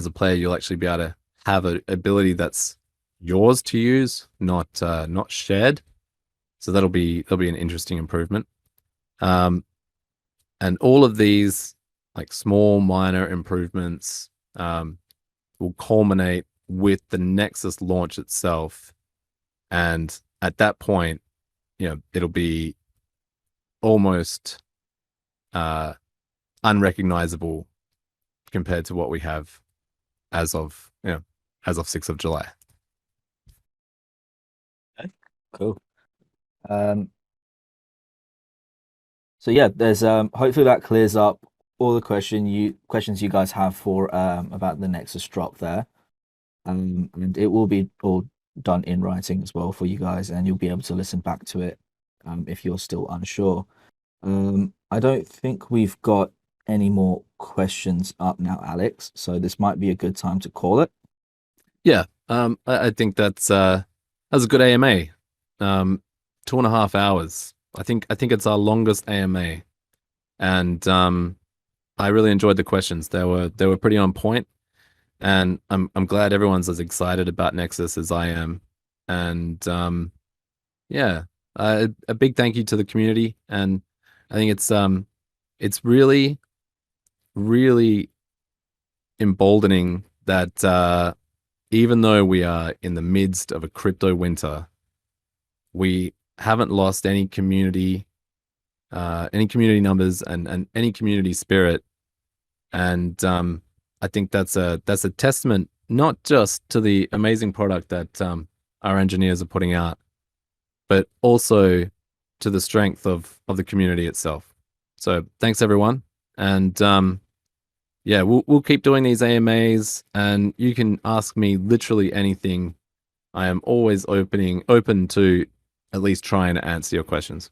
a player, you'll actually be able to have an ability that's yours to use, not shared. So that'll be an interesting improvement. And all of these like small minor improvements will culminate with the Nexus launch itself. And at that point, it'll be almost unrecognizable compared to what we have as of 6th of July. Okay, cool. So yeah, there's hopefully that clears up all the questions you guys have for about the Nexus drop there. And it will be all done in writing as well for you guys, and you'll be able to listen back to it if you're still unsure. I don't think we've got any more questions up now, Alex. So this might be a good time to call it. Yeah, I think that's a good AMA. 2.5 hours. I think it's our longest AMA, and I really enjoyed the questions. They were pretty on point, and I'm glad everyone's as excited about Nexus as I am. And yeah, a big thank you to the community, and I think it's really emboldening that even though we are in the midst of a crypto winter, we haven't lost any community numbers and any community spirit. And I think that's a testament not just to the amazing product that our engineers are putting out, but also to the strength of the community itself. So thanks everyone, and yeah, we'll keep doing these AMAs, and you can ask me literally anything. I am always open to at least trying to answer your questions.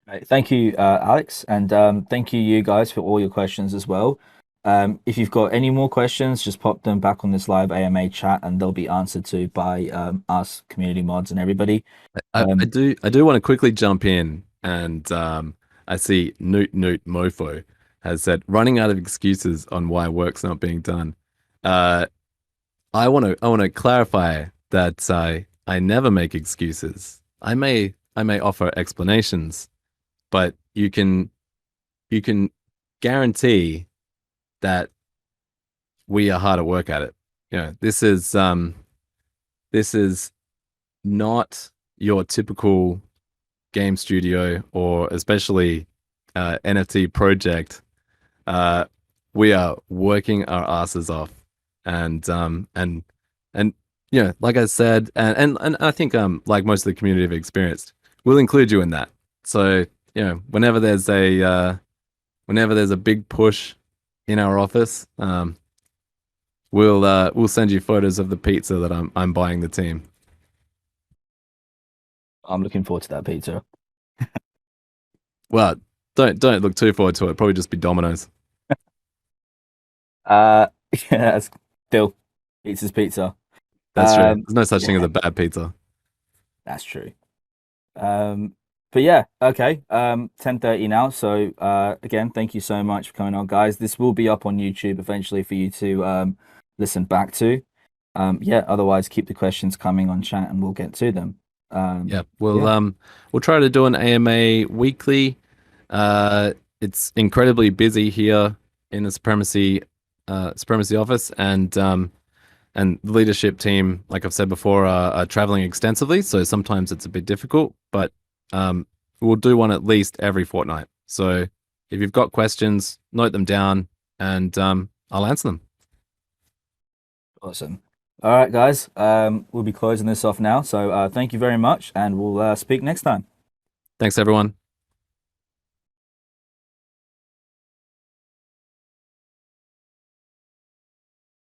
Right. Thank you, Alex, and thank you guys for all your questions as well. If you've got any more questions, just pop them back on this live AMA chat, and they'll be answered to by us community mods and everybody. I do want to quickly jump in, and I see Newt Mofo has said running out of excuses on why work's not being done. I want to clarify that I never make excuses. I may offer explanations, but you can guarantee that we are hard at work at it. You know, this is not your typical game studio, or especially NFT project. We are working our asses off, and you know, like I said, and I think like most of the community have experienced, we'll include you in that. So you know, whenever there's a big push in our office, we'll send you photos of the pizza that I'm buying the team. I'm looking forward to that pizza. Well, don't look too forward to it. Probably just be Domino's. Yeah, that's still pizza's pizza. That's true. There's no such thing as a bad pizza. That's true. But yeah, okay. 10:30 now. So again, thank you so much for coming on, guys. This will be up on YouTube eventually for you to listen back to. Yeah, otherwise keep the questions coming on chat and we'll get to them. Yeah, we'll try to do an AMA weekly. It's incredibly busy here in the Supremacy office, and the leadership team, like I've said before, are traveling extensively. So sometimes it's a bit difficult, but we'll do one at least every fortnight. So if you've got questions, note them down, and I'll answer them. Awesome. All right, guys. We'll be closing this off now. So thank you very much, and we'll speak next time. Thanks, everyone.